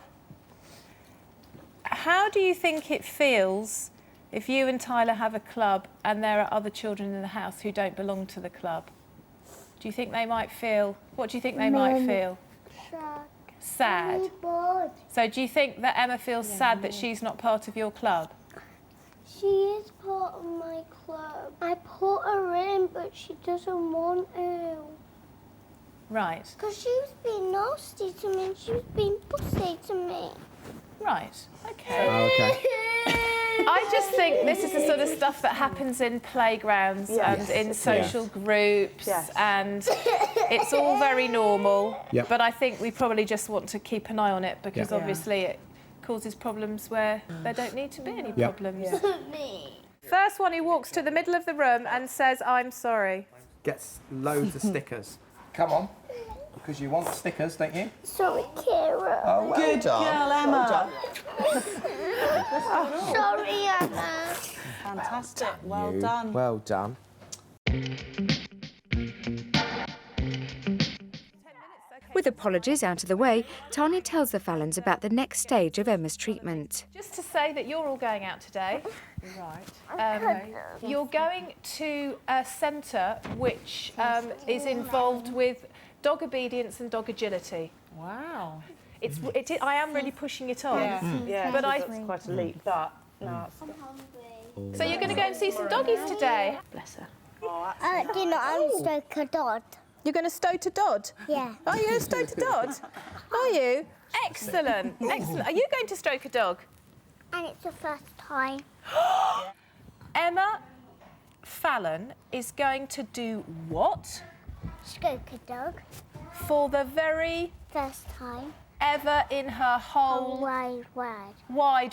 How do you think it feels if you and Tyler have a club and there are other children in the house who don't belong to the club? Do you think they might feel... What do you think they might feel? Sad. Sad. So do you think that Emma feels sad that she's not part of your club? She is part of my club. I put her in, but she doesn't want to. Right. Because she was being nasty to me and she was being pussy to me. Right, OK. OK. I just think this is the sort of stuff that happens in playgrounds and in social groups, and it's all very normal. Yep. But I think we probably just want to keep an eye on it because obviously it causes problems where there don't need to be any problems. First one who walks to the middle of the room and says, "I'm sorry." Gets loads of stickers. Come on. Because you want stickers, don't you? Sorry, Kira. Oh, well Good done. girl, Emma. Sorry, Emma. Fantastic. Well done. Well done. With apologies out of the way, Tanya tells the Fallons about the next stage of Emma's treatment. Just to say that you're all going out today. Right. You're going to a centre which is involved with dog obedience and dog agility. Wow. I am really pushing it on. Yeah, but that's quite a leap, but no. So you're going to go and see some doggies today? Bless her. I'm stroke a dog. You're going to stoat a dod? Yeah. Are you going to stoat a dod? Are you? Excellent, excellent. Are you going to stroke a dog? And it's the first time. Emma Fallon is going to do what? Stroke a dog. For the very first time ever in her whole wide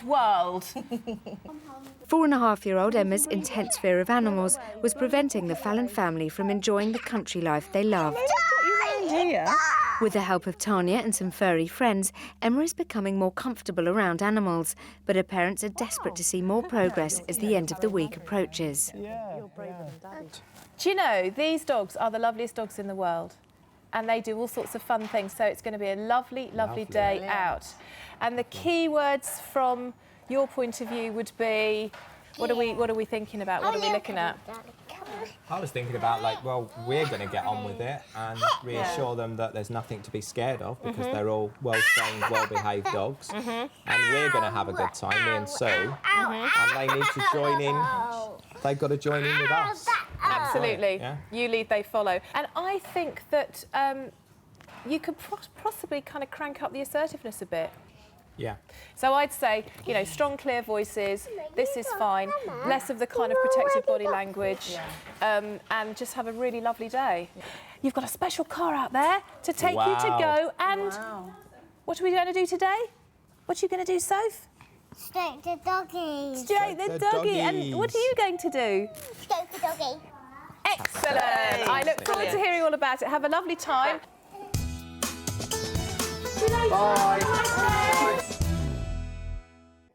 world. 4.5-year-old Emma's intense fear of animals was preventing the Fallon family from enjoying the country life they loved. With the help of Tanya and some furry friends, Emma is becoming more comfortable around animals, but her parents are desperate to see more progress as the end of the week approaches. Do you know, these dogs are the loveliest dogs in the world, and they do all sorts of fun things, so it's going to be a lovely, lovely day out. And the key words from your point of view would be, what are we thinking about? What are we looking at? I was thinking about, like, well, we're going to get on with it and reassure them that there's nothing to be scared of because they're all well-trained, well-behaved dogs. And we're going to have a good time, me and Sue. And they need to join in. They've got to join in with us. Absolutely. Yeah. You lead, they follow. And I think that you could possibly kind of crank up the assertiveness a bit. Yeah. So I'd say, you know, strong, clear voices, this is fine, less of the kind of protective body language, and just have a really lovely day. You've got a special car out there to take you to go and... What are we going to do today? What are you going to do, Soph? Stroke the doggy. Stroke the doggy. And what are you going to do? Stroke the doggy. Excellent. I look forward to hearing all about it. Have a lovely time. Bye.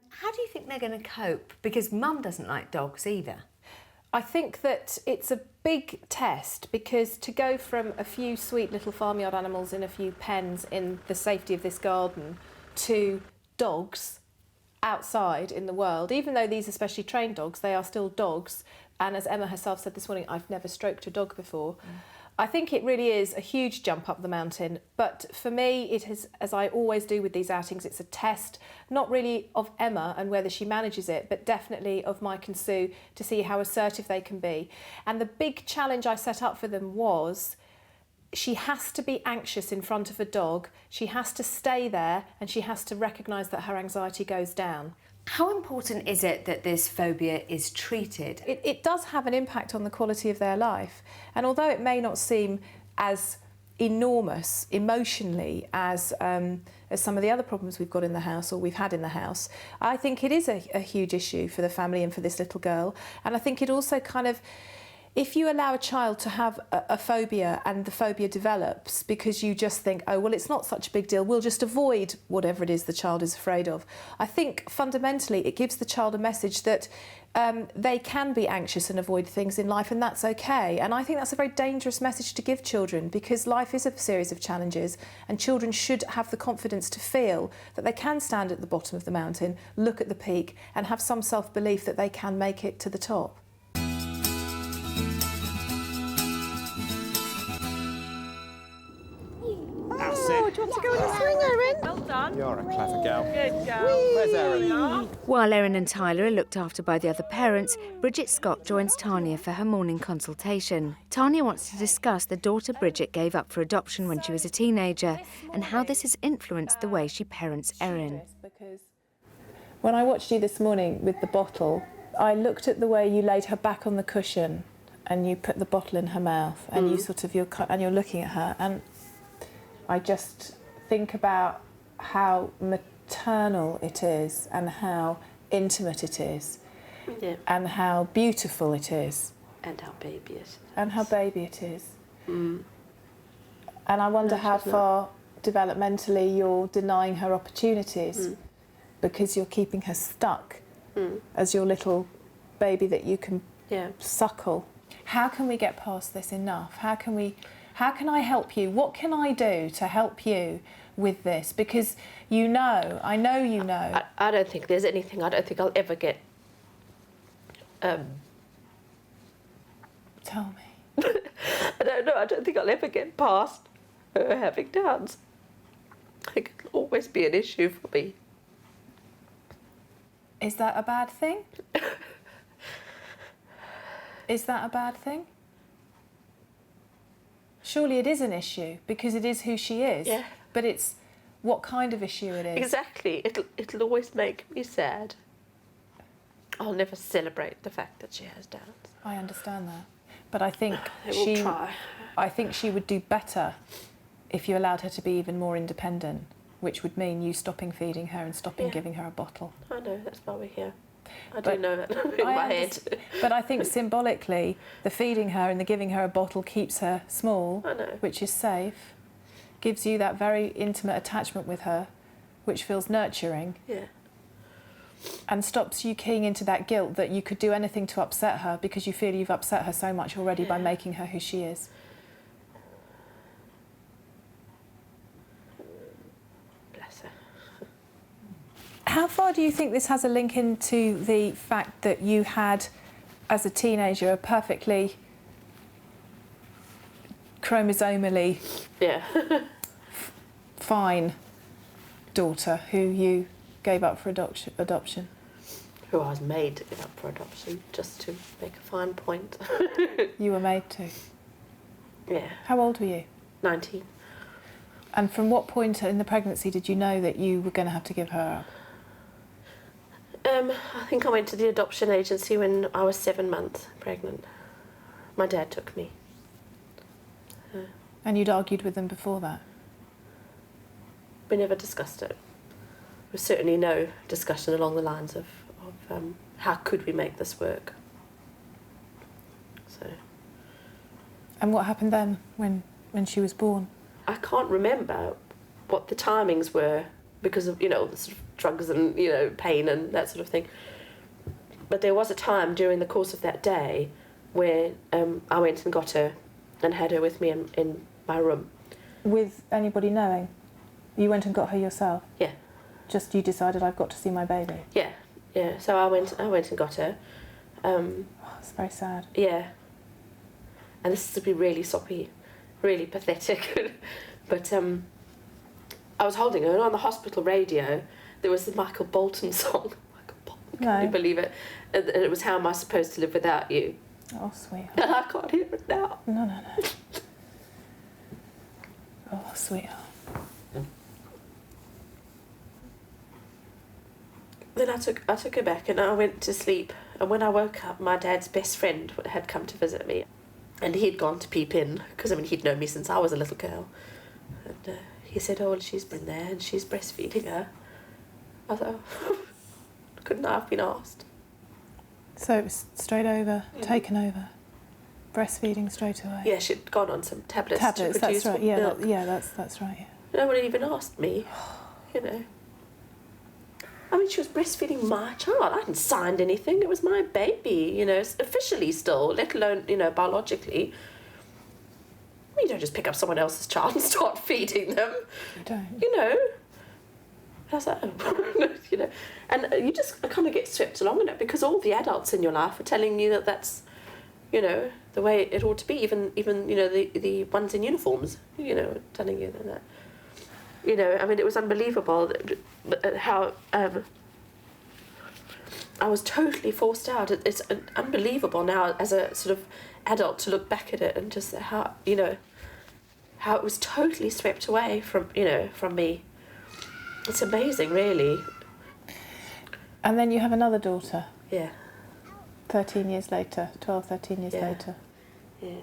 How do you think they're going to cope? Because Mum doesn't like dogs either. I think that it's a big test, because to go from a few sweet little farmyard animals in a few pens in the safety of this garden to dogs outside in the world, even though these are specially trained dogs, they are still dogs. And as Emma herself said this morning, I've never stroked a dog before. I think it really is a huge jump up the mountain. But for me, it is, as I always do with these outings, it's a test, not really of Emma and whether she manages it, but definitely of Mike and Sue to see how assertive they can be. And the big challenge I set up for them was, she has to be anxious in front of a dog, she has to stay there, and she has to recognise that her anxiety goes down. How important is it that this phobia is treated? It does have an impact on the quality of their life. And although it may not seem as enormous emotionally as some of the other problems we've got in the house or we've had in the house, I think it is a huge issue for the family and for this little girl. And I think it also kind of, if you allow a child to have a phobia and the phobia develops because you just think, oh, well, it's not such a big deal, we'll just avoid whatever it is the child is afraid of. I think fundamentally it gives the child a message that they can be anxious and avoid things in life, and that's okay. And I think that's a very dangerous message to give children, because life is a series of challenges and children should have the confidence to feel that they can stand at the bottom of the mountain, look at the peak and have some self-belief that they can make it to the top. Oh, do you want to go in the swing, Erin? Well done. You're a clever girl. Good girl. Where's Erin? While Erin and Tyler are looked after by the other parents, Bridget Scott joins Tanya for her morning consultation. Tanya wants to discuss the daughter Bridget gave up for adoption when she was a teenager and how this has influenced the way she parents Erin. When I watched you this morning with the bottle, I looked at the way you laid her back on the cushion and you put the bottle in her mouth and you sort of, you're looking at her, and I just think about how maternal it is and how intimate it is, and how beautiful it is. And how baby it is. And how baby it is. And I wonder how far developmentally you're denying her opportunities because you're keeping her stuck as your little baby that you can suckle. How can we get past this enough? How can I help you? What can I do to help you with this? Because I know you know. I don't think there's anything, I don't think I'll ever get... Tell me. I don't know, I don't think I'll ever get past her having downs. I think it'll always be an issue for me. Is that a bad thing? Is that a bad thing? Surely it is an issue, because it is who she is. Yeah. But it's what kind of issue it is. Exactly. It'll always make me sad. I'll never celebrate the fact that she has downs. I understand that. But I think I think she would do better if you allowed her to be even more independent, which would mean you stopping feeding her and stopping giving her a bottle. I know, that's why we're here. I do know that in my head. But I think symbolically, the feeding her and the giving her a bottle keeps her small, which is safe, gives you that very intimate attachment with her, which feels nurturing. Yeah. And stops you keying into that guilt that you could do anything to upset her because you feel you've upset her so much already by making her who she is. Bless her. How far do you think this has a link into the fact that you had, as a teenager, a perfectly chromosomally fine daughter who you gave up for adoption? Who I was made to give up for adoption, just to make a fine point. You were made to? Yeah. How old were you? 19. And from what point in the pregnancy did you know that you were going to have to give her up? I think I went to the adoption agency when I was 7 months pregnant. My dad took me. And you'd argued with them before that? We never discussed it. There was certainly no discussion along the lines of how could we make this work. So. And what happened then when she was born? I can't remember what the timings were because of, the sort of drugs and, pain and that sort of thing. But there was a time during the course of that day where I went and got her and had her with me in my room. With anybody knowing? You went and got her yourself? Yeah. Just you decided, I've got to see my baby? Yeah. So I went and got her. It's very sad. Yeah. And this is to be really soppy, really pathetic. But I was holding her, and on the hospital radio there was the Michael Bolton song. Michael Bolton, can you believe it? And it was How Am I Supposed to Live Without You? Oh, sweetheart. And I can't hear it now. No. Oh, sweetheart. Then I took her back and I went to sleep. And when I woke up, my dad's best friend had come to visit me. And he'd gone to peep in, because he'd known me since I was a little girl. And he said, oh, well, she's been there and she's breastfeeding her. I thought, oh, couldn't I have been asked? So it was straight over, taken over, breastfeeding straight away? Yeah, she'd gone on some tablets to produce that's right. Yeah, milk. That's right. Yeah. No one even asked me, she was breastfeeding my child. I hadn't signed anything. It was my baby, officially still, let alone, biologically. You don't just pick up someone else's child and start feeding them. You don't. And I was like, oh, And you just kind of get swept along in it because all the adults in your life are telling you that that's, the way it ought to be. Even the ones in uniforms, telling you that. It was unbelievable how I was totally forced out. It's unbelievable now as a sort of adult to look back at it and just how how it was totally swept away from me. It's amazing, really. And then you have another daughter. Yeah. 13 years later, 12, 13 years later. Yeah.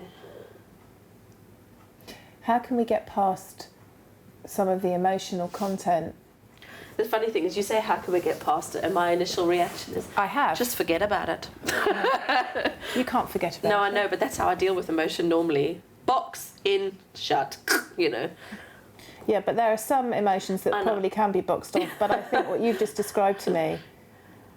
How can we get past some of the emotional content? The funny thing is you say, how can we get past it? And my initial reaction is, I have. Just forget about it. You can't forget about it. No, I know, but that's how I deal with emotion normally. Box, in, shut, Yeah, but there are some emotions that probably can be boxed off, but I think what you've just described to me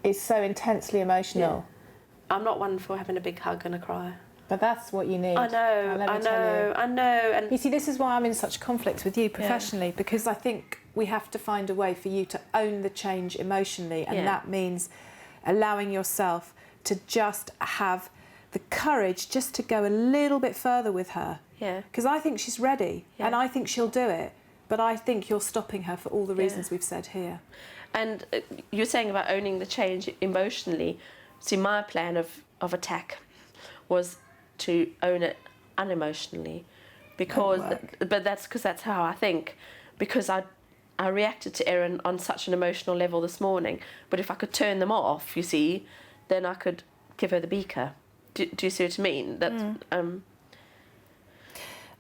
is so intensely emotional. Yeah. I'm not one for having a big hug and a cry. But that's what you need. I know. And you see, this is why I'm in such conflict with you professionally, because I think we have to find a way for you to own the change emotionally, and that means allowing yourself to just have the courage just to go a little bit further with her. Yeah. Because I think she's ready, and I think she'll do it, but I think you're stopping her for all the reasons we've said here. And you're saying about owning the change emotionally. See, my plan of attack was to own it unemotionally, because but that's because that's how I think, because I reacted to Erin on such an emotional level this morning, but if I could turn them off, you see, then I could give her the beaker. Do you see what I mean? That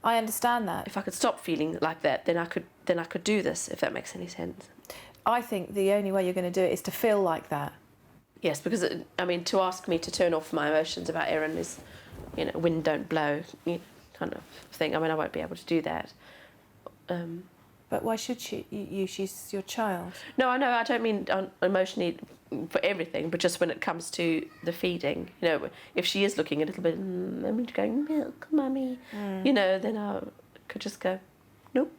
I understand that. If I could stop feeling like that, then I could do this, if that makes any sense. I think the only way you're going to do it is to feel like that. Yes, because to ask me to turn off my emotions about Erin is, wind don't blow, kind of thing. I won't be able to do that. But why should she? She's your child. No, I know. I don't mean emotionally for everything, but just when it comes to the feeding. If she is looking a little bit, going, milk, mummy, then I could just go, nope.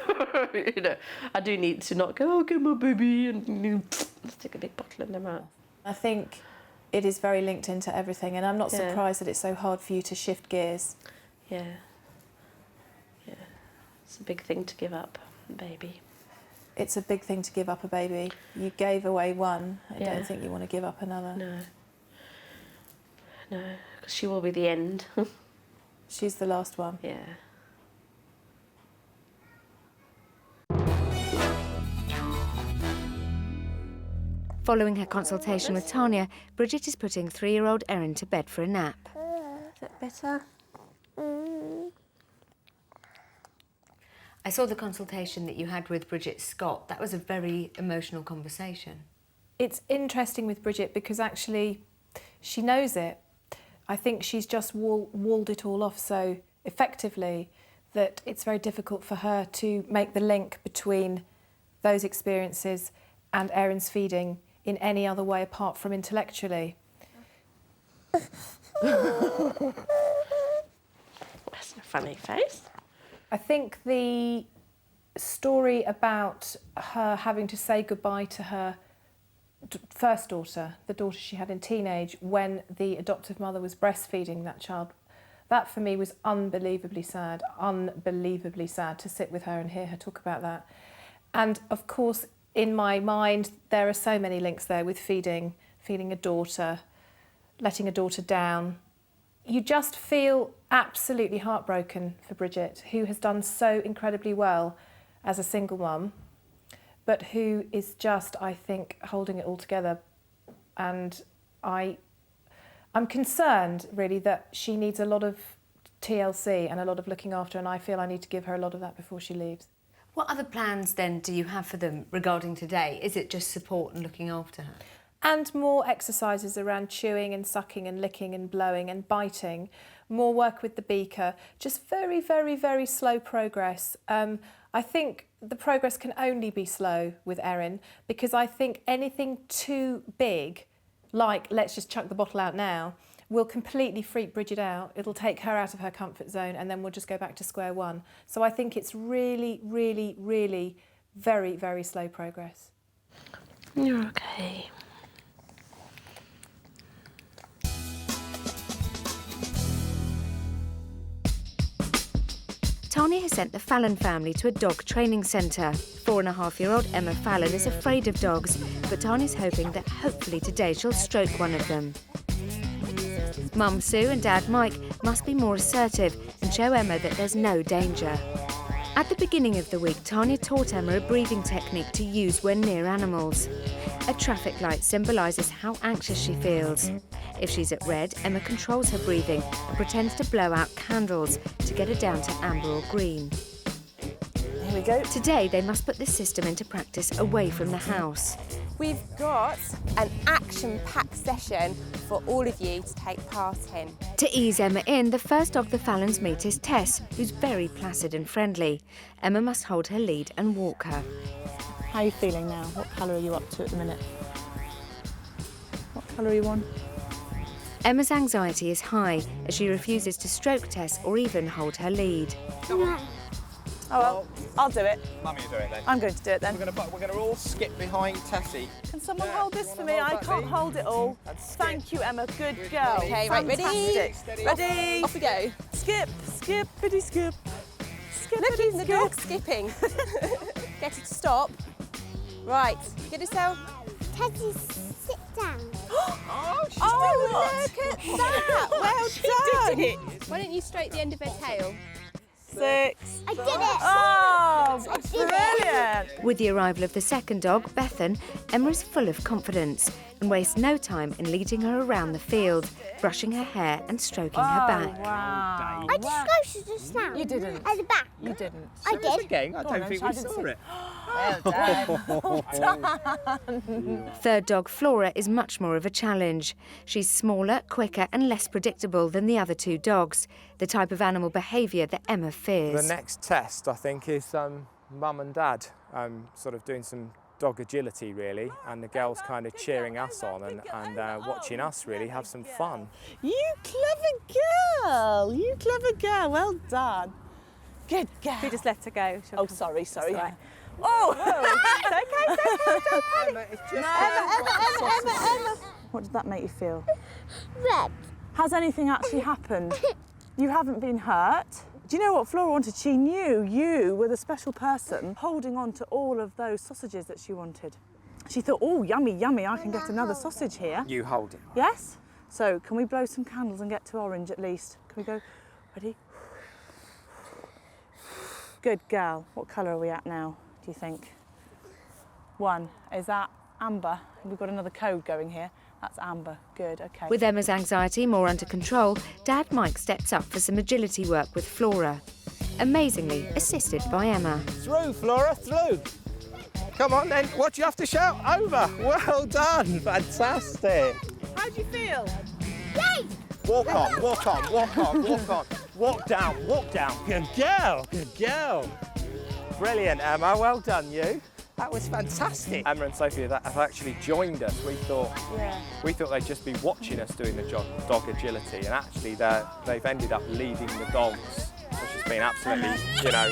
I do need to not go, oh, get my baby, and stick a big bottle in their mouth. I think it is very linked into everything, and I'm not surprised that it's so hard for you to shift gears. Yeah. It's a big thing to give up, baby. It's a big thing to give up a baby. You gave away one. I don't think you want to give up another. No, because she will be the end. She's the last one. Yeah. Following her consultation with Tanya, Bridget is putting 3-year-old Erin to bed for a nap. Is that better? I saw the consultation that you had with Bridget Scott. That was a very emotional conversation. It's interesting with Bridget because actually she knows it. I think she's just walled it all off so effectively that it's very difficult for her to make the link between those experiences and Erin's feeding in any other way apart from intellectually. That's a funny face. I think the story about her having to say goodbye to her first daughter, the daughter she had in teenage, when the adoptive mother was breastfeeding that child, that for me was unbelievably sad to sit with her and hear her talk about that. And of course, in my mind, there are so many links there with feeding a daughter, letting a daughter down. You just feel absolutely heartbroken for Bridget, who has done so incredibly well as a single mum, but who is just, I think, holding it all together. And I'm concerned, really, that she needs a lot of TLC and a lot of looking after, and I feel I need to give her a lot of that before she leaves. What other plans, then, do you have for them regarding today? Is it just support and looking after her? And more exercises around chewing and sucking and licking and blowing and biting, more work with the beaker, just very, very, very slow progress. I think the progress can only be slow with Erin because I think anything too big, like let's just chuck the bottle out now, will completely freak Bridget out. It'll take her out of her comfort zone and then we'll just go back to square one. So I think it's really, really, really very, very slow progress. You're okay. Tanya has sent the Fallon family to a dog training centre. 4.5-year-old Emma Fallon is afraid of dogs, but Tanya's hoping that hopefully today she'll stroke one of them. Mum Sue and Dad Mike must be more assertive and show Emma that there's no danger. At the beginning of the week, Tanya taught Emma a breathing technique to use when near animals. A traffic light symbolises how anxious she feels. If she's at red, Emma controls her breathing and pretends to blow out candles to get her down to amber or green. Here we go. Today, they must put this system into practice away from the house. We've got an action-packed session for all of you to take part in. To ease Emma in, the first dog the Fallons meet is Tess, who's very placid and friendly. Emma must hold her lead and walk her. How are you feeling now? What colour are you up to at the minute? What colour are you on? Emma's anxiety is high as she refuses to stroke Tess or even hold her lead. Oh well, I'll do it. Mummy will do it then. I'm going to do it then. We're going to all skip behind Tessie. Can someone hold this for me? I can't hold it all. Thank you, Emma. Good girl. Okay, right, ready? Ready? Off we go. Skip, skip, bitty skip. Skip, look, even the dog's skipping. Get it to stop. Right, get yourself. Tessie, sit down. Oh, look at that. Well done. Did it. Why don't you stroke the end of her tail? 6. I did it. Oh, brilliant. With the arrival of the second dog, Bethan, Emma is full of confidence and wastes no time in leading her around the field, brushing her hair and stroking her back. Wow. I just stroked it just now. You didn't. At the back. You didn't. I did. Again, I don't think we saw it. Well done. Well done. Third dog, Flora, is much more of a challenge. She's smaller, quicker and less predictable than the other two dogs, the type of animal behaviour that Emma fears. The next test, I think, is Mum and Dad sort of doing some dog agility, really, and the girls kind of cheering us on and watching us really have some fun. You clever girl. You clever girl. Well done. Good girl. You just let her go. Oh, sorry. Right. Oh! It's okay. Emma. What did that make you feel? Red. Has anything actually happened? You haven't been hurt? Do you know what Flora wanted? She knew you were the special person holding on to all of those sausages that she wanted. She thought, oh, yummy, yummy, I can get another sausage here. You hold it. Yes? So can we blow some candles and get to orange at least? Can we go? Ready? Good girl. What colour are we at now, do you think? 1. Is that amber. We've got another code going here. That's amber. Good, OK. With Emma's anxiety more under control, Dad Mike steps up for some agility work with Flora. Amazingly, assisted by Emma. Through, Flora, through. Come on then, what do you have to shout? Over. Well done, fantastic. How do you feel? Yay! Walk on, walk on, walk on, walk on. Walk down, walk down. Good girl, good girl. Brilliant, Emma, well done you. That was fantastic. Emma and Sophia have actually joined us. We thought they'd just be watching us doing the dog agility, and actually they've ended up leading the dogs, which has been absolutely, you know,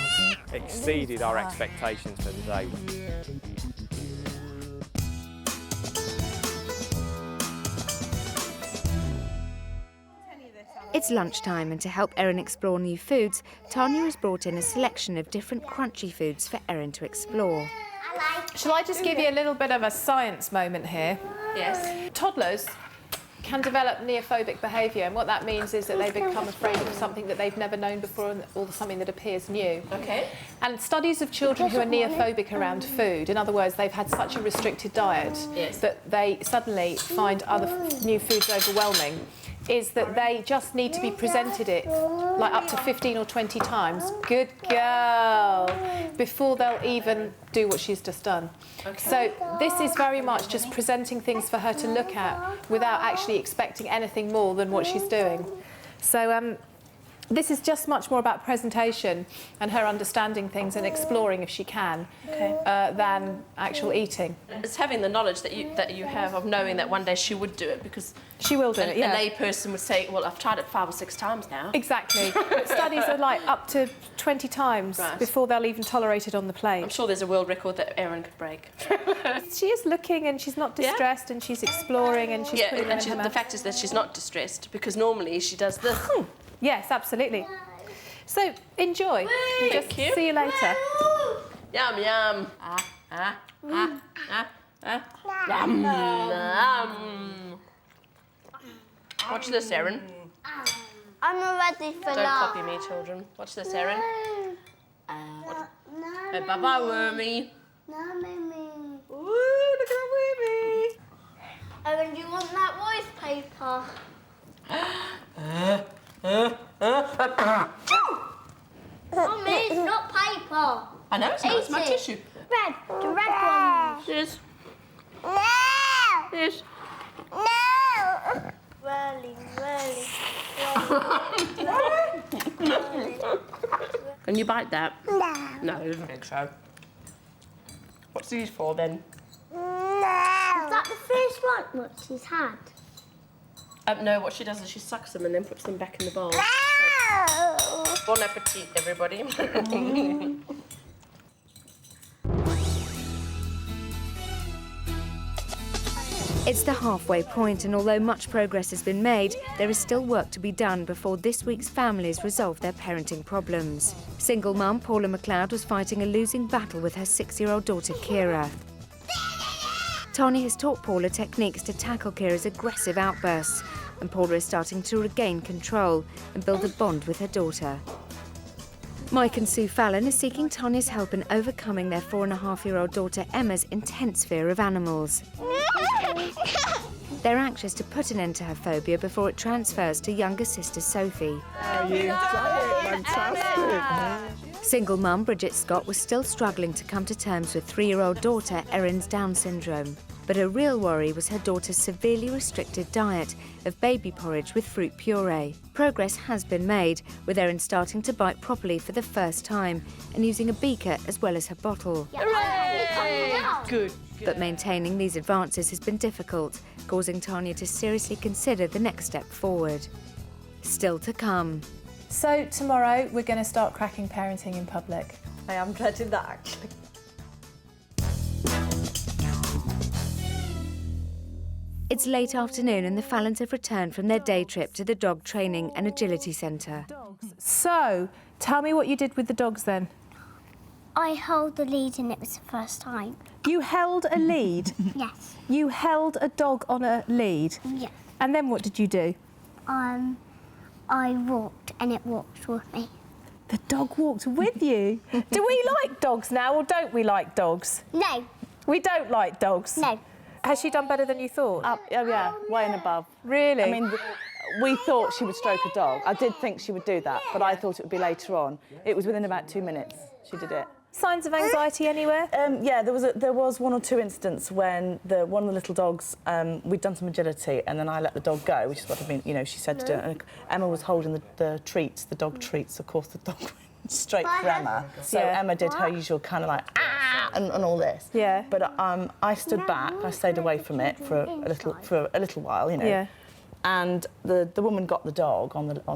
exceeded our expectations for the day. It's lunchtime, and to help Erin explore new foods, Tanya has brought in a selection of different crunchy foods for Erin to explore. Shall I just give you a little bit of a science moment here? Yes. Toddlers can develop neophobic behaviour, and what that means is that they become afraid of something that they've never known before, or something that appears new. Okay. And studies of children who are neophobic around food, in other words, they've had such a restricted diet that they suddenly find other new foods overwhelming, is that they just need to be presented it like up to 15 or 20 times, good girl, before they'll even do what she's just done. Okay. So this is very much just presenting things for her to look at without actually expecting anything more than what she's doing. So this is just much more about presentation and her understanding things and exploring, if she can, than actual eating. It's having the knowledge that you have of knowing that one day she would do it, because she will do it. A lay person would say, "Well, I've tried it 5 or 6 times now." Exactly. But studies are like up to 20 times before they'll even tolerate it on the plate. I'm sure there's a world record that Erin could break. She is looking, and she's not distressed, and she's exploring, and she's putting it in her mouth. The fact is that she's not distressed, because normally she does this. Yes, absolutely. So, enjoy. Just see you later. Yum, yum. Yum, yum. Watch this, Erin. I'm ready for Don't that. copy me, children. Watch this, Erin. Hey, bye-bye, Wormy. No, Mummy. Ooh, look at that Wormy. Erin, do you want that voice paper? Mummy, it's not paper. I know, it's not. It's my tissue. Red, the red one. Yes. No. Yes. No. Really. Can you bite that? No. No, I don't think so. What's these for then? No. Is that the first one what she's had? No, what she does is she sucks them and then puts them back in the bowl. No. Bon appetit, everybody. It's the halfway point, and although much progress has been made, there is still work to be done before this week's families resolve their parenting problems. Single mum Paula McLeod was fighting a losing battle with her 6-year-old daughter Kira. Tanya has taught Paula techniques to tackle Kira's aggressive outbursts, and Paula is starting to regain control and build a bond with her daughter. Mike and Sue Fallon are seeking Tanya's help in overcoming their 4.5-year-old daughter Emma's intense fear of animals. They're anxious to put an end to her phobia before it transfers to younger sister Sophie. You've done it, fantastic. Single mum Bridget Scott was still struggling to come to terms with 3-year-old daughter Erin's Down syndrome. But her real worry was her daughter's severely restricted diet of baby porridge with fruit puree. Progress has been made, with Erin starting to bite properly for the first time and using a beaker as well as her bottle. Good. But maintaining these advances has been difficult, causing Tanya to seriously consider the next step forward. Still to come. So tomorrow we're going to start cracking parenting in public. I am dreading that, actually. It's late afternoon and the Fallons have returned from their day trip to the dog training and agility centre. So, tell me what you did with the dogs then. I held the lead and it was the first time. You held a lead? Yes. You held a dog on a lead? Yes. And then what did you do? I walked and it walked with me. The dog walked with you? Do we like dogs now or don't we like dogs? No. We don't like dogs? No. Has she done better than you thought? Oh yeah, way and above. Really? I mean, we thought she would stroke a dog. I did think she would do that, but I thought it would be later on. It was within about 2 minutes she did it. Signs of anxiety anywhere? Yeah, there was 1 or 2 incidents when one of the little dogs, we'd done some agility, and then I let the dog go, which is what I mean, you know, she said to do it. And Emma was holding the treats, the dog treats. Of course, the dog went straight for Emma. So Emma did her usual kind of like and all this. Yeah. But I stood back. I stayed away from it for a little while, you know. Yeah. And the woman got the dog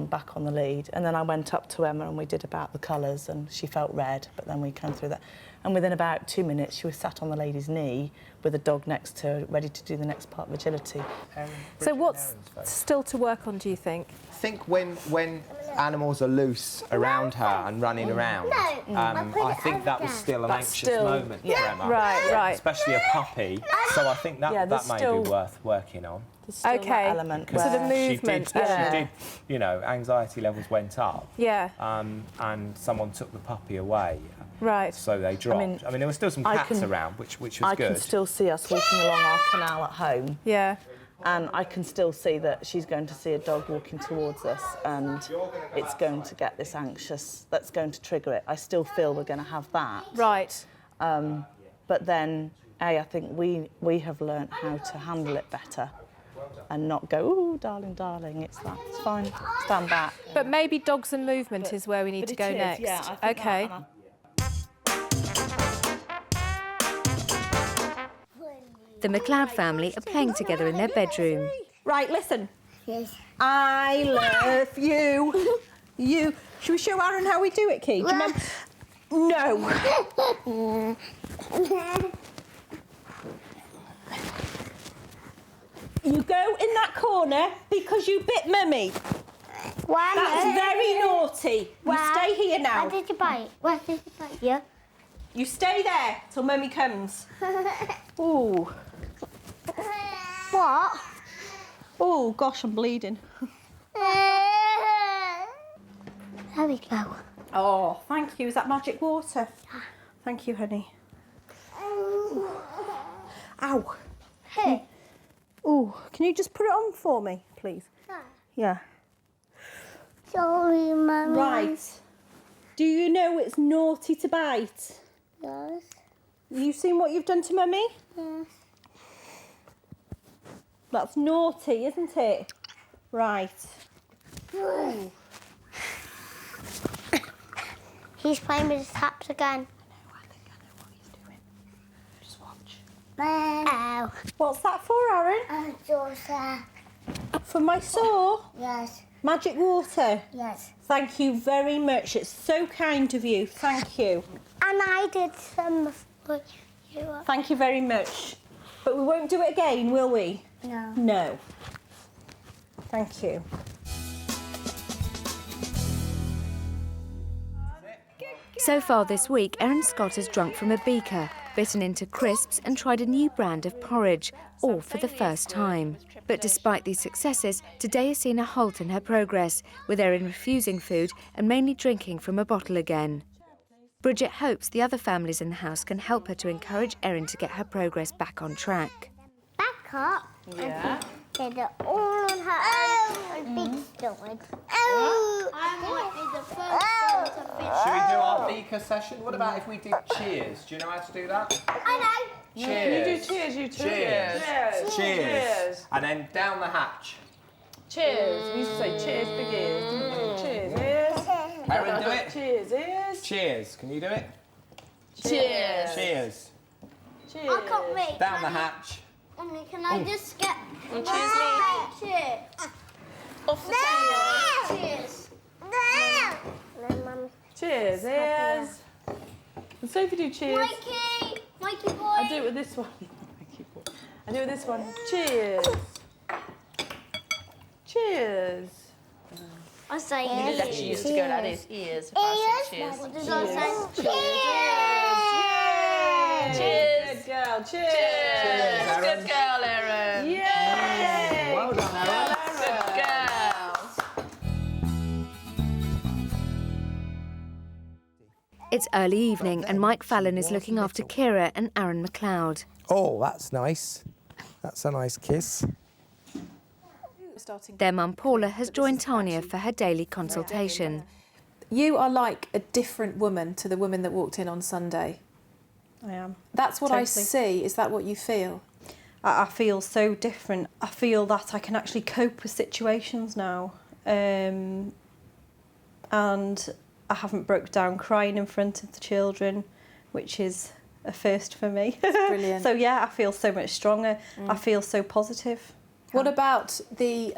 back on the lead, and then I went up to Emma and we did about the colours, and she felt red, but then we came through that. And within about 2 minutes, she was sat on the lady's knee with a dog next to her, ready to do the next part of agility. So what's still to work on, do you think? I think when animals are loose around her and running around, I think that was still an anxious moment for Emma. Right. Especially a puppy. So I think that may be worth working on. Okay. Element so the movement. She did, you know, anxiety levels went up. Yeah. And someone took the puppy away. Right. So they dropped. I mean there were still some cats around, which was good. I can still see us walking along our canal at home. Yeah. And I can still see that she's going to see a dog walking towards us, and it's going to get this anxious, that's going to trigger it. I still feel we're going to have that. Right. But then, I think we have learnt how to handle it better and not go, ooh, darling, darling, it's fine, stand back. But maybe dogs and movement is where we need to go next. Yeah, I think okay. The McLeod family are playing together in their bedroom. Right, listen. Yes. I love you. You. Should we show Erin how we do it, Key? Do you remember? No. You go in that corner because you bit Mummy. Why? That's very naughty. You stay here now. Where did you bite? Where did you bite? Yeah. You stay there till Mummy comes. Ooh. What? Oh, gosh, I'm bleeding. There we go. Oh, thank you. Is that magic water? Thank you, honey. Ow. Hey. Oh, can you just put it on for me, please? Yeah. Sorry, Mummy. Right. Do you know it's naughty to bite? Yes. You seen what you've done to Mummy? Yes. That's naughty, isn't it? Right. Ooh. He's playing with his taps again. I think I know what he's doing. Just watch. Ow. What's that for, Erin? For my sore? Yes. Magic water? Yes. Thank you very much. It's so kind of you. Thank you. And I did some for you. Thank you very much. But we won't do it again, will we? No. No. Thank you. So far this week, Erin Scott has drunk from a beaker, bitten into crisps and tried a new brand of porridge, all for the first time. But despite these successes, today has seen a halt in her progress, with Erin refusing food and mainly drinking from a bottle again. Bridget hopes the other families in the house can help her to encourage Erin to get her progress back on track. Back up. Yeah. Did it all on her own big stomach. Oh! I might be the first one to finish. Should we do our beaker session? What about if we did cheers? Do you know how to do that? I know. Cheers. You do cheers, you too. Cheers. Cheers. Cheers. And then down the hatch. Cheers. We used to say cheers, big ears, didn't we? Cheers, ears. Erin, do it. Cheers, ears. Cheers. Can you do it? Cheers. Cheers. Cheers. I can't wait. Down the hatch. Mummy, can I just get... And cheers me. Cheers. Off the table. Cheers. No, Mummy. Cheers, ears. And Sophie do cheers. Mikey boy. I do it with this one. I do it with this one. Cheers. Cheers. I say You did actually used to go like this. Ears. If I say cheers. What did I say? Cheers. Cheers. Good girl. Cheers. Cheers. Good girl, Erin. Yay. Well done, Erin. Good girl. It's early evening and Mike Fallon is looking after Kira and Aaron McLeod. Oh, that's nice. That's a nice kiss. Their mum Paula has joined Tanya for her daily consultation. You are like a different woman to the woman that walked in on Sunday. I am. That's what I Totally. see. Is that what you feel? I feel so different. I feel that I can actually cope with situations now. And I haven't broke down crying in front of the children, which is a first for me. Brilliant. So yeah, I feel so much stronger. I feel so positive. What about the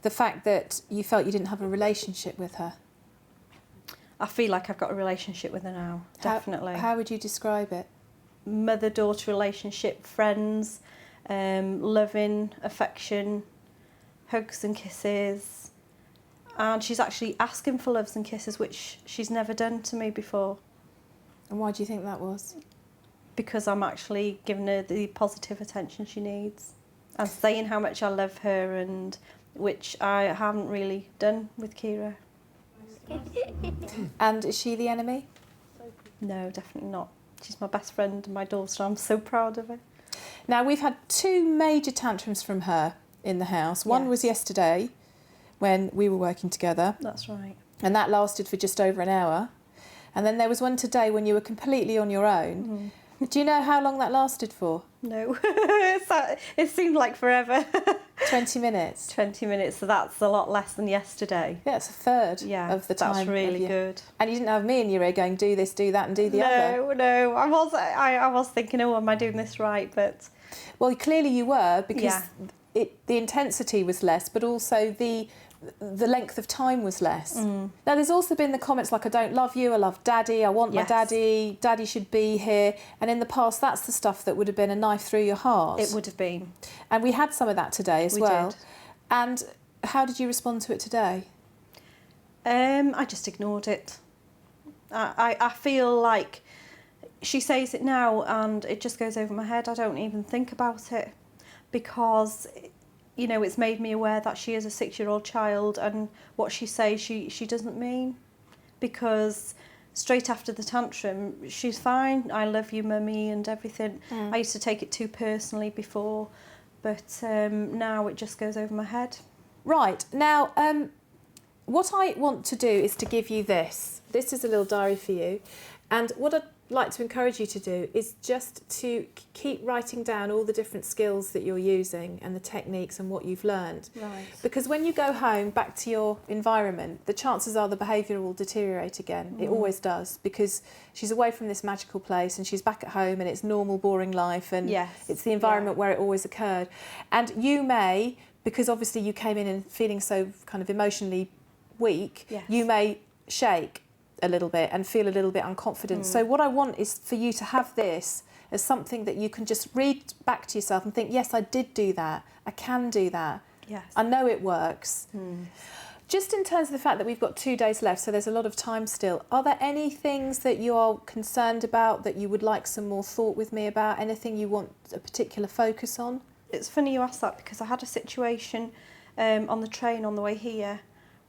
fact that you felt you didn't have a relationship with her? I feel like I've got a relationship with her now, definitely. How would you describe it? Mother-daughter relationship, friends, loving, affection, hugs and kisses. And she's actually asking for loves and kisses, which she's never done to me before. And why do you think that was? Because I'm actually giving her the positive attention she needs and saying how much I love her, and which I haven't really done with Kira. And is she the enemy? No, definitely not. She's my best friend and my daughter. I'm so proud of her. Now, we've had 2 major tantrums from her in the house. One was yesterday when we were working together. That's right. And that lasted for just over an hour. And then there was one today when you were completely on your own. Do you know how long that lasted for? No. It seemed like forever. 20 minutes? 20 minutes, so that's a lot less than yesterday. Yeah, it's a third of the time. That's really good. And you didn't have me in your ear going, do this, do that and do the other? No. I was thinking, oh, am I doing this right? But well, clearly you were, because the intensity was less, but also the length of time was less. Now, there's also been the comments like, I don't love you, I love Daddy, I want my Daddy, Daddy should be here. And in the past, that's the stuff that would have been a knife through your heart. It would have been. And we had some of that today as well. We did. And how did you respond to it today? I just ignored it. I feel like she says it now and it just goes over my head. I don't even think about it because, you know, it's made me aware that she is a 6-year-old child, and what she says she doesn't mean, because straight after the tantrum she's fine. I love you, Mummy, and everything. I used to take it too personally before, but now it just goes over my head. Right, now what I want to do is to give you this. This is a little diary for you, and what I'd like to encourage you to do is just to keep writing down all the different skills that you're using and the techniques and what you've learned. Right. Because when you go home back to your environment, the chances are the behaviour will deteriorate again. It always does, because she's away from this magical place and she's back at home and it's normal, boring life, and it's the environment where it always occurred. And you may, because obviously you came in and feeling so kind of emotionally weak, you may shake a little bit and feel a little bit unconfident. So what I want is for you to have this as something that you can just read back to yourself and think, yes, I did do that. I can do that. Yes. I know it works. Just in terms of the fact that we've got 2 days left, so there's a lot of time still, are there any things that you are concerned about that you would like some more thought with me about? Anything you want a particular focus on? It's funny you ask that, because I had a situation on the train on the way here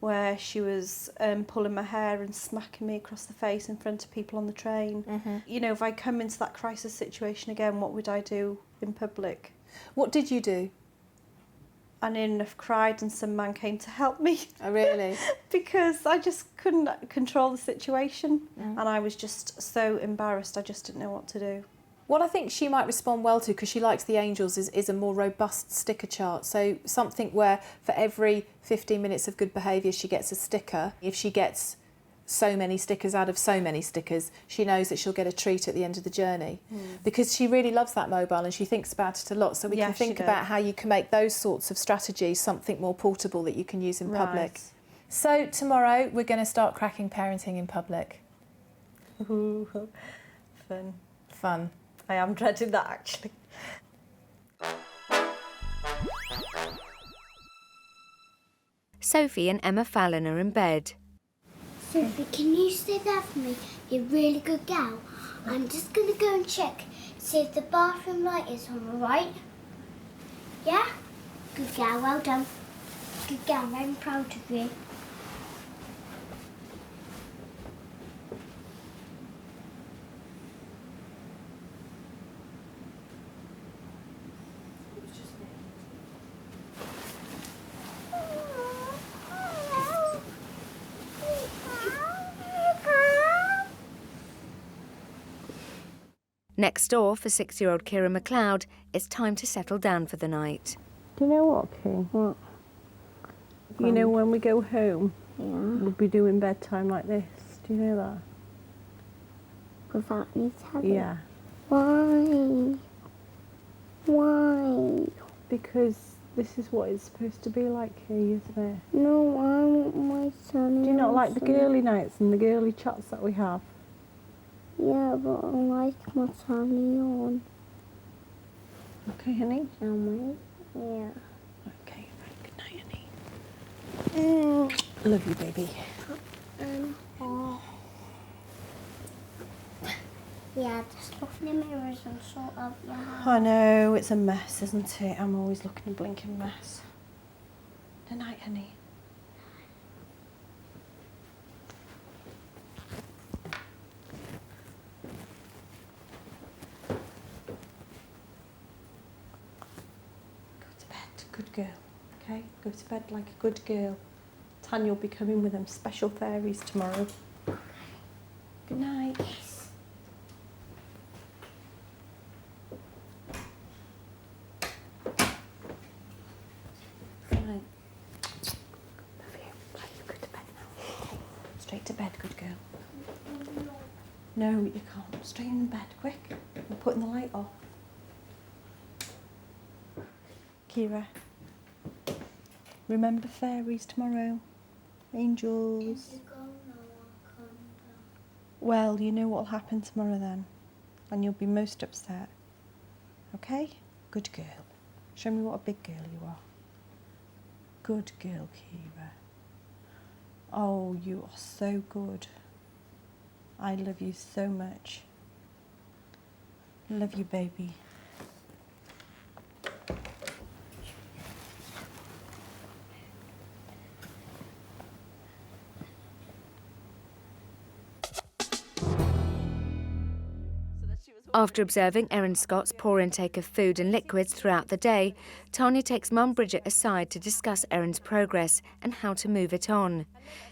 where she was pulling my hair and smacking me across the face in front of people on the train. You know, if I come into that crisis situation again, what would I do in public? What did you do? I near enough cried and some man came to help me. Oh, really? Because I just couldn't control the situation and I was just so embarrassed, I just didn't know what to do. What I think she might respond well to, because she likes the angels, is a more robust sticker chart. So something where for every 15 minutes of good behaviour she gets a sticker. If she gets so many stickers out of so many stickers, she knows that she'll get a treat at the end of the journey. Because she really loves that mobile and she thinks about it a lot. So we can think about how you can make those sorts of strategies something more portable that you can use in public. So tomorrow we're going to start cracking parenting in public. Ooh, fun. Fun. I am dreading that, actually. Sophie and Emma Fallon are in bed. Sophie, can you stay there for me? You're a really good gal. I'm just going to go and check, see if the bathroom light is on, all right? Yeah? Good gal, well done. Good gal, I'm very proud of you. Next door for 6-year-old Kira McLeod, it's time to settle down for the night. Do you know what, Kay? What? You know, when we go home, we'll be doing bedtime like this. Do you know that? Without me telling? Yeah. Why? Why? Because this is what it's supposed to be like here, isn't it? No, I want my son. Do you not like the girly nights and the girly chats that we have? Yeah, but I like my telly on. Okay, honey? Shall we? Yeah. Okay, right. Good night, honey. Love you, baby. Oh. Yeah, just look in the mirrors and sort of your hair. I know, it's a mess, isn't it? I'm always looking a blinking mess. Good night, honey. Good girl, okay? Go to bed like a good girl. Tanya will be coming with them special fairies tomorrow. Good night. Good night. Love you. Right, you go to bed now. Okay. Straight to bed, good girl. No, you can't. Straight in bed, quick. We're putting the light off. Kira. Remember fairies tomorrow? Angels. Well, you know what'll happen tomorrow then, and you'll be most upset. Okay? Good girl. Show me what a big girl you are. Good girl, Kira. Oh, you are so good. I love you so much. Love you, baby. After observing Erin Scott's poor intake of food and liquids throughout the day, Tanya takes Mum Bridget aside to discuss Erin's progress and how to move it on,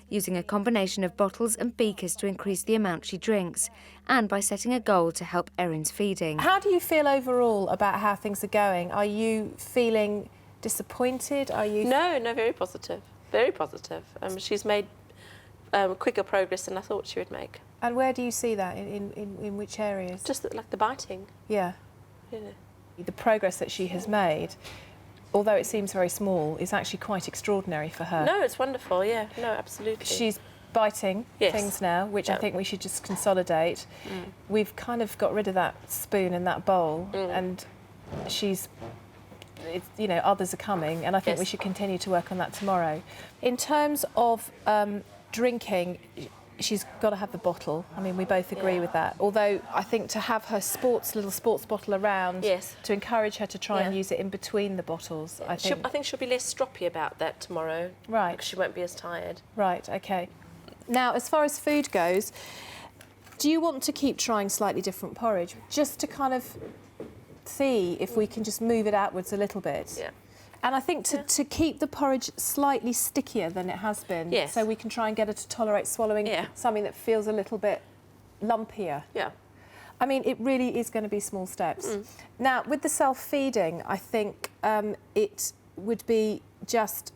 using a combination of bottles and beakers to increase the amount she drinks, and by setting a goal to help Erin's feeding. How do you feel overall about how things are going? Are you feeling disappointed? Are you... No, very positive. Very positive. She's made quicker progress than I thought she would make. And where do you see that? In which areas? Just like the biting. Yeah. Yeah. The progress that she has made, although it seems very small, is actually quite extraordinary for her. No, it's wonderful, yeah. No, absolutely. She's biting things now, which I think we should just consolidate. We've kind of got rid of that spoon and that bowl, and she's... you know, others are coming, and I think we should continue to work on that tomorrow. In terms of drinking, she's got to have the bottle. I mean, we both agree with that. Although I think to have her little sports bottle around, to encourage her to try and use it in between the bottles, I think she'll be less stroppy about that tomorrow. Right. Because she won't be as tired. Right, OK. Now, as far as food goes, do you want to keep trying slightly different porridge, just to kind of see if we can just move it outwards a little bit? Yeah. And I think to keep the porridge slightly stickier than it has been, so we can try and get her to tolerate swallowing something that feels a little bit lumpier. Yeah. I mean, it really is going to be small steps. Now, with the self-feeding, I think it would be just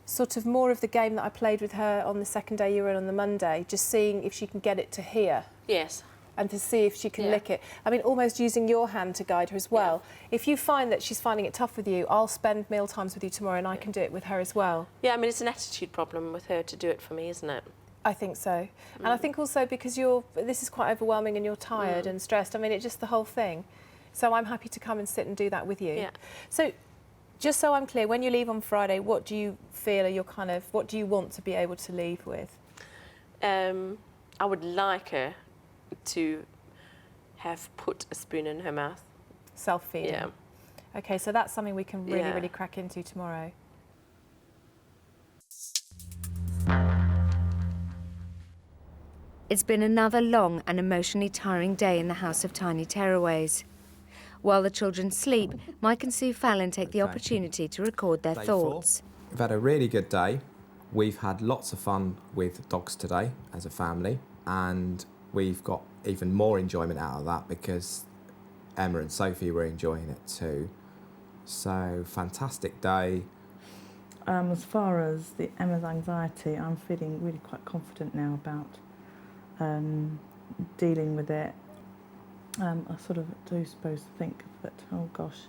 sort of more of the game that I played with her on the second day you were in on the Monday, just seeing if she can get it to here. Yes. And to see if she can lick it. I mean, almost using your hand to guide her as well. If you find that she's finding it tough with you, I'll spend meal times with you tomorrow and I can do it with her as well. Yeah, I mean, it's an attitude problem with her to do it for me, isn't it? I think so. And I think also because this is quite overwhelming and you're tired and stressed. I mean, it's just the whole thing. So I'm happy to come and sit and do that with you. Yeah. So just so I'm clear, when you leave on Friday, what do you feel are your what do you want to be able to leave with? I would like her to have put a spoon in her mouth. Self-feeding? Yeah. OK, so that's something we can really crack into tomorrow. It's been another long and emotionally tiring day in the house of tiny tearaways. While the children sleep, Mike and Sue Fallon take the opportunity to record their thoughts. We've had a really good day. We've had lots of fun with dogs today as a family, and we've got even more enjoyment out of that because Emma and Sophie were enjoying it too. So, fantastic day. As far as Emma's anxiety, I'm feeling really quite confident now about dealing with it. I sort of do suppose to think that, oh gosh,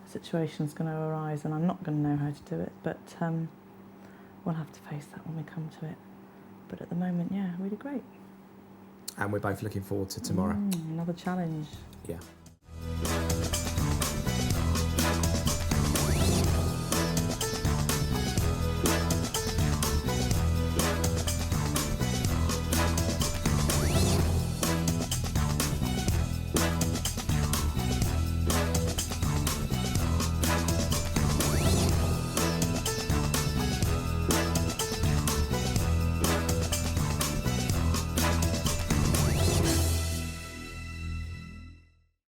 the situation's going to arise and I'm not going to know how to do it, but we'll have to face that when we come to it. But at the moment, yeah, really great. And we're both looking forward to tomorrow. Another challenge. Yeah.